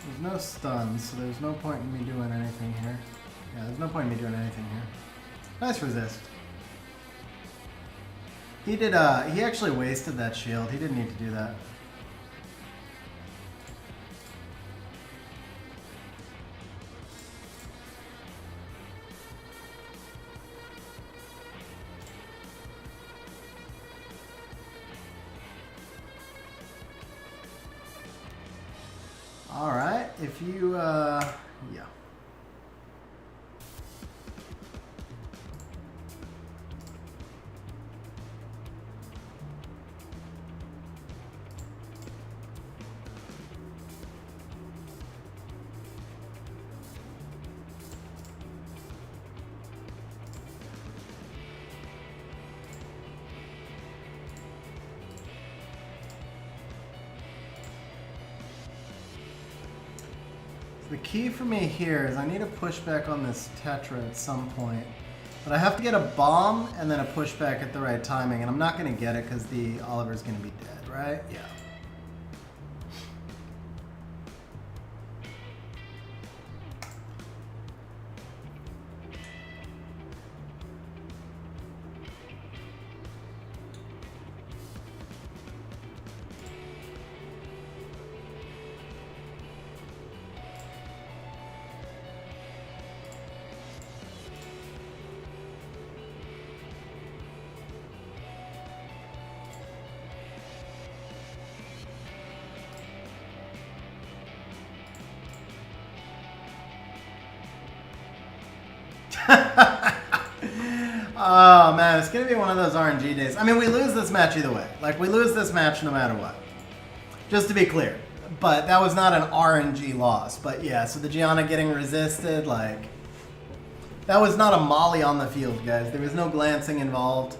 There's no stuns, so there's no point in me doing anything here. Yeah, there's no point in me doing anything here. Nice resist. He did, he actually wasted that shield. He didn't need to do that. Alright, if you, yeah. The key for me here is I need a pushback on this Tetra at some point. But I have to get a bomb and then a pushback at the right timing, and I'm not going to get it because the Oliver's going to be dead, right? Yeah. Oh man, it's gonna be one of those RNG days. I mean, we lose this match either way. Like, we lose this match no matter what. Just to be clear. But that was not an RNG loss. But yeah, so the Giana getting resisted, like... That was not a molly on the field, guys. There was no glancing involved.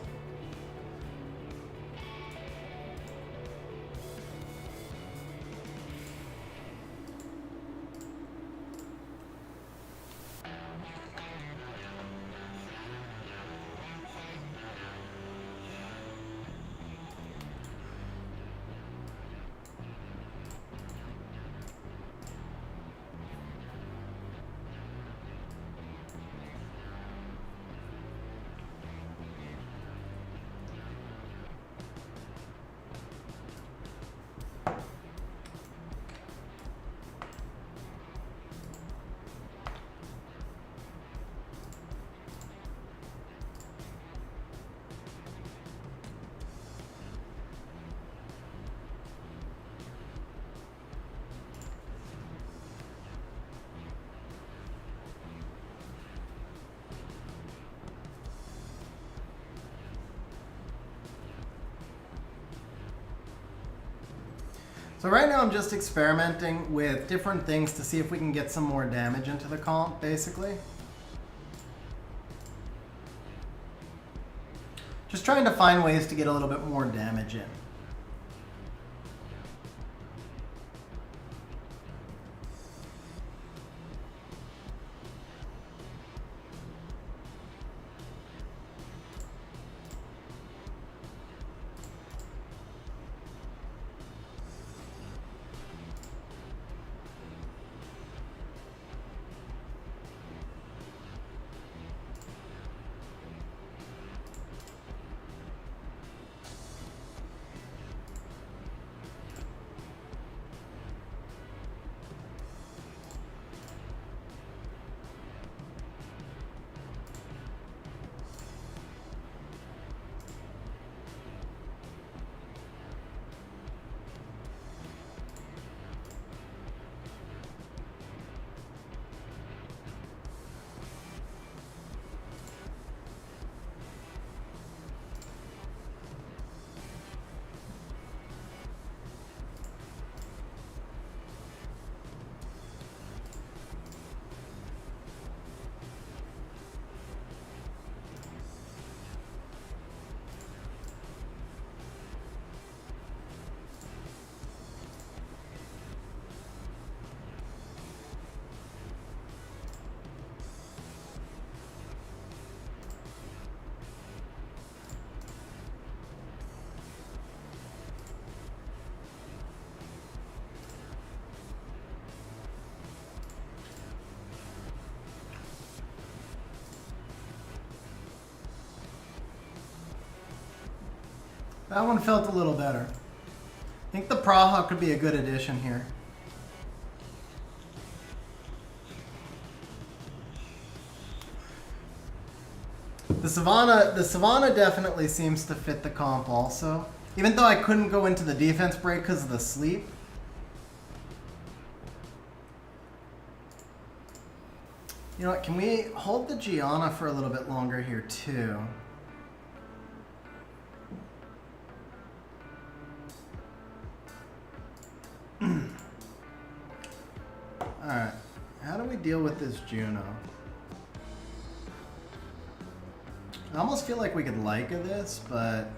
So right now I'm just experimenting with different things to see if we can get some more damage into the comp, basically. Just trying to find ways to get a little bit more damage in. That one felt a little better. I think the Praha could be a good addition here. The Savannah definitely seems to fit the comp also. Even though I couldn't go into the defense break because of the sleep. You know what, can we hold the Giana for a little bit longer here too? Alright, how do we deal with this Juno? I almost feel like we could Leica this, but...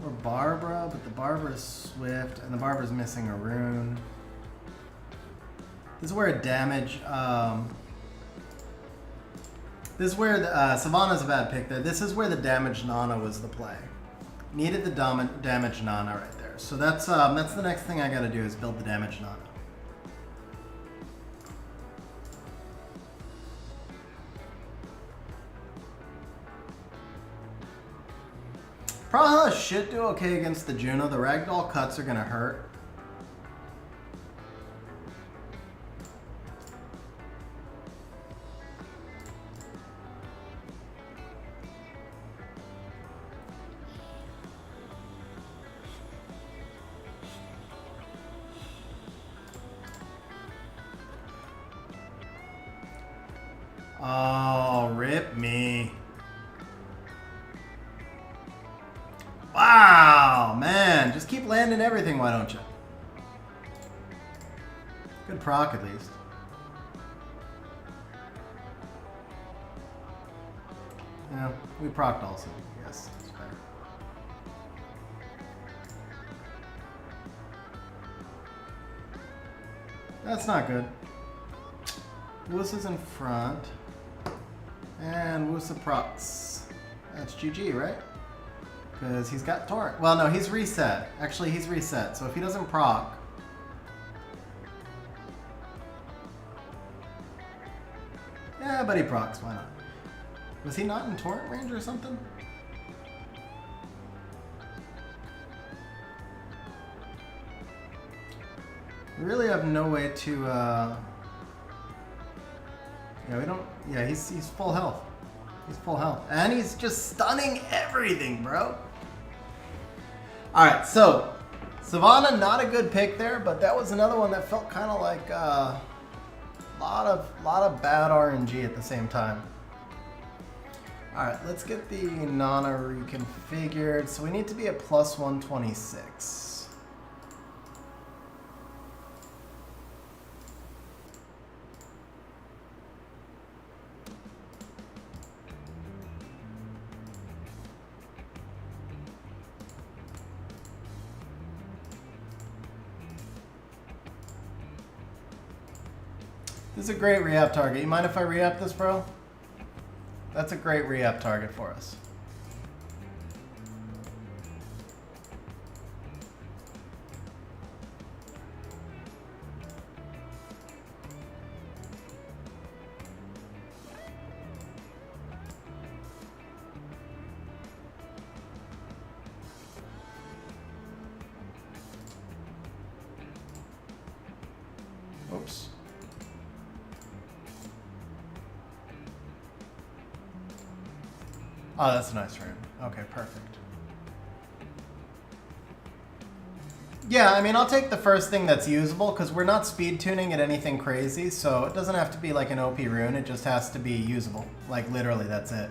Or Barbara, but the Barbara's swift, and the Barbara's missing a rune. This is where damage... this is where the, Savannah's a bad pick there. This is where the damage Nana was the play. Needed the damage Nana right there. So that's the next thing I gotta do is build the damage Nana. Praha should do okay against the Juno. The ragdoll cuts are gonna hurt. Oh, rip me. Wow, man. Just keep landing everything, why don't you? Good proc, at least. Yeah, we procced also. Yes, that's fair. That's not good. Woos is in front. And Woosa procs. That's GG, right? Because he's got Torrent. Well, no, he's reset. Actually, he's reset. So if he doesn't proc... Yeah, but he procs. Why not? Was he not in Torrent range or something? We really have no way to... Yeah, we don't... Yeah, he's full health. He's full health. And he's just stunning everything, bro. Alright, so... Savannah, not a good pick there, but that was another one that felt kind of like a lot of bad RNG at the same time. Alright, let's get the Nana reconfigured. So we need to be at plus 126. This is a great re-up target. You mind if I re-up this, bro? That's a great re-up target for us. Oops. Oh, that's a nice rune. Okay, perfect. Yeah, I mean, I'll take the first thing that's usable, because we're not speed tuning at anything crazy, so it doesn't have to be like an OP rune, it just has to be usable. Like, literally, that's it.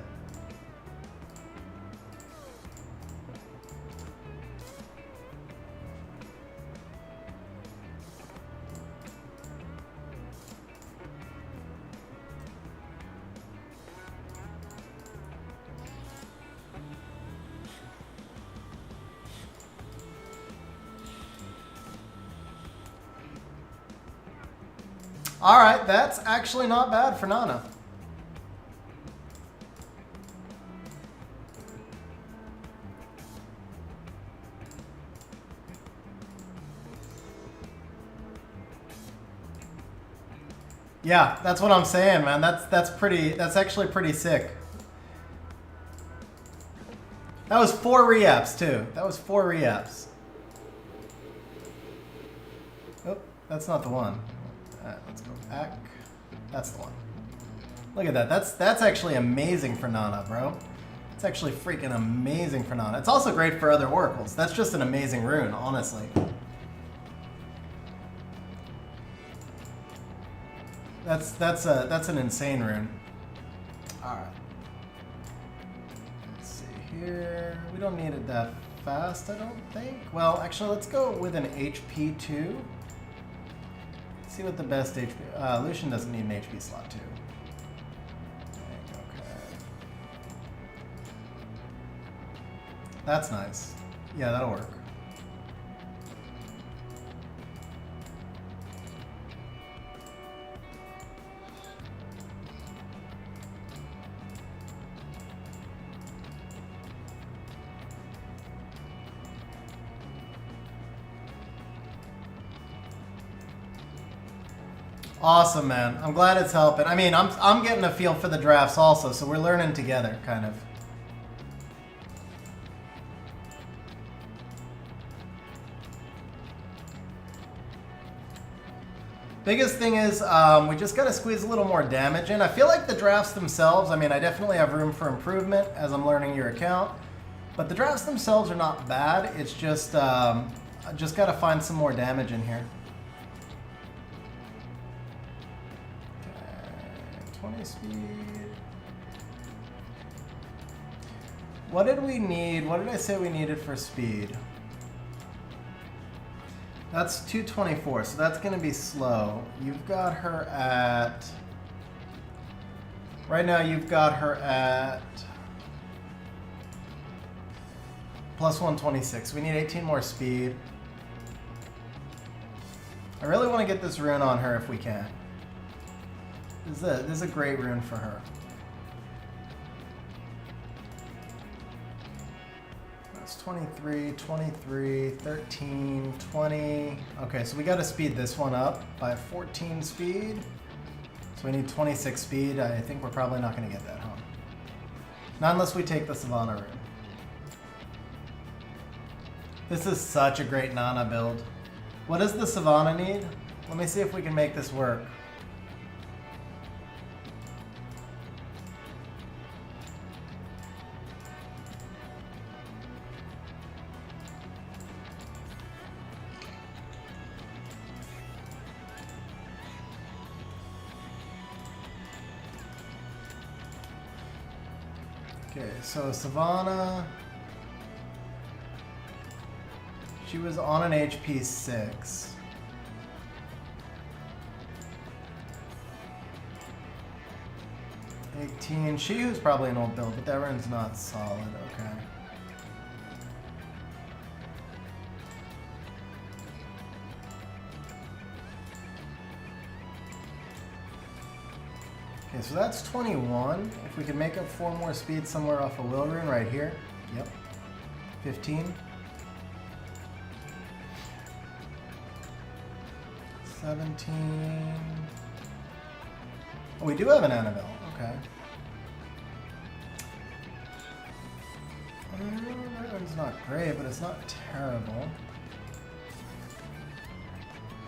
Alright, that's actually not bad for Nana. Yeah, that's what I'm saying, man. That's actually pretty sick. That was 4 re-ups too. That was 4 re-ups. Oh, that's not the one. Let's go back. That's the one. Look at that. That's actually amazing for Nana, bro. It's actually freaking amazing for Nana. It's also great for other oracles. That's just an amazing rune, honestly. That's an insane rune. All right. Let's see here. We don't need it that fast, I don't think. Well, actually, let's go with an HP 2. See what the best HP... Lucian doesn't need an HP slot, too. Okay. That's nice. Yeah, that'll work. Awesome, man. I'm glad it's helping. I mean, I'm getting a feel for the drafts also, so we're learning together, kind of. Biggest thing is we just got to squeeze a little more damage in. I feel like the drafts themselves, I mean, I definitely have room for improvement as I'm learning your account, but the drafts themselves are not bad. It's just, I just got to find some more damage in here. 20 speed. What did we need? What did I say we needed for speed? That's 224, so that's going to be slow. You've got her at... Right now you've got her at... plus 126. We need 18 more speed. I really want to get this rune on her if we can. This is a great rune for her. That's 23, 23, 13, 20. Okay, so we got to speed this one up by 14 speed. So we need 26 speed. I think we're probably not going to get that, huh? Not unless we take the Savannah rune. This is such a great Nana build. What does the Savannah need? Let me see if we can make this work. Okay, so Savannah, she was on an HP 6. She was probably an old build, but that rune's not solid, okay. Okay, so that's 21. If we could make up 4 more speed somewhere off a will rune right here. Yep. 15. 17. Oh, we do have an Annabelle. Okay. That one's not great, but it's not terrible.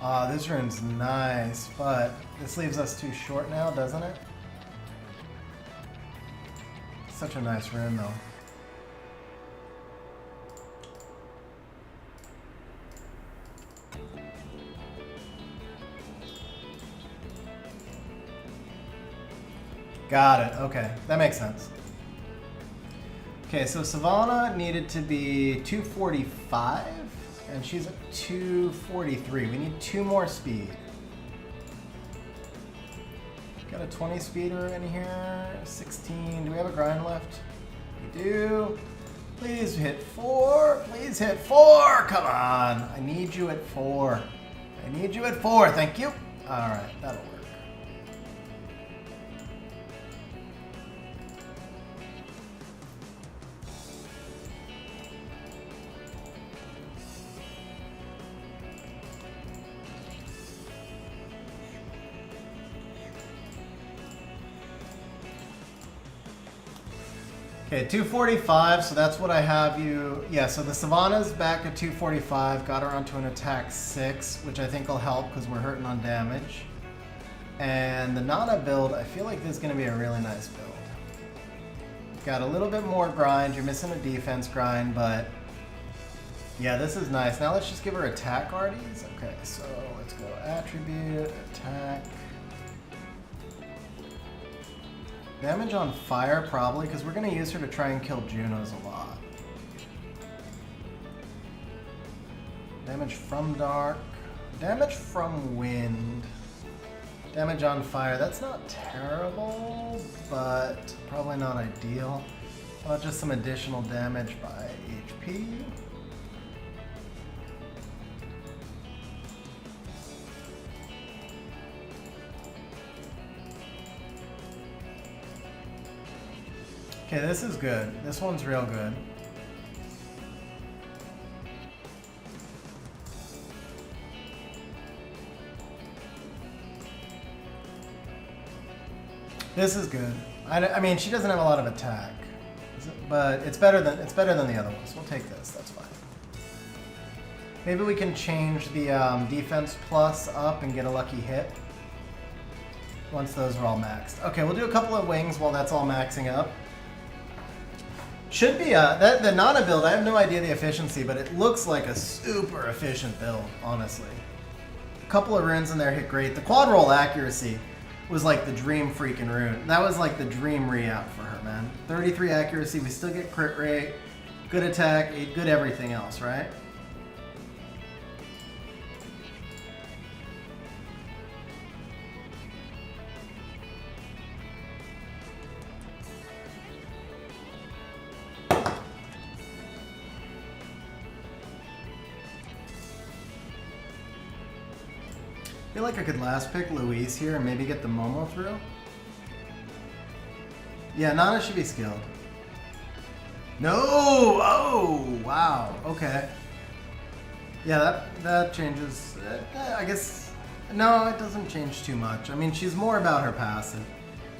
Ah, this rune's nice, but this leaves us too short now, doesn't it? Such a nice rune, though. Got it. Okay, that makes sense. Okay, so Savannah needed to be 245, and she's at 243. We need 2 more speed. Got a 20 speeder in here. 16. Do we have a grind left? We do. Please hit 4. Please hit 4. Come on. I need you at 4. I need you at 4. Thank you. All right, that'll work. Okay, 245, so that's what I have you... Yeah, so the Savannah's back at 245, got her onto an attack 6, which I think will help because we're hurting on damage. And the Nana build, I feel like this is going to be a really nice build. Got a little bit more grind, you're missing a defense grind, but... Yeah, this is nice. Now let's just give her attack arties. Okay, so let's go attribute, attack... Damage on fire, probably, because we're going to use her to try and kill Junos a lot. Damage from dark. Damage from wind. Damage on fire. That's not terrible, but probably not ideal. How about just some additional damage by HP? Okay, this is good. This one's real good. This is good. I mean, she doesn't have a lot of attack, but it's better than the other ones. We'll take this. That's fine. Maybe we can change the defense plus up and get a lucky hit once those are all maxed. Okay, we'll do a couple of wings while that's all maxing up. Should be the Nana build. I have no idea the efficiency, but it looks like a super efficient build, honestly. A couple of runes in there hit great. The quad roll accuracy was like the dream freaking rune. That was like the dream re-out for her, man. 33 accuracy. We still get crit rate, good attack, good everything else, right? I feel like I could last pick Louise here and maybe get the Momo through. Yeah, Nana should be skilled. No! Oh! Wow. Okay. Yeah, that changes. I guess... No, it doesn't change too much. I mean, she's more about her passive.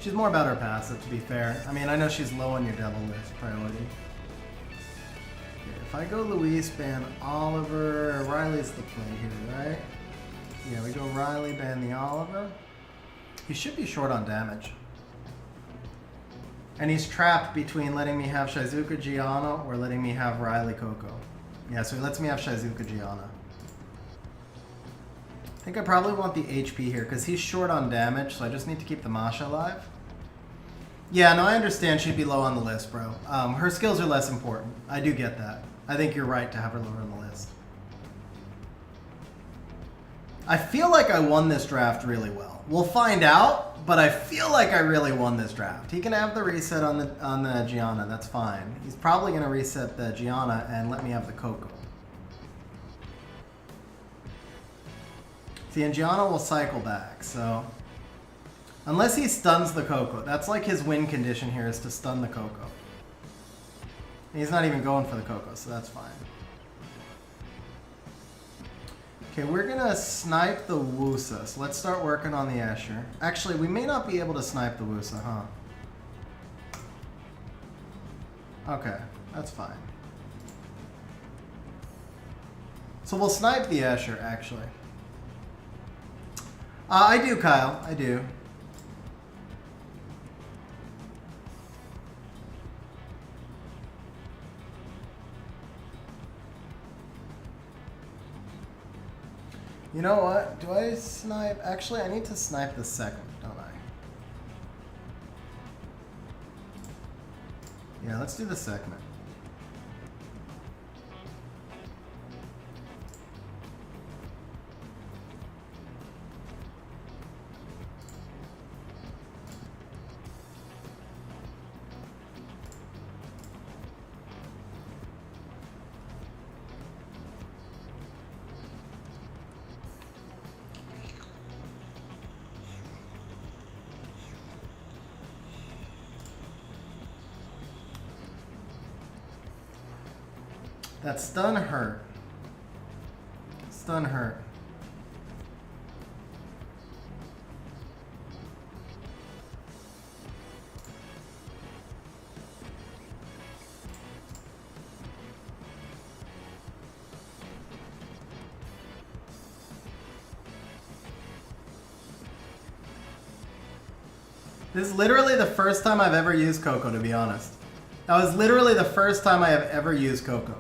She's more about her passive, to be fair. I mean, I know she's low on your devil list priority. Okay, if I go Louise, ban Oliver... Riley's the play here, right? Yeah, we go Riley, ban the Oliver. He should be short on damage. And he's trapped between letting me have Shizuka Giana or letting me have Riley Coco. Yeah, so he lets me have Shizuka Giana. I think I probably want the HP here because he's short on damage, so I just need to keep the Masha alive. Yeah, no, I understand she'd be low on the list, bro. Her skills are less important. I do get that. I think you're right to have her lower on the list. I feel like I won this draft really well. We'll find out, but I feel like I really won this draft. He can have the reset on the Giana, that's fine. He's probably going to reset the Giana and let me have the Coco. See, and Giana will cycle back, so Unless he stuns the Coco. That's like his win condition here, is to stun the Coco. He's not even going for the Coco, so that's fine. Okay, we're gonna snipe the Wusa. So let's start working on the Escher. Actually, we may not be able to snipe the Wusa, huh? Okay, that's fine. So we'll snipe the Escher, actually. I do, Kyle. I do. You know what? Do I snipe? Actually, I need to snipe the second, don't I? Yeah, let's do the segment. That stun hurt. Stun hurt. This is literally the first time I've ever used Coco, to be honest. That was literally the first time I have ever used Coco.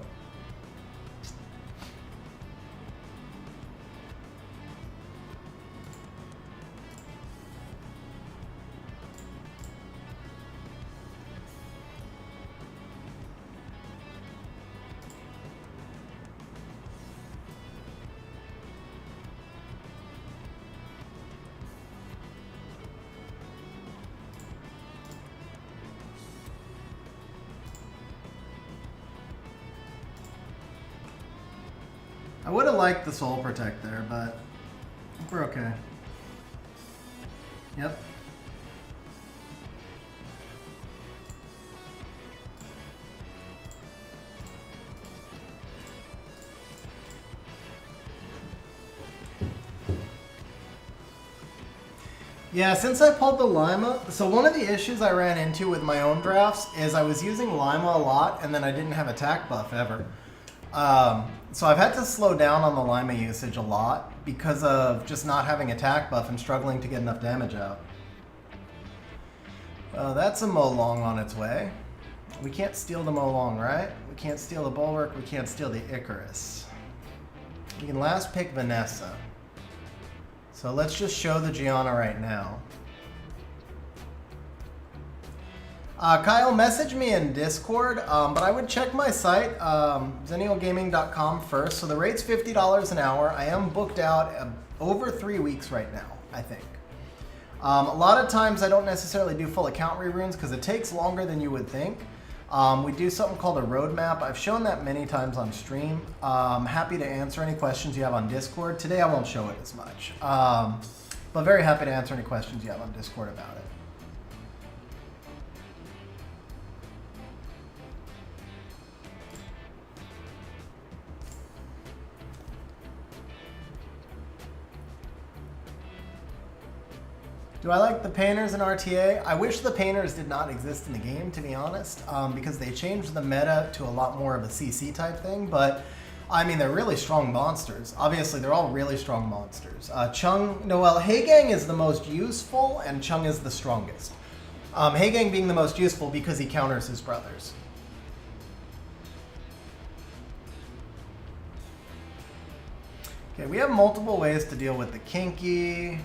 I would have liked the Soul Protect there, but I think we're okay. Yep. Yeah, since I pulled the Lima, so one of the issues I ran into with my own drafts is I was using Lima a lot and then I didn't have attack buff ever. So I've had to slow down on the Lima usage a lot because of just not having attack buff and struggling to get enough damage out. That's a Molong on its way. We can't steal the Molong, right? We can't steal the Bulwark, we can't steal the Icarus. We can last pick Vanessa. So let's just show the Giana right now. Kyle, message me in Discord, but I would check my site, zennialgaming.com first. So the rate's $50 an hour. I am booked out over 3 weeks right now, I think. A lot of times I don't necessarily do full account rerunes because it takes longer than you would think. We do something called a roadmap. I've shown that many times on stream. I'm happy to answer any questions you have on Discord. Today I won't show it as much, but very happy to answer any questions you have on Discord about it. Do I like the painters in RTA? I wish the painters did not exist in the game, to be honest, because they changed the meta to a lot more of a CC type thing, but I mean, they're really strong monsters. Obviously, they're all really strong monsters. Chung, Noel, Heigang is the most useful, and Chung is the strongest. Heigang being the most useful because he counters his brothers. Okay, we have multiple ways to deal with the Kinky.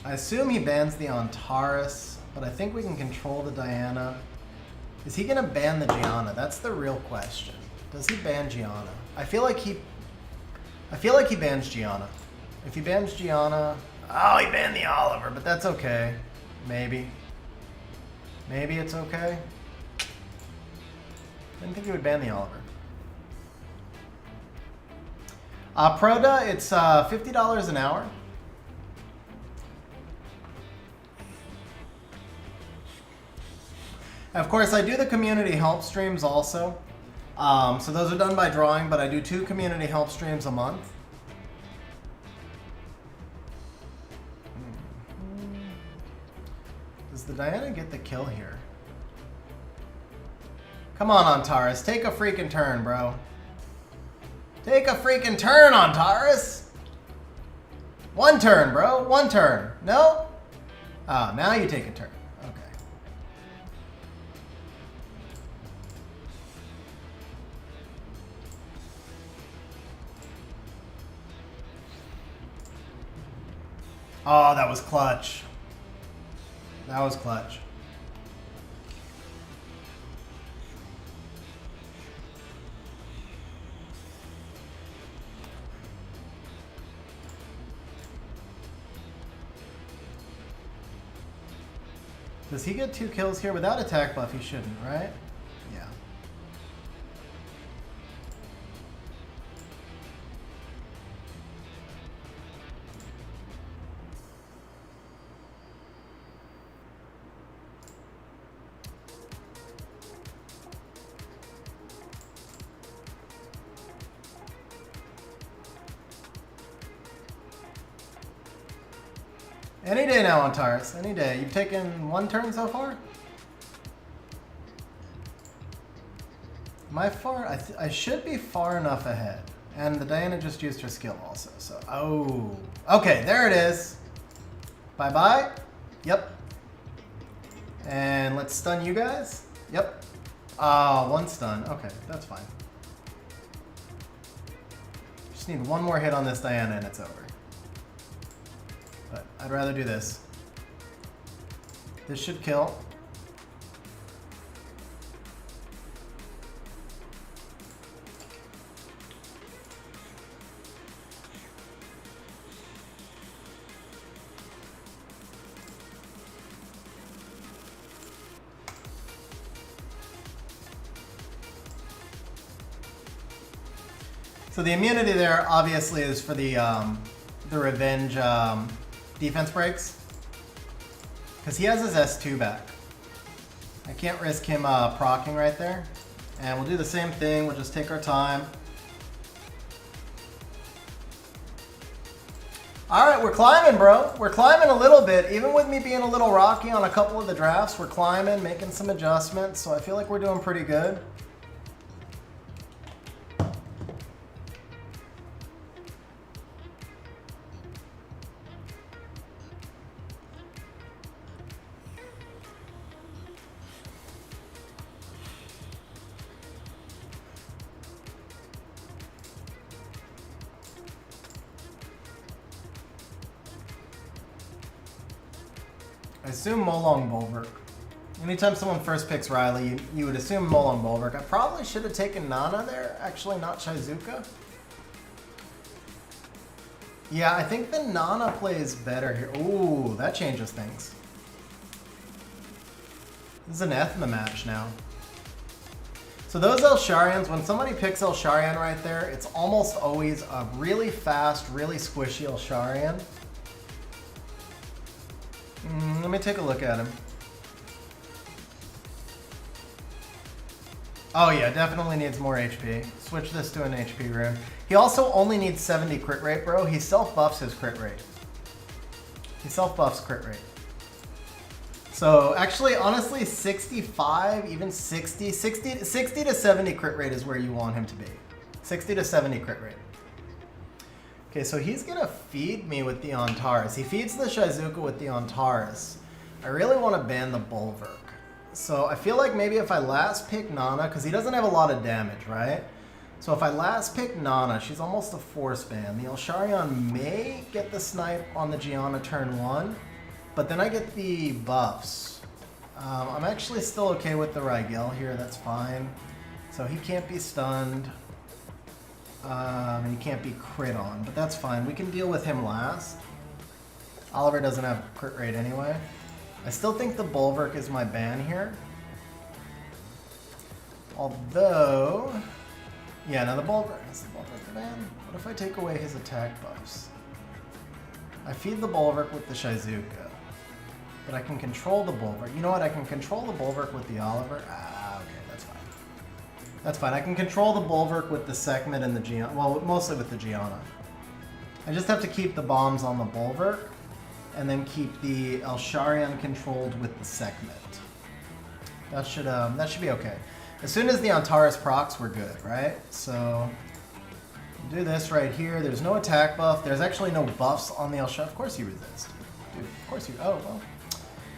I assume he bans the Antares, but I think we can control the Diana. Is he gonna ban the Giana? That's the real question. Does he ban Giana? I feel like he bans Giana. If he bans Giana, oh, he banned the Oliver, but that's okay. Maybe. Maybe it's okay. Didn't think he would ban the Oliver. Proda, it's $50 an hour. Of course, I do the community help streams also. So those are done by drawing, but I do 2 community help streams a month. Does the Diana get the kill here? Come on, Antares. Take a freaking turn, bro. Take a freaking turn, Antares. 1 turn, bro. 1 turn. No? Ah, now you take a turn. Okay. Oh, that was clutch. That was clutch. Does he get 2 kills here? Without attack buff, he shouldn't, right? Yeah. Any day now, Antares. Any day. You've taken 1 turn so far? Am I far? I should be far enough ahead. And the Diana just used her skill also. So, oh. Okay, there it is. Bye-bye. Yep. And let's stun you guys. Yep. Ah, 1 stun. Okay, that's fine. Just need 1 more hit on this Diana and it's over. But I'd rather do this. This should kill. So the immunity there obviously is for the revenge defense breaks, because he has his S2 back. I can't risk him proccing right there. And we'll do the same thing, we'll just take our time. Alright, we're climbing, bro. We're climbing a little bit. Even with me being a little rocky on a couple of the drafts, we're climbing, making some adjustments, so I feel like we're doing pretty good. I assume Molong Bulwark. Anytime someone first picks Riley, you would assume Molong Bulwark. I probably should have taken Nana there, actually not Shizuka. Yeah, I think the Nana plays better here. Ooh, that changes things. This is an Ethna match now. So those Elsharians, when somebody picks Elsharian right there, it's almost always a really fast, really squishy Elsharian. Let me take a look at him. Oh yeah, definitely needs more HP. Switch this to an HP rune. He also only needs 70 crit rate, bro. He self-buffs his crit rate. He self-buffs crit rate. So actually, honestly, 65, even 60 to 70 crit rate is where you want him to be. 60 to 70 crit rate. Okay, so he's gonna feed me with the Antares. He feeds the Shizuka with the Antares. I really want to ban the Bulwark. So I feel like maybe if I last pick Nana, because he doesn't have a lot of damage, right? So if I last pick Nana, she's almost a force ban. The Elsharion may get the snipe on the Giana turn 1, but then I get the buffs. I'm actually still okay with the Rigel here, that's fine. So he can't be stunned. And he can't be crit on, but that's fine. We can deal with him last. Oliver doesn't have crit rate anyway. I still think the Bulwark is my ban here. Although, yeah, now the Bulwark is the Bulwark the ban. What if I take away his attack buffs? I feed the Bulwark with the Shizuka. But I can control the Bulwark. You know what? I can control the Bulwark with the Oliver. Ah, okay, that's fine. That's fine. I can control the Bulwark with the Sekhmet and the Giana. Well, mostly with the Giana. I just have to keep the bombs on the Bulwark, and then keep the Elsharion controlled with the Sekhmet. That should be okay. As soon as the Antares procs, we're good, right? So do this right here. There's no attack buff. There's actually no buffs on the Elsharion. Of course you resist. Dude, of course you... Oh, well.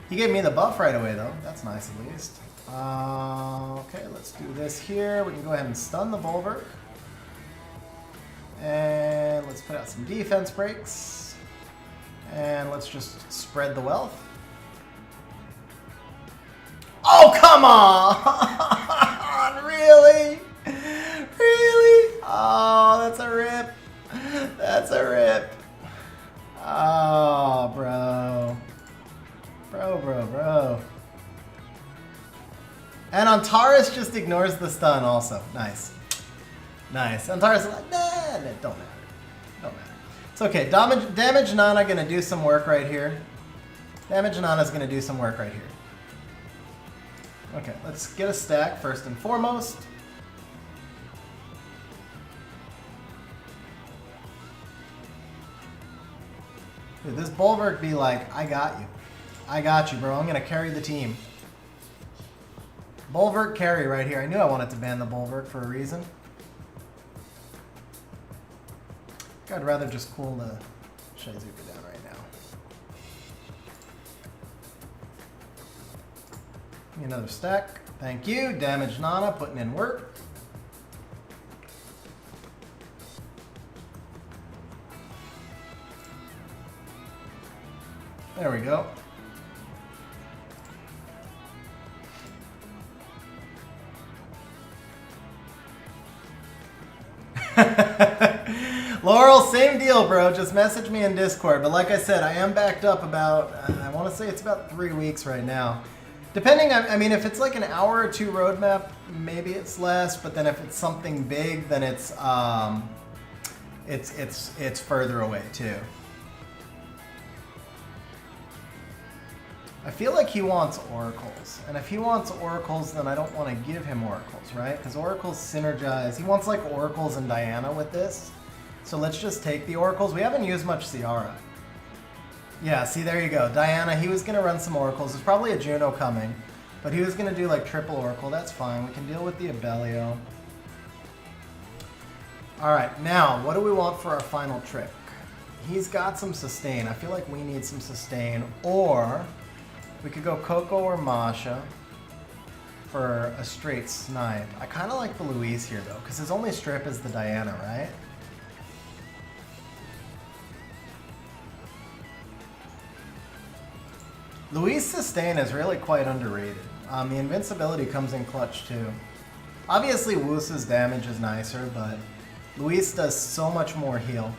He gave me the buff right away, though. That's nice, at least. Okay, let's do this here. We can go ahead and stun the Bulwark. And let's put out some defense breaks. And let's just spread the wealth. Oh, come on! Really? Really? Oh, that's a rip. That's a rip. Oh, bro. Bro. And Antares just ignores the stun also. Nice. Nice. Antares is like, nah, don't matter. Don't matter. It's okay. Damage Nana gonna do some work right here. Damage Nana's gonna do some work right here. Okay, let's get a stack first and foremost. Dude, this Bulwark be like, I got you. I got you, bro. I'm going to carry the team. Bulwark carry right here. I knew I wanted to ban the Bulwark for a reason. I'd rather just cool the Shizuka down right now. Give me another stack. Thank you. Damage Nana, putting in work. There we go. Laurel, same deal, bro. Just message me in Discord. But like I said, I am backed up about, I want to say it's about 3 weeks right now. Depending, I mean, if it's like an hour or two roadmap, maybe it's less. But then if it's something big, then it's further away too. I feel like he wants oracles, and if he wants oracles, then I don't want to give him oracles, right? Because oracles synergize. He wants like oracles and Diana with this, so let's just take the oracles. We haven't used much Ciara. Yeah, see, there you go. Diana, he was going to run some oracles. There's probably a Juno coming, but he was going to do like triple oracle. That's fine. We can deal with the Abellio. All right, now, what do we want for our final trick? He's got some sustain. I feel like we need some sustain, or we could go Coco or Masha for a straight snipe. I kind of like the Luis here, though, because his only strip is the Diana, right? Luis' sustain is really quite underrated. The invincibility comes in clutch, too. Obviously, Wusa's damage is nicer, but Luis does so much more heal.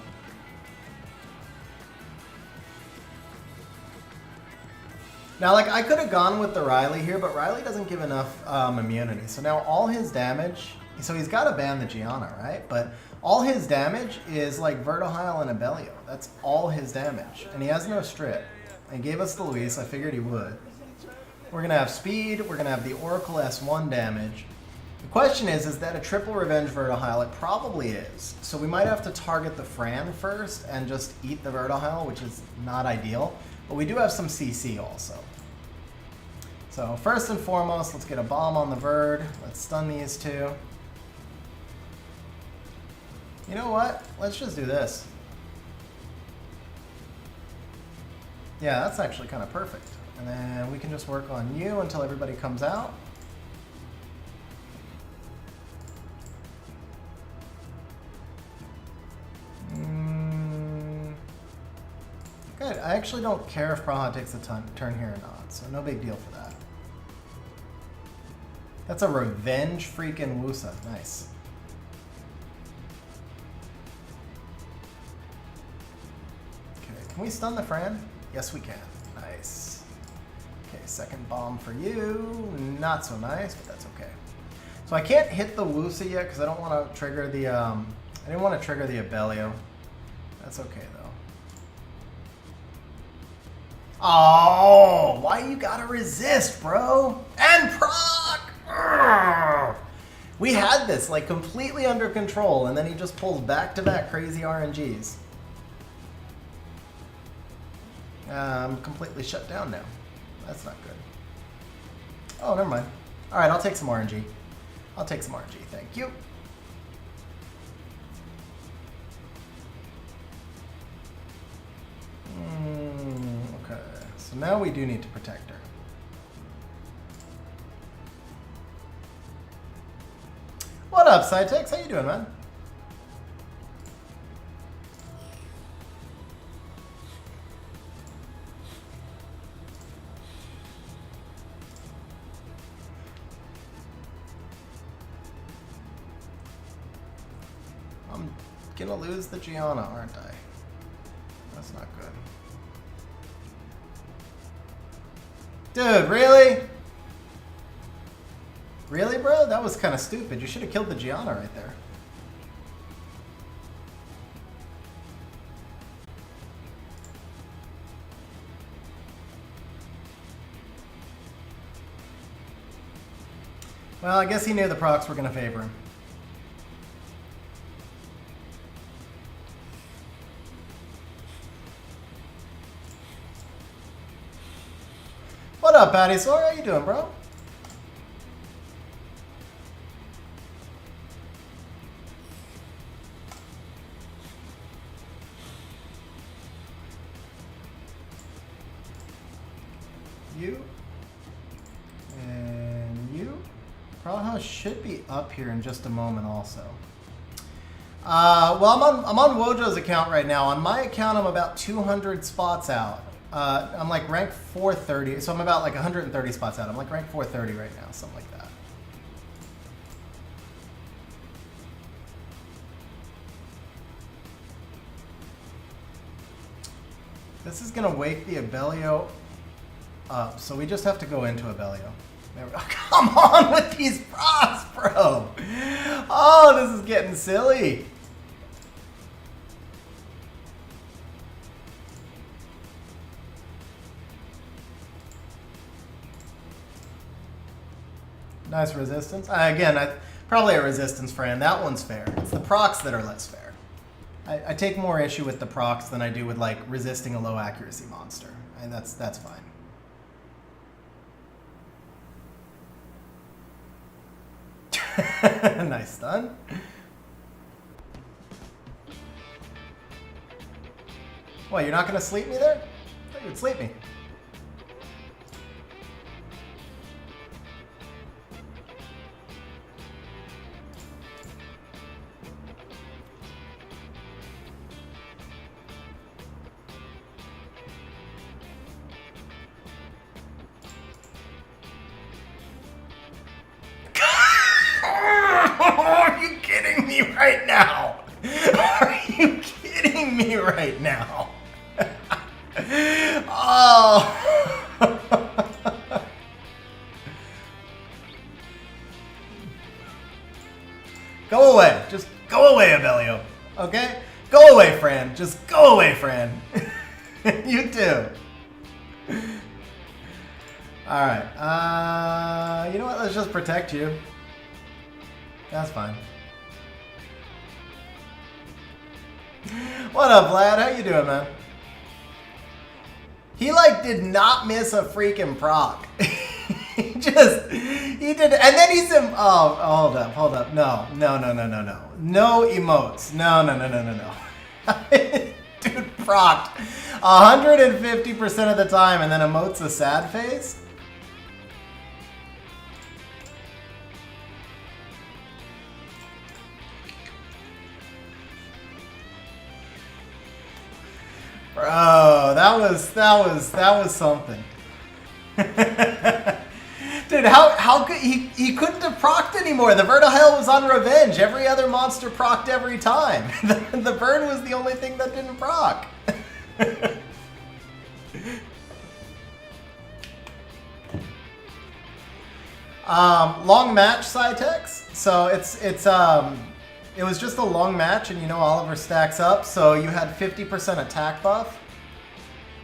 Now, like, I could have gone with the Riley here, but Riley doesn't give enough immunity. So now all his damage, so he's got to ban the Giana, right? But all his damage is like Vertohyle and Abellio. That's all his damage. And he has no strip. And he gave us the Luis. I figured he would. We're going to have speed. We're going to have the Oracle S1 damage. The question is that a triple revenge Vertohyle? It probably is. So we might have to target the Fran first and just eat the Vertohyle, which is not ideal. But we do have some CC also. So first and foremost, let's get a bomb on the Verd. Let's stun these two. You know what? Let's just do this. Yeah, that's actually kind of perfect. And then we can just work on you until everybody comes out. Good. I actually don't care if Praha takes a turn here or not, so no big deal for that. That's a revenge freaking Wusa. Nice. Okay, can we stun the Fran? Yes, we can. Nice. Okay, second bomb for you. Not so nice, but that's okay. So I can't hit the Wusa yet because I don't want to trigger the, I didn't want to trigger the Abellio. That's okay, though. Oh, why you gotta resist, bro? And proc! Urgh. We had this like completely under control, and then he just pulls back-to-back crazy RNGs. I'm completely shut down now. That's not good. Oh, never mind. All right, I'll take some RNG. I'll take some RNG, thank you. Okay, so now we do need to protect her. What up, Cytex? How you doing, man? I'm gonna lose the Giana, aren't I? That's not good. Dude, really? Really, bro? That was kind of stupid. You should have killed the Giana right there. Well, I guess he knew the procs were going to favor him. What up, Patty Sore? How you doing, bro? You. And you. Praha should be up here in just a moment also. Well, I'm on Wojo's account right now. On my account, I'm about 200 spots out. I'm like rank 430, so I'm about like 130 spots out. I'm like rank 430 right now, something like that. This is gonna wake the Abelio up, so we just have to go into Abelio. There we go. Come on with these procs, bro! Oh, this is getting silly. Nice resistance. Again, probably a resistance friend. That one's fair. It's the procs that are less fair. I take more issue with the procs than I do with like resisting a low accuracy monster, and that's fine. Nice stun. What, you're not gonna sleep me there? I thought you would sleep me. Are you kidding me right now? Are you kidding me right now? Oh. Go away. Just go away, Abelio. Okay? Go away, Fran. Just go away, Fran. You too. Alright. You know what? Let's just protect you. That's fine. What up, Vlad? How you doing, man? He like did not miss a freaking proc. he did, and then he's in. Oh, hold up. No. No emotes. No. Dude procced 150% of the time, and then emotes a sad face. Bro, that was something. Dude, how could he couldn't have procced anymore? The Vertihell was on revenge. Every other monster procced every time. The burn was the only thing that didn't proc. Long match, Cytex. So it was just a long match, and you know Oliver stacks up, so you had 50% attack buff.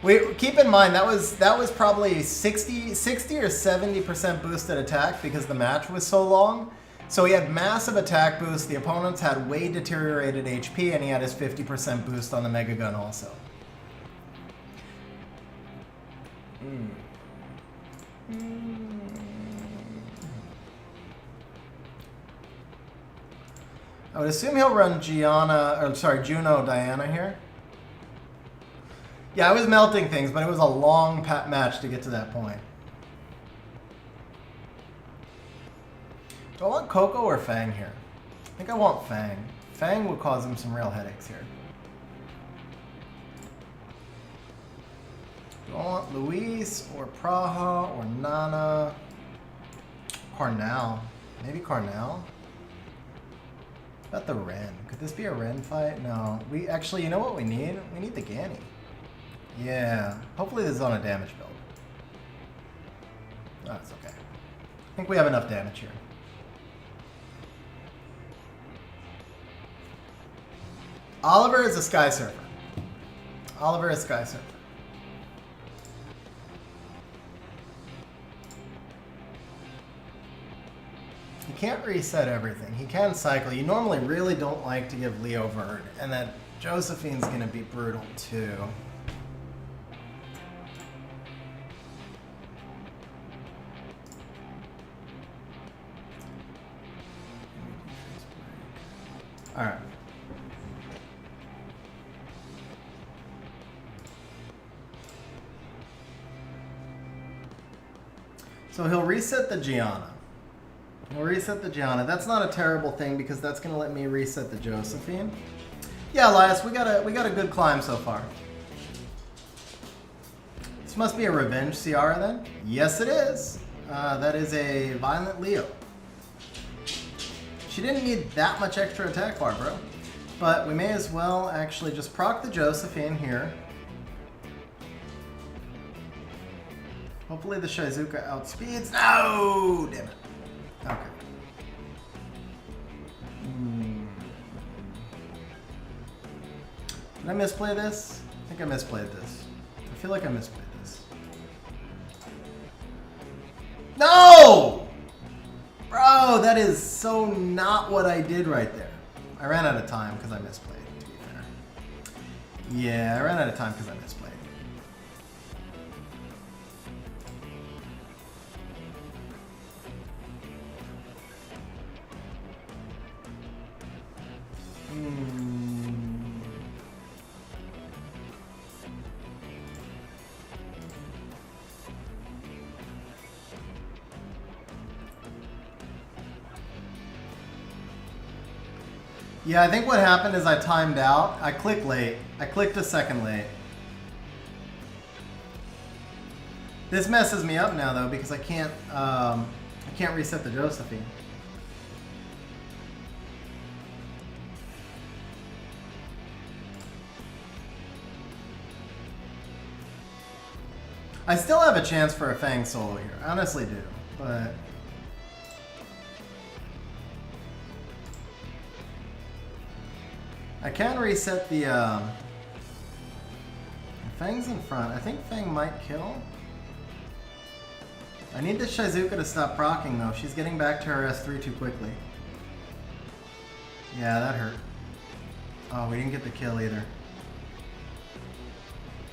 Keep in mind that was probably 60 or 70% boosted attack because the match was so long. So he had massive attack boost. The opponents had way deteriorated HP, and he had his 50% boost on the Mega Gun also. I would assume he'll run Juno Diana here. Yeah, I was melting things, but it was a long match to get to that point. Do I want Coco or Fang here? I think I want Fang. Fang would cause him some real headaches here. Do I want Luis or Praha or Nana? Carnal. Maybe Carnal? What about the Ren? Could this be a Ren fight? No. We actually, you know what we need? We need the Ganny. Yeah. Hopefully this is on a damage build. Oh, it's okay. I think we have enough damage here. Oliver is a Sky Surfer. Oliver is Sky Surfer. He can't reset everything. He can cycle. You normally really don't like to give Leo Verd, and that Josephine's going to be brutal too. All right. So he'll reset the Giana. He'll reset the Giana. That's not a terrible thing because that's going to let me reset the Josephine. Yeah, Elias, we got a good climb so far. This must be a revenge CR then? Yes, it is. That is a Violent Leo. She didn't need that much extra attack bar, bro. But we may as well actually just proc the Josephine here. Hopefully the Shizuka outspeeds. No! Damn it. Okay. Did I misplay this? I think I misplayed this. I feel like I misplayed this. No! Bro, that is so not what I did right there. I ran out of time because I misplayed, to be fair. Yeah, I ran out of time because I misplayed. Yeah, I think what happened is I timed out. I clicked late. I clicked a second late. This messes me up now though because I can't reset the Josephine. I still have a chance for a Fang solo here. I honestly do, but I can reset the Fang's in front. I think Fang might kill. I need the Shizuka to stop proccing though. She's getting back to her S3 too quickly. Yeah, that hurt. Oh, we didn't get the kill either.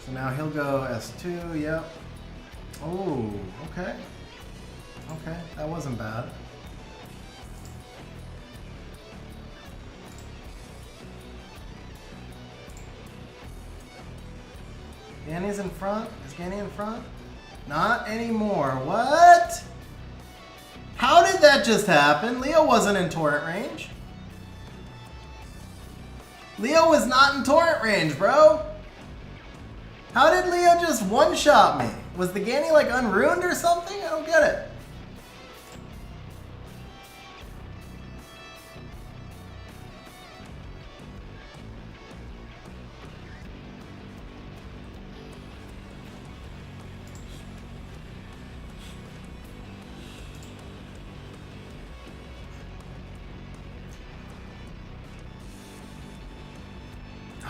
So now he'll go S2, yep. Oh, okay. Okay, that wasn't bad. Ganny's in front? Is Ganny in front? Not anymore. What? How did that just happen? Leo wasn't in torrent range. Leo was not in torrent range, bro. How did Leo just one-shot me? Was the Ganny like unruined or something? I don't get it.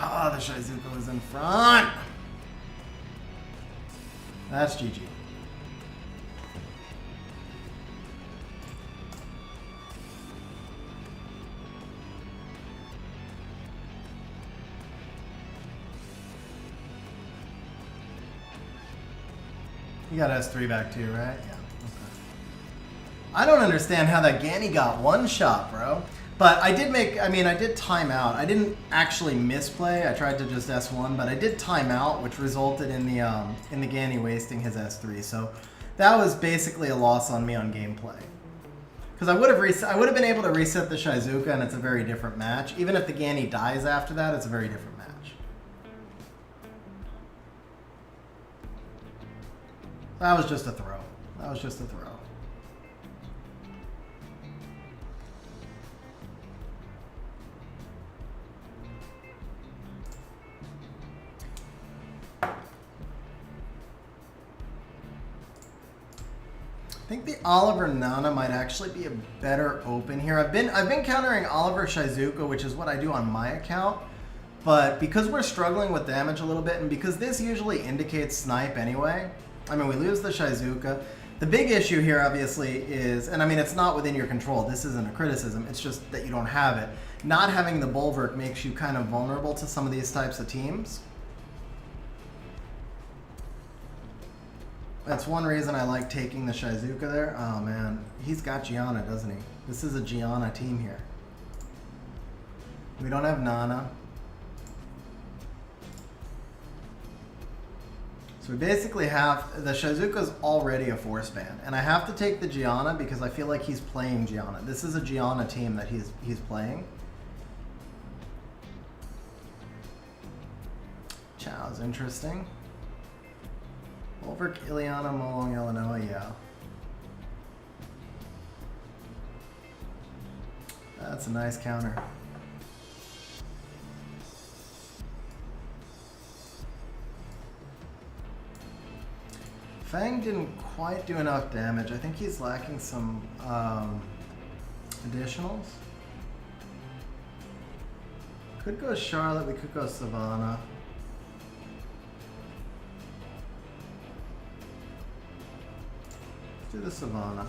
Ah, the Shizuka was in front. That's GG. You got S3 back too, right? Yeah. Okay. I don't understand how that Gianni got one shot, bro. But I did make, I did time out. I didn't actually misplay. I tried to just S1, but I did time out, which resulted in the Gianni wasting his S3. So that was basically a loss on me on gameplay. Because I would have been able to reset the Shizuka, and it's a very different match. Even if the Gianni dies after that, it's a very different match. That was just a throw. That was just a throw. I think the Oliver Nana might actually be a better open here. I've been countering Oliver Shizuka, which is what I do on my account. But because we're struggling with damage a little bit, and because this usually indicates snipe anyway, we lose the Shizuka. The big issue here, obviously, is, and it's not within your control. This isn't a criticism. It's just that you don't have it. Not having the Bulwark makes you kind of vulnerable to some of these types of teams. That's one reason I like taking the Shizuka there. Oh, man. He's got Giana, doesn't he? This is a Giana team here. We don't have Nana. So we basically have, the Shizuka's already a force ban, and I have to take the Giana because I feel like he's playing Giana. This is a Giana team that he's playing. Chow's interesting. Over Ileana, Molong, Illinois, yeah. That's a nice counter. Fang didn't quite do enough damage. I think he's lacking some additionals. Could go Charlotte, we could go Savannah. Let's do the Savannah.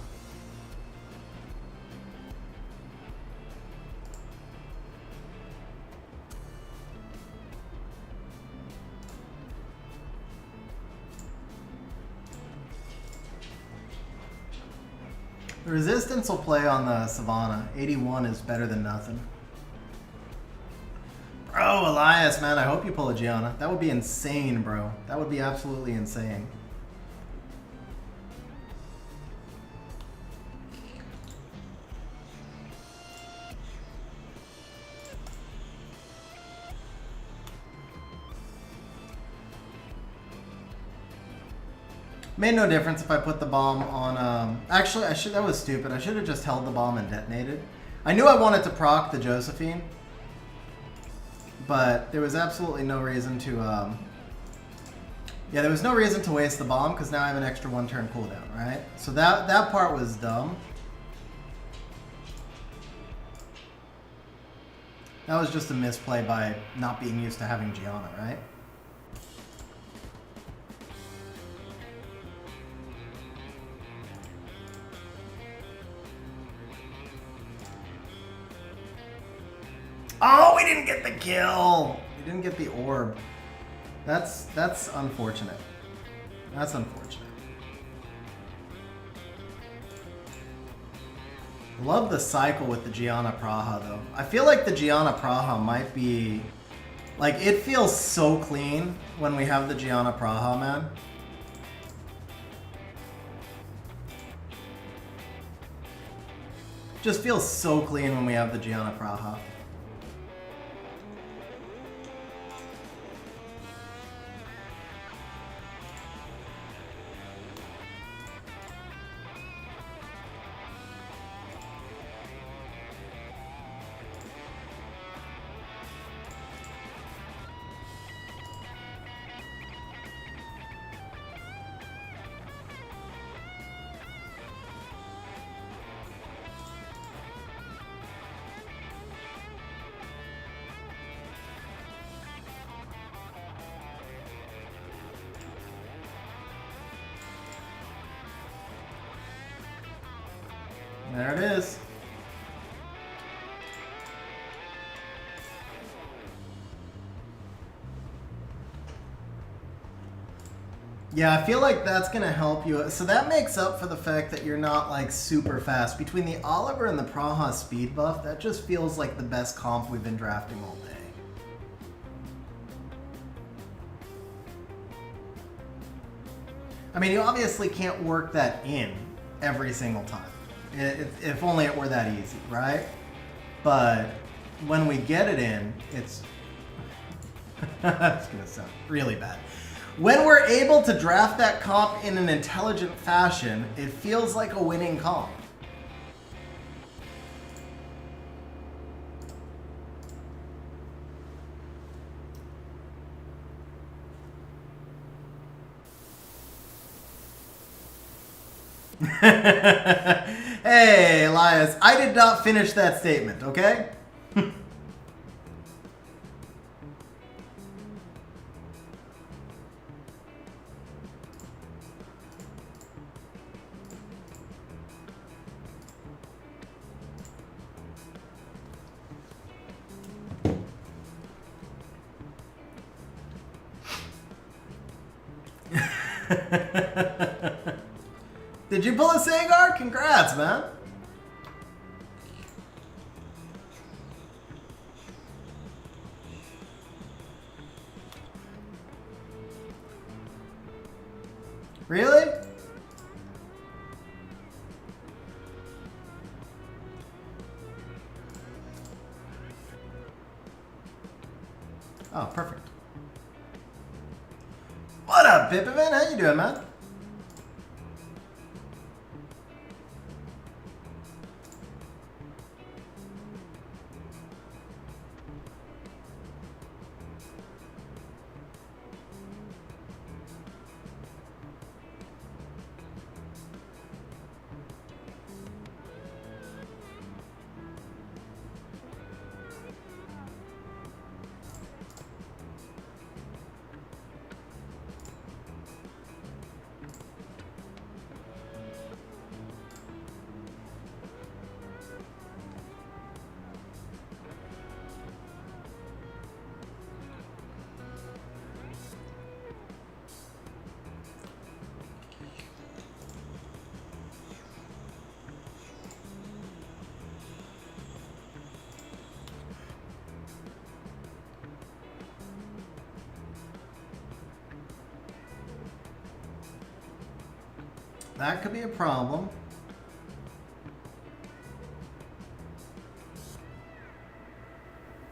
The resistance will play on the Savannah. 81 is better than nothing. Bro, Elias, man, I hope you pull a Giana. That would be insane, bro. That would be absolutely insane. Made no difference if I put the bomb on, actually, that was stupid. I should have just held the bomb and detonated. I knew I wanted to proc the Josephine, but there was absolutely no reason to, yeah, there was no reason to waste the bomb because now I have an extra 1 turn cooldown, right? So that part was dumb. That was just a misplay by not being used to having Giana, right? Oh, we didn't get the kill. We didn't get the orb. That's unfortunate. That's unfortunate. Love the cycle with the Giana Praha though. I feel like the Giana Praha might be, like, it feels so clean when we have the Giana Praha, man. Just feels so clean when we have the Giana Praha. There it is. Yeah, I feel like that's going to help you. So that makes up for the fact that you're not like super fast. Between the Oliver and the Praha speed buff, that just feels like the best comp we've been drafting all day. I mean, you obviously can't work that in every single time. If only it were that easy, right? But when we get it in, it's... That's going to sound really bad. When we're able to draft that comp in an intelligent fashion, it feels like a winning comp. Hey, Elias, I did not finish that statement, okay? Did you pull a Sagar? Congrats, man. Really? Oh, perfect. What up, Pippaman? How you doing, man? That could be a problem.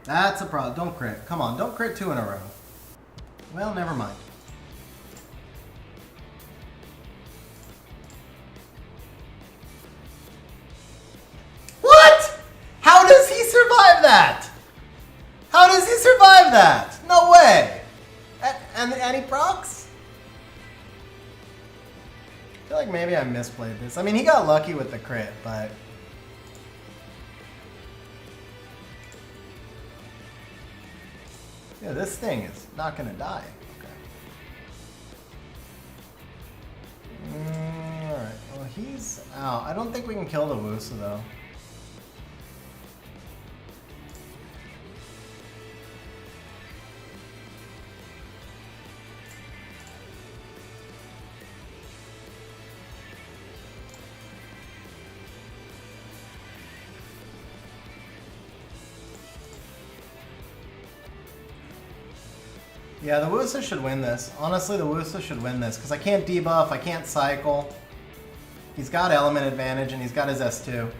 That's a problem. Don't crit. Come on, don't crit 2 in a row. Well, never mind. What? How does he survive that? How does he survive that? No way. And he procs? I feel like maybe I misplayed this. I mean, he got lucky with the crit, but... yeah, this thing is not going to die. Okay. Alright, well, he's out. I don't think we can kill the Wusa, though. Yeah, the Wusa should win this. Honestly, the Wusa should win this, because I can't debuff, I can't cycle. He's got element advantage, and he's got his S2.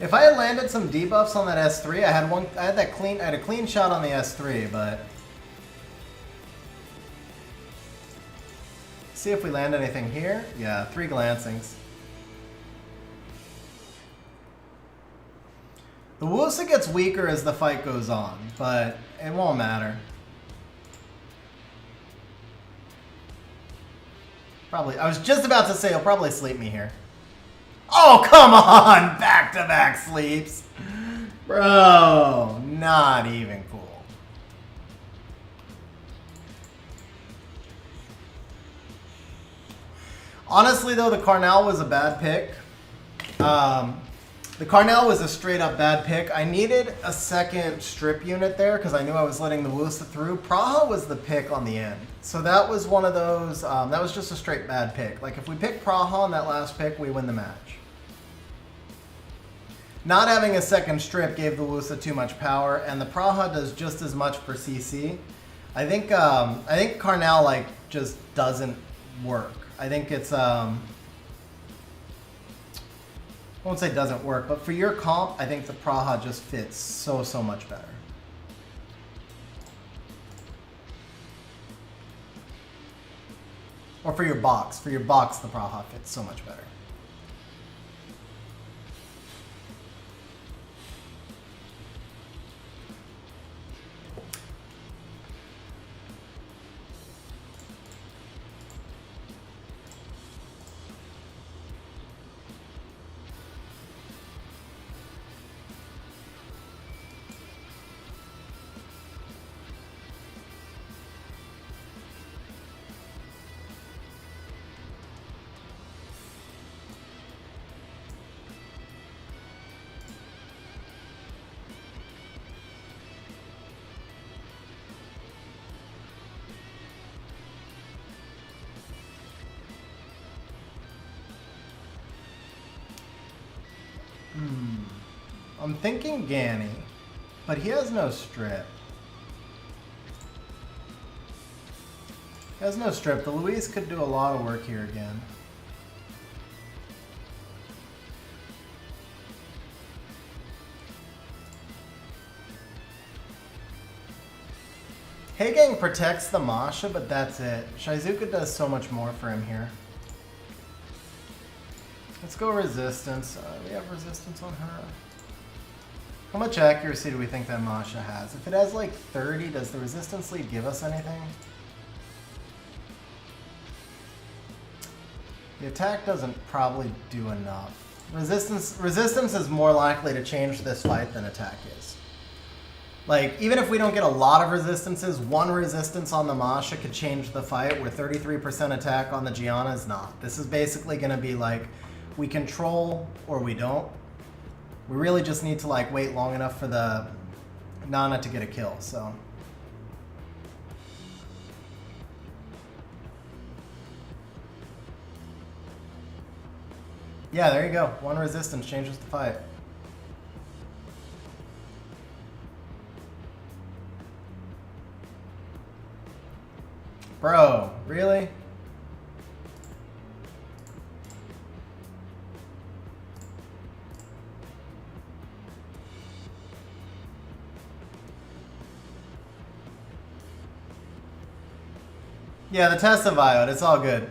If I had landed some debuffs on that S3, I had a clean shot on the S3, but... see if we land anything here. Yeah, 3 glancings. The Wusa gets weaker as the fight goes on, but it won't matter. Probably, I was just about to say he'll probably sleep me here. Oh, come on! Back-to-back sleeps. Bro, not even cool. Honestly, though, the Carnal was a bad pick. The Carnal was a straight up bad pick. I needed a second strip unit there because I knew I was letting the Wusa through. Praha was the pick on the end. So that was one of those, that was just a straight bad pick. Like if we pick Praha on that last pick, we win the match. Not having a second strip gave the Wusa too much power, and the Praha does just as much for CC. I think Carnal like just doesn't work. I think it's I won't say doesn't work, but for your comp, I think the Praha just fits so much better. Or for your box. For your box, the Praha fits so much better. I'm thinking Ganny, but he has no strip. He has no strip. The Luis could do a lot of work here again. Heigang protects the Masha, but that's it. Shizuka does so much more for him here. Let's go resistance. We have resistance on her. How much accuracy do we think that Masha has? If it has like 30, does the resistance lead give us anything? The attack doesn't probably do enough. Resistance is more likely to change this fight than attack is. Like, even if we don't get a lot of resistances, one resistance on the Masha could change the fight, where 33% attack on the Giana is not. This is basically going to be like, we control or we don't. We really just need to like wait long enough for the Nana to get a kill, so. Yeah, there you go. One resistance changes the fight. Bro, really? Yeah, the test of Iod, it's all good.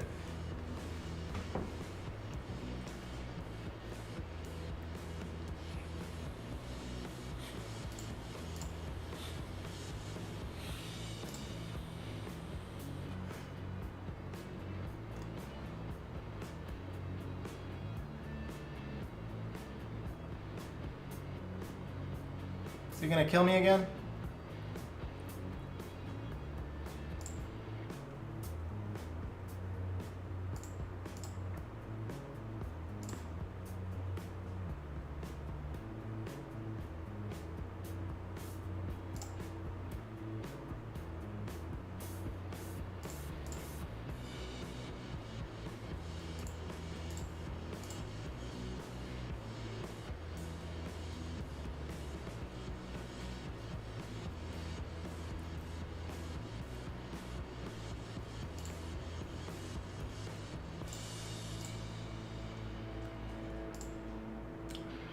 Is he gonna kill me again?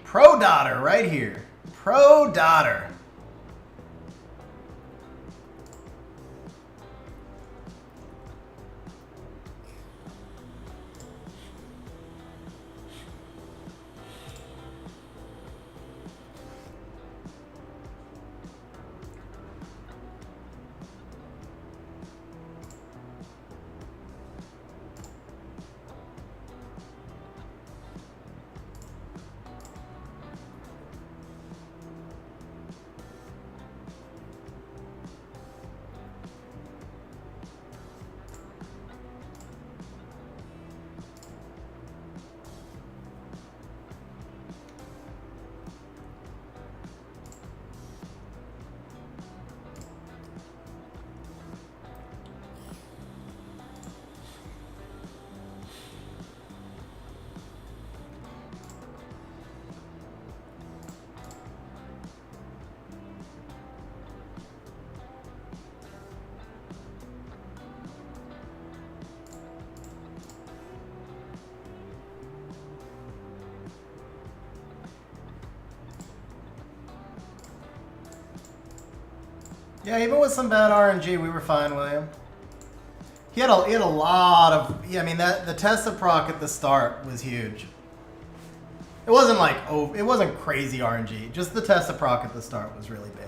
Pro daughter right here. Pro daughter. Yeah, even with some bad RNG, we were fine, William. He had a lot of, yeah, I mean, the Tessa proc at the start was huge. It wasn't like, oh, it wasn't crazy RNG. Just the Tessa proc at the start was really big.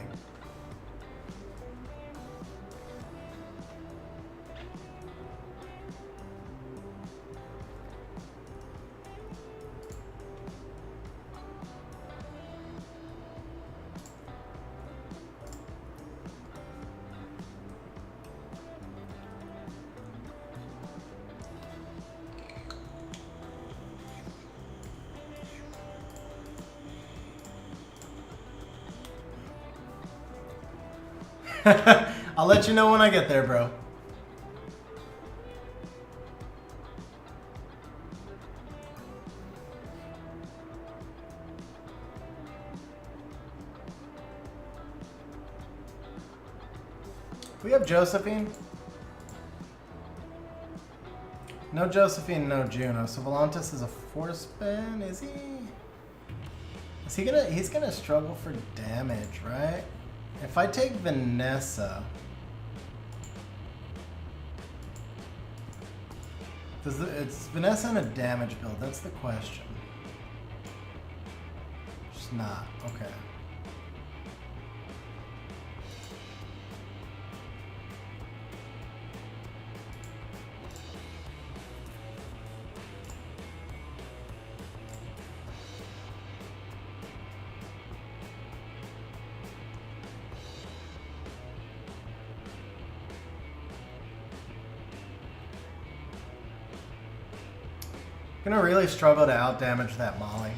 I'll let you know when I get there, bro. We have Josephine. No Josephine, no Juno. So Volantis is a 4-spin, is he? Is he gonna? He's gonna struggle for damage, right? If I take Vanessa, it's Vanessa in a damage build? That's the question. She's not. Okay. Gonna really struggle to outdamage that Molly.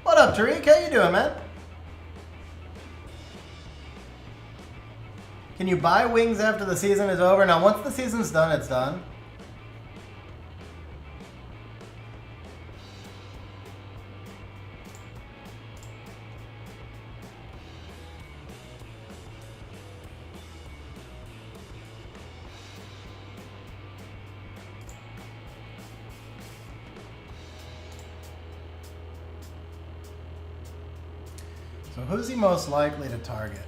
What up, Tariq? How you doing, man? Can you buy wings after the season is over? Now, once the season's done, it's done. So who's he most likely to target?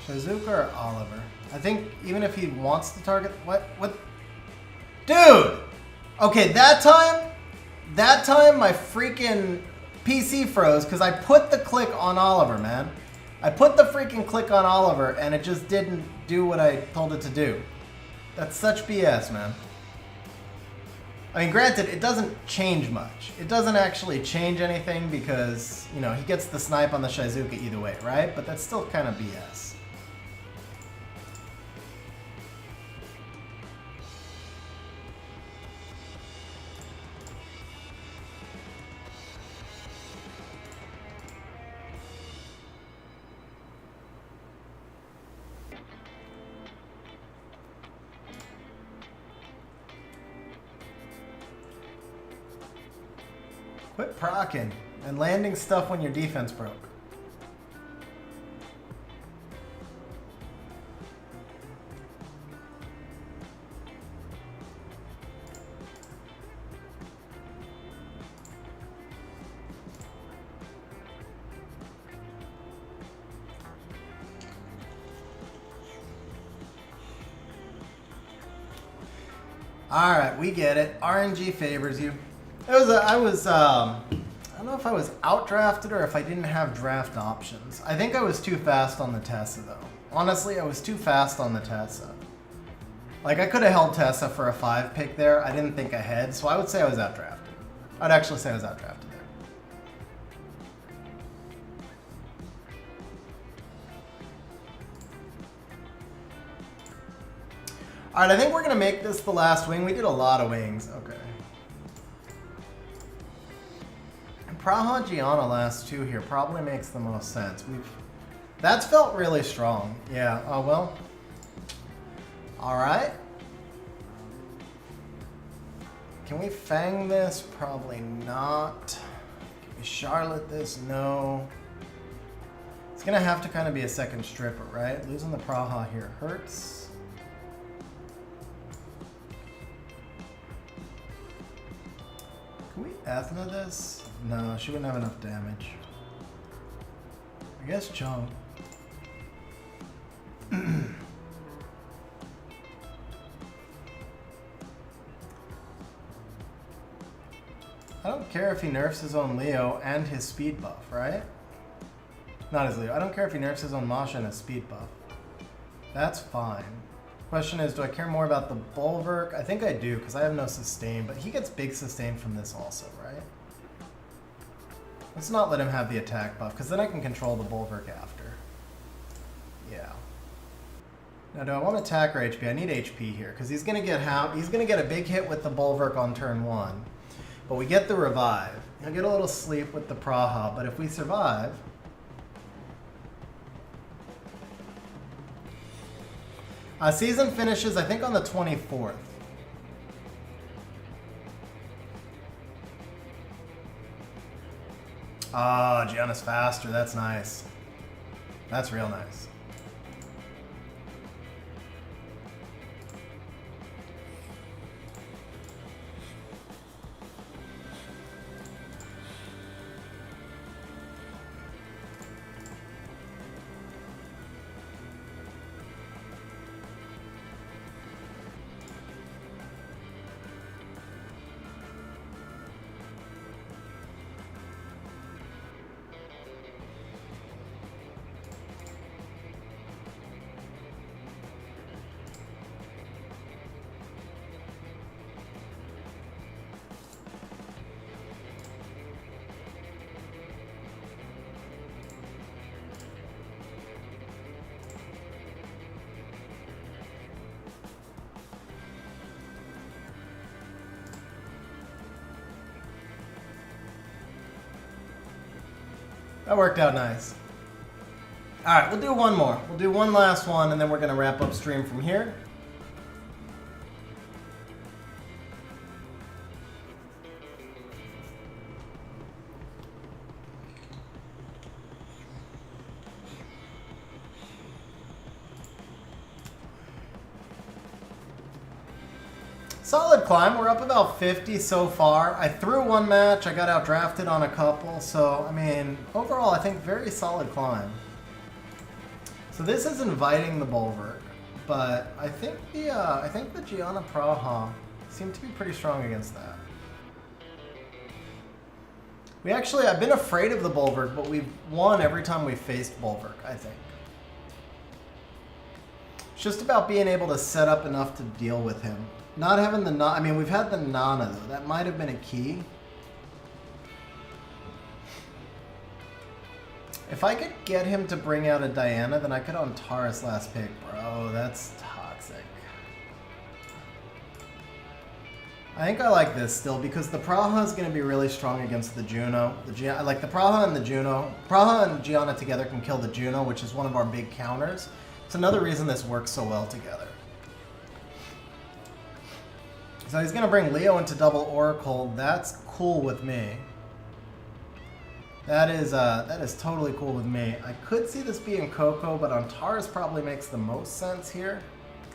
Shizuka or Oliver? I think even if he wants to target, what? Dude! Okay, that time my freaking PC froze because I put the click on Oliver, man. I put the freaking click on Oliver and it just didn't do what I told it to do. That's such BS, man. I mean, granted, it doesn't change much. It doesn't actually change anything because, you know, he gets the snipe on the Shizuka either way, right? But that's still kind of BS. Quit procking and landing stuff when your defense broke. All right, we get it. RNG favors you. I don't know if I was outdrafted or if I didn't have draft options. I think I was too fast on the Tessa, though. Honestly, I was too fast on the Tessa. Like, I could have held Tessa for a 5 pick there. I didn't think ahead, so I would say I was outdrafted. I'd actually say I was outdrafted there. All right, I think we're going to make this the last wing. We did a lot of wings. Okay. Praha Giana last 2 here probably makes the most sense. That's felt really strong. Yeah, oh well. All right. Can we Fang this? Probably not. Can we Charlotte this? No. It's gonna have to kind of be a second stripper, right? Losing the Praha here hurts. Can Ethna this? No, she wouldn't have enough damage. I guess Chung. I don't care if he nerfs his own Leo and his speed buff, right? Not his Leo. I don't care if he nerfs his own Masha and his speed buff. That's fine. Question is, do I care more about the Bulwark? I think I do, because I have no sustain, but he gets big sustain from this also, right? Let's not let him have the attack buff, because then I can control the Bulwark after. Yeah. Now, do I want attack or HP? I need HP here, because he's gonna get a big hit with the Bulwark on turn 1. But we get the revive. He'll get a little sleep with the Praha, but if we survive... season finishes, I think, on the 24th. Ah, Gianna's faster. That's nice. That's real nice. That worked out nice. All right, we'll do one more. We'll do one last one, and then we're going to wrap up stream from here. Solid climb. We're up about 50 so far. I threw one match. I got outdrafted on a couple. So, I mean, overall, I think very solid climb. So this is inviting the Bulwark, but I think the Giana Praha seemed to be pretty strong against that. I've been afraid of the Bulwark, but we've won every time we've faced Bulwark, I think. It's just about being able to set up enough to deal with him. Not having the I mean, we've had the Nana, though. That might have been a key. If I could get him to bring out a Diana, then I could on Taurus last pick. Bro, that's toxic. I think I like this still, because the Praha is going to be really strong against the Juno. Like the Praha and the Juno. Praha and Giana together can kill the Juno, which is one of our big counters. It's another reason this works so well together. So he's going to bring Leo into double Oracle. That's cool with me. That is totally cool with me. I could see this being Coco, but Antares probably makes the most sense here.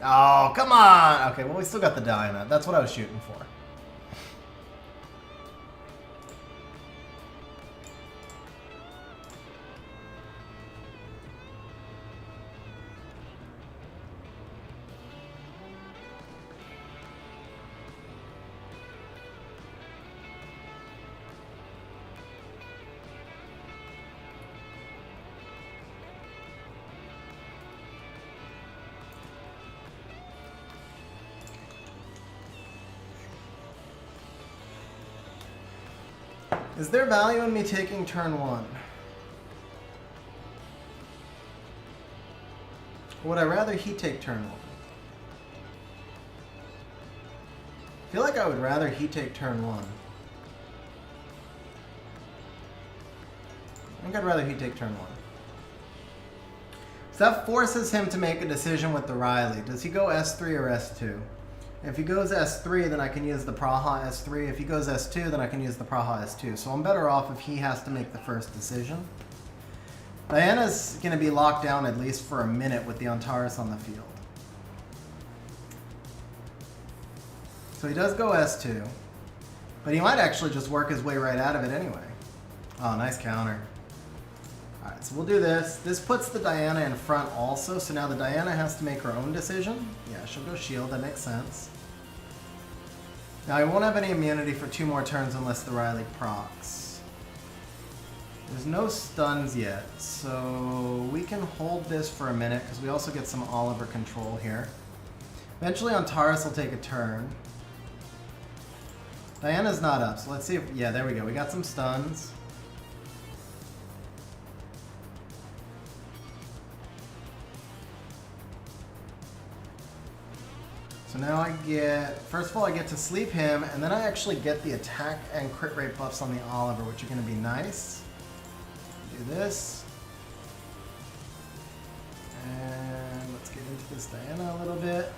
Oh, come on! Okay, well, we still got the Diana. That's what I was shooting for. Is there value in me taking turn 1? Or would I rather he take turn 1? I feel like I would rather he take turn 1. I think I'd rather he take turn 1. So that forces him to make a decision with the Riley. Does he go S3 or S2? If he goes S3, then I can use the Praha S3. If he goes S2, then I can use the Praha S2. So I'm better off if he has to make the first decision. Diana's going to be locked down at least for a minute with the Antares on the field. So he does go S2. But he might actually just work his way right out of it anyway. Oh, nice counter. Alright, so we'll do this. This puts the Giana in front also, so now the Giana has to make her own decision. Yeah, she'll go shield, that makes sense. Now I won't have any immunity for 2 more turns unless the Riley procs. There's no stuns yet, so we can hold this for a minute because we also get some Oliver control here. Eventually Antares will take a turn. Diana's not up, so let's see if... Yeah, there we go. We got some stuns. So now I get... First of all, I get to sleep him, and then I actually get the attack and crit rate buffs on the Oliver, which are going to be nice. Do this. And let's get into this Giana a little bit.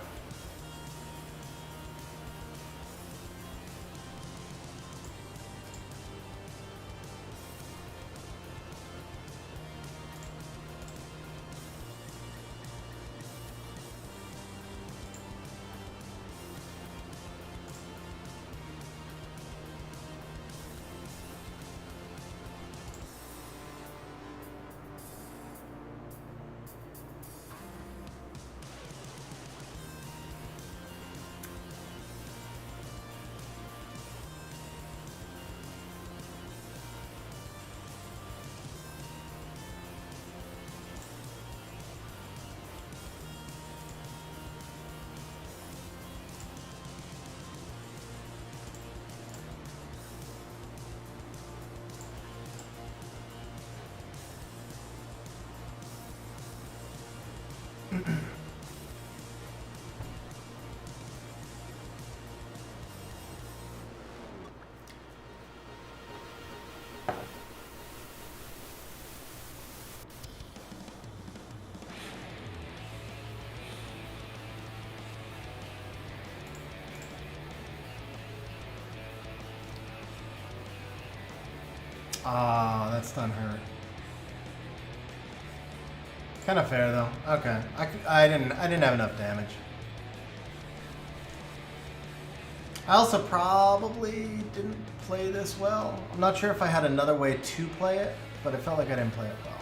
Ah, that stun hurt. Kind of fair though. Okay, I didn't have enough damage. I also probably didn't play this well. I'm not sure if I had another way to play it, but it felt like I didn't play it well.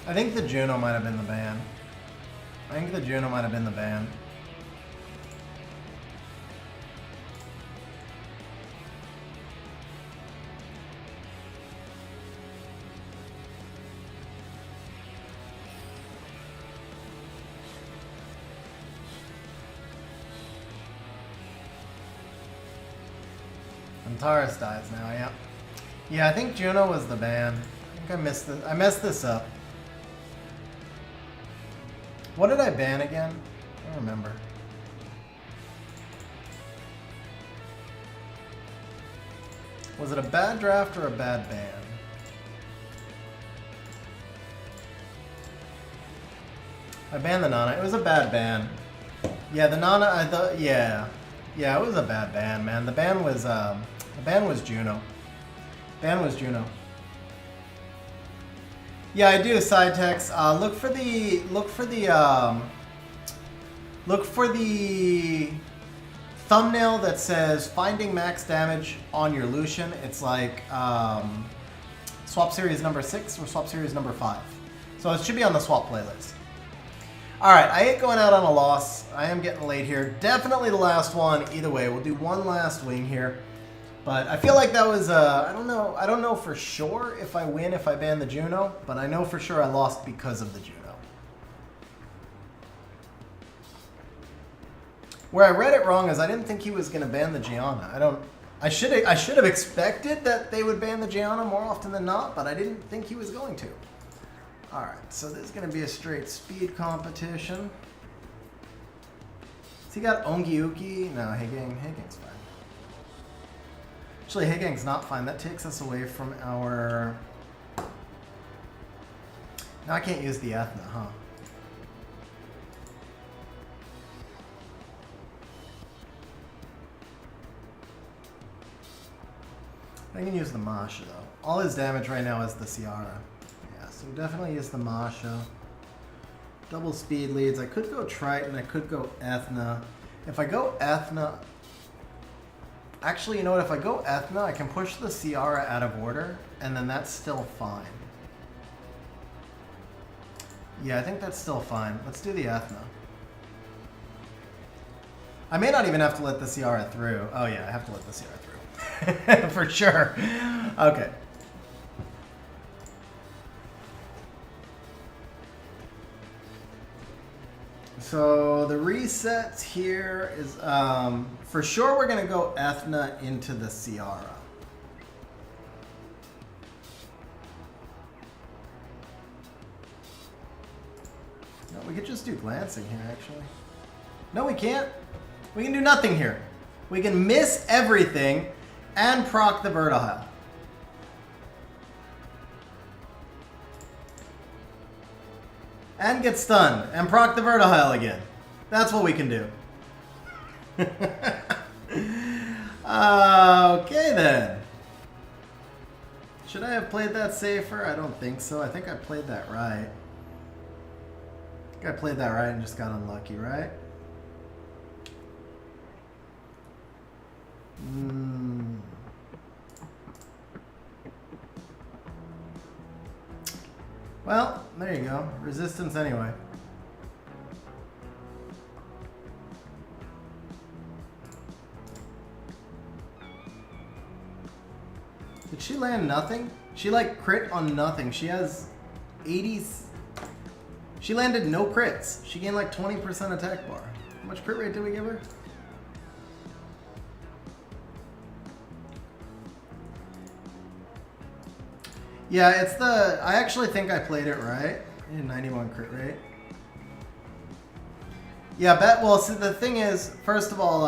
I think the Juno might have been the ban. Antares dies now, yeah. Yeah, I think Juno was the ban. I think I messed this up. What did I ban again? I don't remember. Was it a bad draft or a bad ban? I banned the Nana. It was a bad ban. Yeah, the Nana, I thought, yeah. Yeah, it was a bad ban, man. The ban was Juno. Yeah, I do side text. Look for the thumbnail that says finding max damage on your Lucian. It's like swap series number 6 or swap series number 5. So it should be on the swap playlist. Alright, I ain't going out on a loss. I am getting late here. Definitely the last one. Either way, we'll do one last wing here. But I feel like that was, I don't know for sure if I win if I ban the Juno, but I know for sure I lost because of the Juno. Where I read it wrong is I didn't think he was going to ban the Giana. I should have expected that they would ban the Giana more often than not, but I didn't think he was going to. Alright, so this is going to be a straight speed competition. Has he got Ongi Uki? No, Hegang's fine. Actually, Hegang's not fine. That takes us away from our... Now I can't use the Ethna, huh? I can use the Masha, though. All his damage right now is the Ciara. Yeah, so definitely use the Masha. Double speed leads. I could go Triton. I could go Ethna. If I go Ethna... Actually, you know what? If I go Ethna, I can push the Ciara out of order, and then that's still fine. Yeah, I think that's still fine. Let's do the Ethna. I may not even have to let the Ciara through. Oh yeah, I have to let the Ciara through. For sure. Okay. So the resets here is, for sure we're going to go Ethna into the Ciara. No, we could just do glancing here, actually. No, we can't. We can do nothing here. We can miss everything and proc the Vertihile. And get stunned and proc the Vertihile again. That's what we can do. Okay then. Should I have played that safer? I don't think so. I think I played that right. I think I played that right and just got unlucky, right? Well, there you go. Resistance anyway. Did she land nothing? She like crit on nothing. She has 80s. She landed no crits. She gained like 20% attack bar. How much crit rate did we give her? Yeah, it's the... I actually think I played it right. 91 crit rate. Yeah, well, see, the thing is, first of all,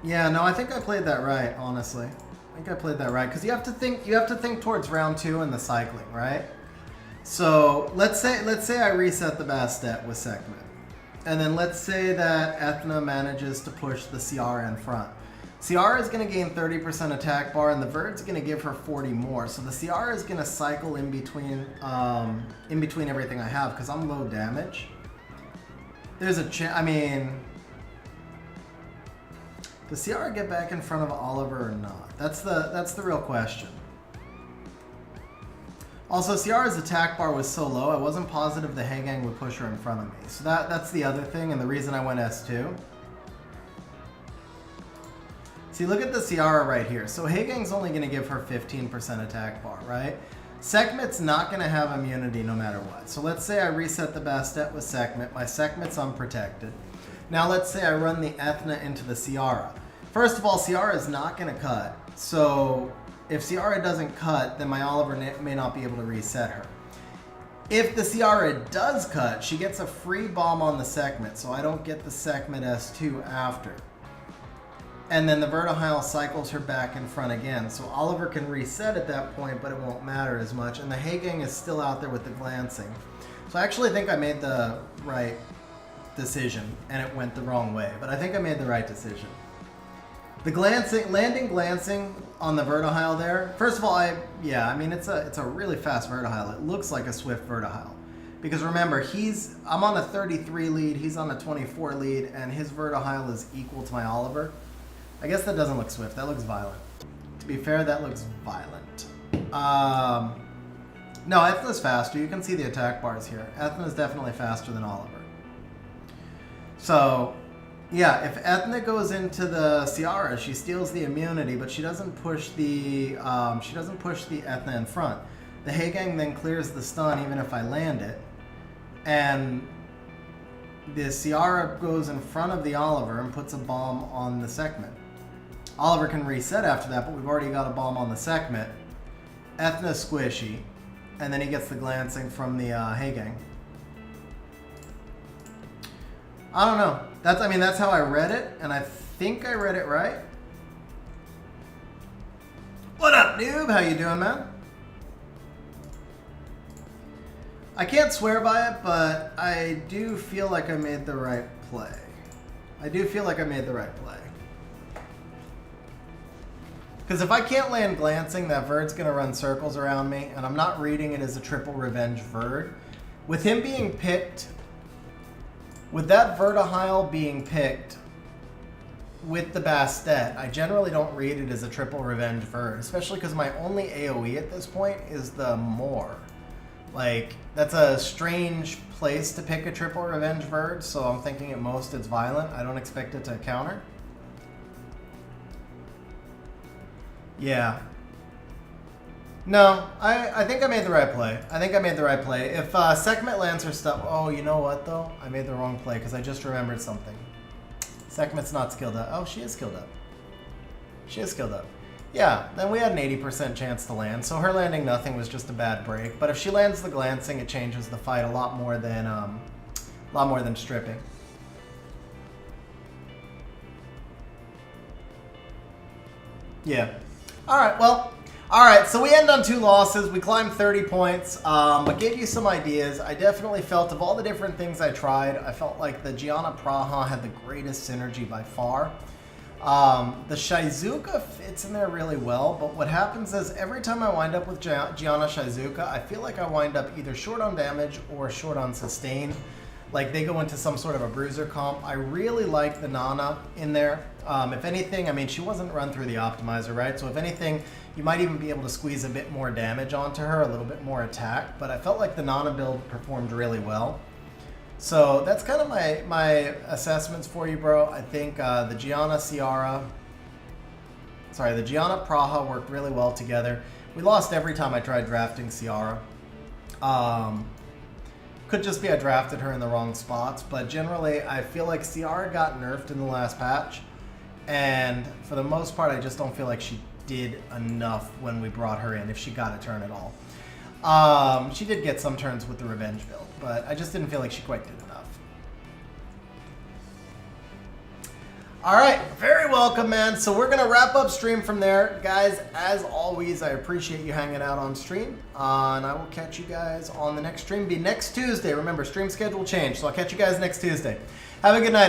yeah, no, I think I played that right, honestly. I think I played that right, because you have to think towards round 2 in the cycling, right? So let's say I reset the Bastet with Sekhmet. And then let's say that Ethna manages to push the Ciara in front. Ciara is going to gain 30% attack bar, and the Verd's going to give her 40 more. So the Ciara is going to cycle in between everything I have, because I'm low damage. There's a chance. I mean, does Ciara get back in front of Oliver or not? That's the real question. Also, Ciara's attack bar was so low, I wasn't positive the Hagang would push her in front of me. So that's the other thing, and the reason I went S2. See, look at the Ciara right here. So Hagang's only going to give her 15% attack bar, right? Sekhmet's not going to have immunity no matter what. So let's say I reset the Bastet with Sekhmet. My Sekhmet's unprotected. Now let's say I run the Ethna into the Ciara. First of all, Ciara is not going to cut. So if Ciara doesn't cut, then my Oliver may not be able to reset her. If the Ciara does cut, she gets a free bomb on the Sekhmet, so I don't get the Sekhmet S2 after. And then the Vertihile cycles her back in front again. So Oliver can reset at that point, but it won't matter as much. And the Hagang is still out there with the glancing. So I actually think I made the right decision, and it went the wrong way. But I think I made the right decision. The glancing, landing glancing on the Vertihile there. First of all, I mean, it's a really fast Vertihile. It looks like a swift Vertihile. Because remember, I'm on a 33 lead, he's on a 24 lead, and his Vertihile is equal to my Oliver. I guess that doesn't look swift. That looks violent. To be fair, that looks violent. No, Ethna's faster. You can see the attack bars here. Ethna's definitely faster than Oliver. So, yeah, if Ethna goes into the Ciara, she steals the immunity, but she doesn't push the Ethna in front. The Hagang then clears the stun even if I land it, and the Ciara goes in front of the Oliver and puts a bomb on the Sekhmet. Oliver can reset after that, but we've already got a bomb on the Sekhmet. Ethna's squishy, and then he gets the glancing from the Hagang. I don't know. That's how I read it, and I think I read it right. What up, noob? How you doing, man? I can't swear by it, but I do feel like I made the right play. Because if I can't land glancing, that Verd's going to run circles around me, and I'm not reading it as a triple revenge Verd. With him being picked, with that Verdahile being picked with the Bastet, I generally don't read it as a triple revenge Verd, especially because my only AoE at this point is the Moor. Like, that's a strange place to pick a triple revenge Verd, so I'm thinking at most it's violent. I don't expect it to counter. Yeah. No, I think I made the right play. I think I made the right play. If Sekhmet lands her stuff... Oh, you know what, though? I made the wrong play because I just remembered something. Sekhmet's not skilled up. Oh, she is skilled up. She is skilled up. Yeah, then we had an 80% chance to land, so her landing nothing was just a bad break. But if she lands the glancing, it changes the fight a lot more than stripping. Yeah. Alright, well, alright, so we end on 2 losses. We climbed 30 points, but gave you some ideas. I definitely felt, of all the different things I tried, I felt like the Giana Praha had the greatest synergy by far. The Shizuka fits in there really well, but what happens is every time I wind up with Giana Shizuka, I feel like I wind up either short on damage or short on sustain. Like they go into some sort of a bruiser comp. I really like the Nana in there. If anything, I mean, she wasn't run through the optimizer, right? So if anything, you might even be able to squeeze a bit more damage onto her, a little bit more attack, but I felt like the Nana build performed really well. So that's kind of my assessments for you, bro. I think the Giana Praha worked really well together. We lost every time I tried drafting Ciara. Could just be I drafted her in the wrong spots, but generally I feel like Ciara got nerfed in the last patch, and for the most part I just don't feel like she did enough when we brought her in, if she got a turn at all. She did get some turns with the revenge build, but I just didn't feel like she quite did enough. Alright, very welcome, man. So we're going to wrap up stream from there. Guys, as always, I appreciate you hanging out on stream. And I will catch you guys on the next stream. Be next Tuesday. Remember, stream schedule changed, so I'll catch you guys next Tuesday. Have a good night,